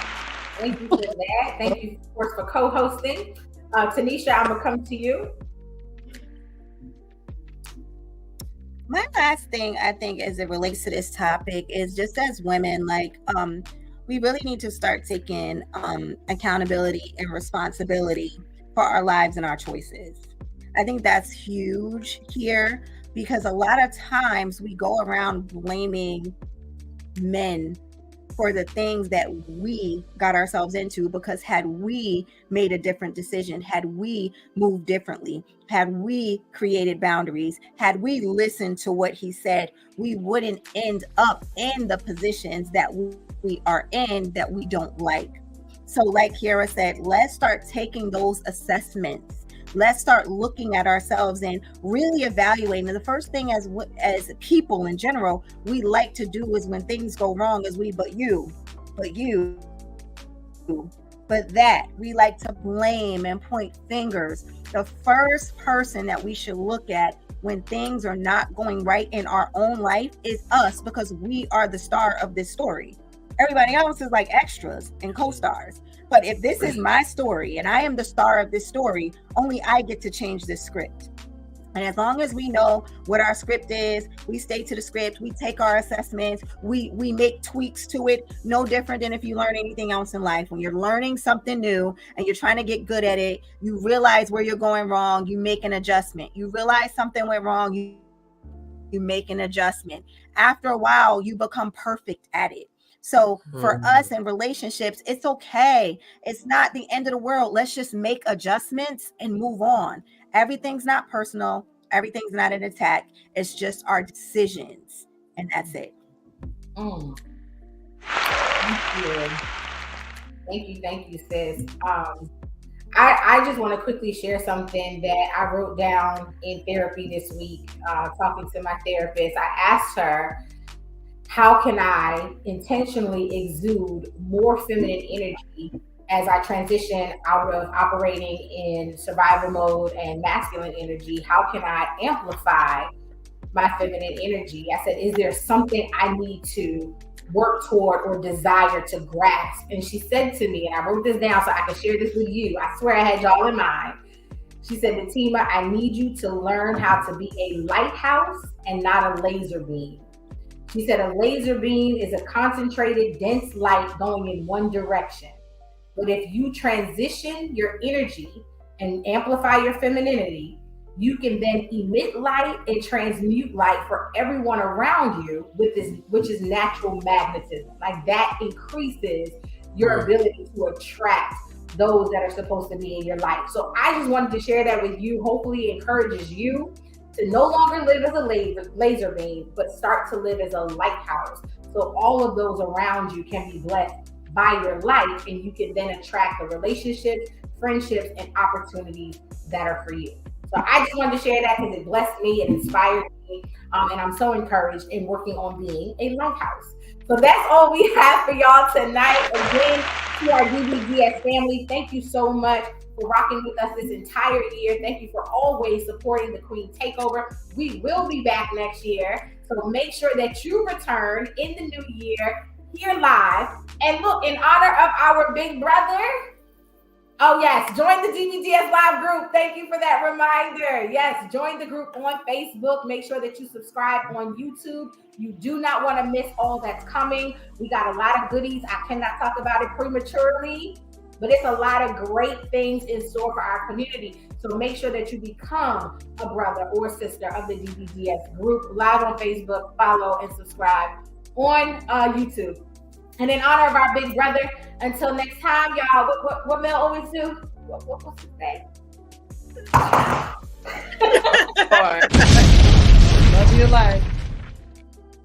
Thank you for that. Thank you, of course, for co-hosting. Tanisha, I'm going to come to you. My last thing I think as it relates to this topic is just as women, like, we really need to start taking accountability and responsibility for our lives and our choices. I think that's huge here, because a lot of times we go around blaming men for the things that we got ourselves into, because had we made a different decision, had we moved differently, had we created boundaries, had we listened to what he said, we wouldn't end up in the positions that we are in that we don't like. So like Kiara said, let's start taking those assessments. Let's start looking at ourselves and really evaluating. And the first thing as people in general, we like to do is when things go wrong is we like to blame and point fingers. The first person that we should look at when things are not going right in our own life is us, because we are the star of this story. Everybody else is like extras and co-stars. But if this is my story and I am the star of this story, only I get to change this script. And as long as we know what our script is, we stay to the script, we take our assessments, we make tweaks to it, no different than if you learn anything else in life. When you're learning something new and you're trying to get good at it, you realize where you're going wrong, you make an adjustment. You realize something went wrong, you make an adjustment. After a while, you become perfect at it. So for us in relationships, it's okay. It's not the end of the world. Let's just make adjustments and move on. Everything's not personal. Everything's not an attack. It's just our decisions. And that's it. Thank you. Thank you, sis. I just want to quickly share something that I wrote down in therapy this week, talking to my therapist. I asked her, how can I intentionally exude more feminine energy as I transition out of operating in survival mode and masculine energy? How can I amplify my feminine energy? I said, is there something I need to work toward or desire to grasp? And she said to me, and I wrote this down so I can share this with you. I swear I had y'all in mind. She said, Natima, I need you to learn how to be a lighthouse and not a laser beam. She said a laser beam is a concentrated, dense light going in one direction. But if you transition your energy and amplify your femininity, you can then emit light and transmute light for everyone around you with this, which is natural magnetism. Like that increases your ability to attract those that are supposed to be in your life. So I just wanted to share that with you. Hopefully it encourages you to no longer live as a laser beam, but start to live as a lighthouse. So all of those around you can be blessed by your light, and you can then attract the relationships, friendships, and opportunities that are for you. So I just wanted to share that because it blessed me, it inspired me, and I'm so encouraged in working on being a lighthouse. So that's all we have for y'all tonight. Again, to our DBDS family, thank you so much for rocking with us this entire year. Thank you for always supporting the Queen Takeover. We will be back next year, so make sure that you return in the new year here live. And look, in honor of our big brother, Oh, yes. Join the DBDS Live group. Thank you for that reminder. Yes, join the group on Facebook. Make sure that you subscribe on YouTube. You do not want to miss all that's coming. We got a lot of goodies. I cannot talk about it prematurely, but it's a lot of great things in store for our community. So make sure that you become a brother or sister of the DBDS group live on Facebook. Follow and subscribe on YouTube. And in honor of our big brother, until next time, y'all, what Mel always do? What's his name? Love your life.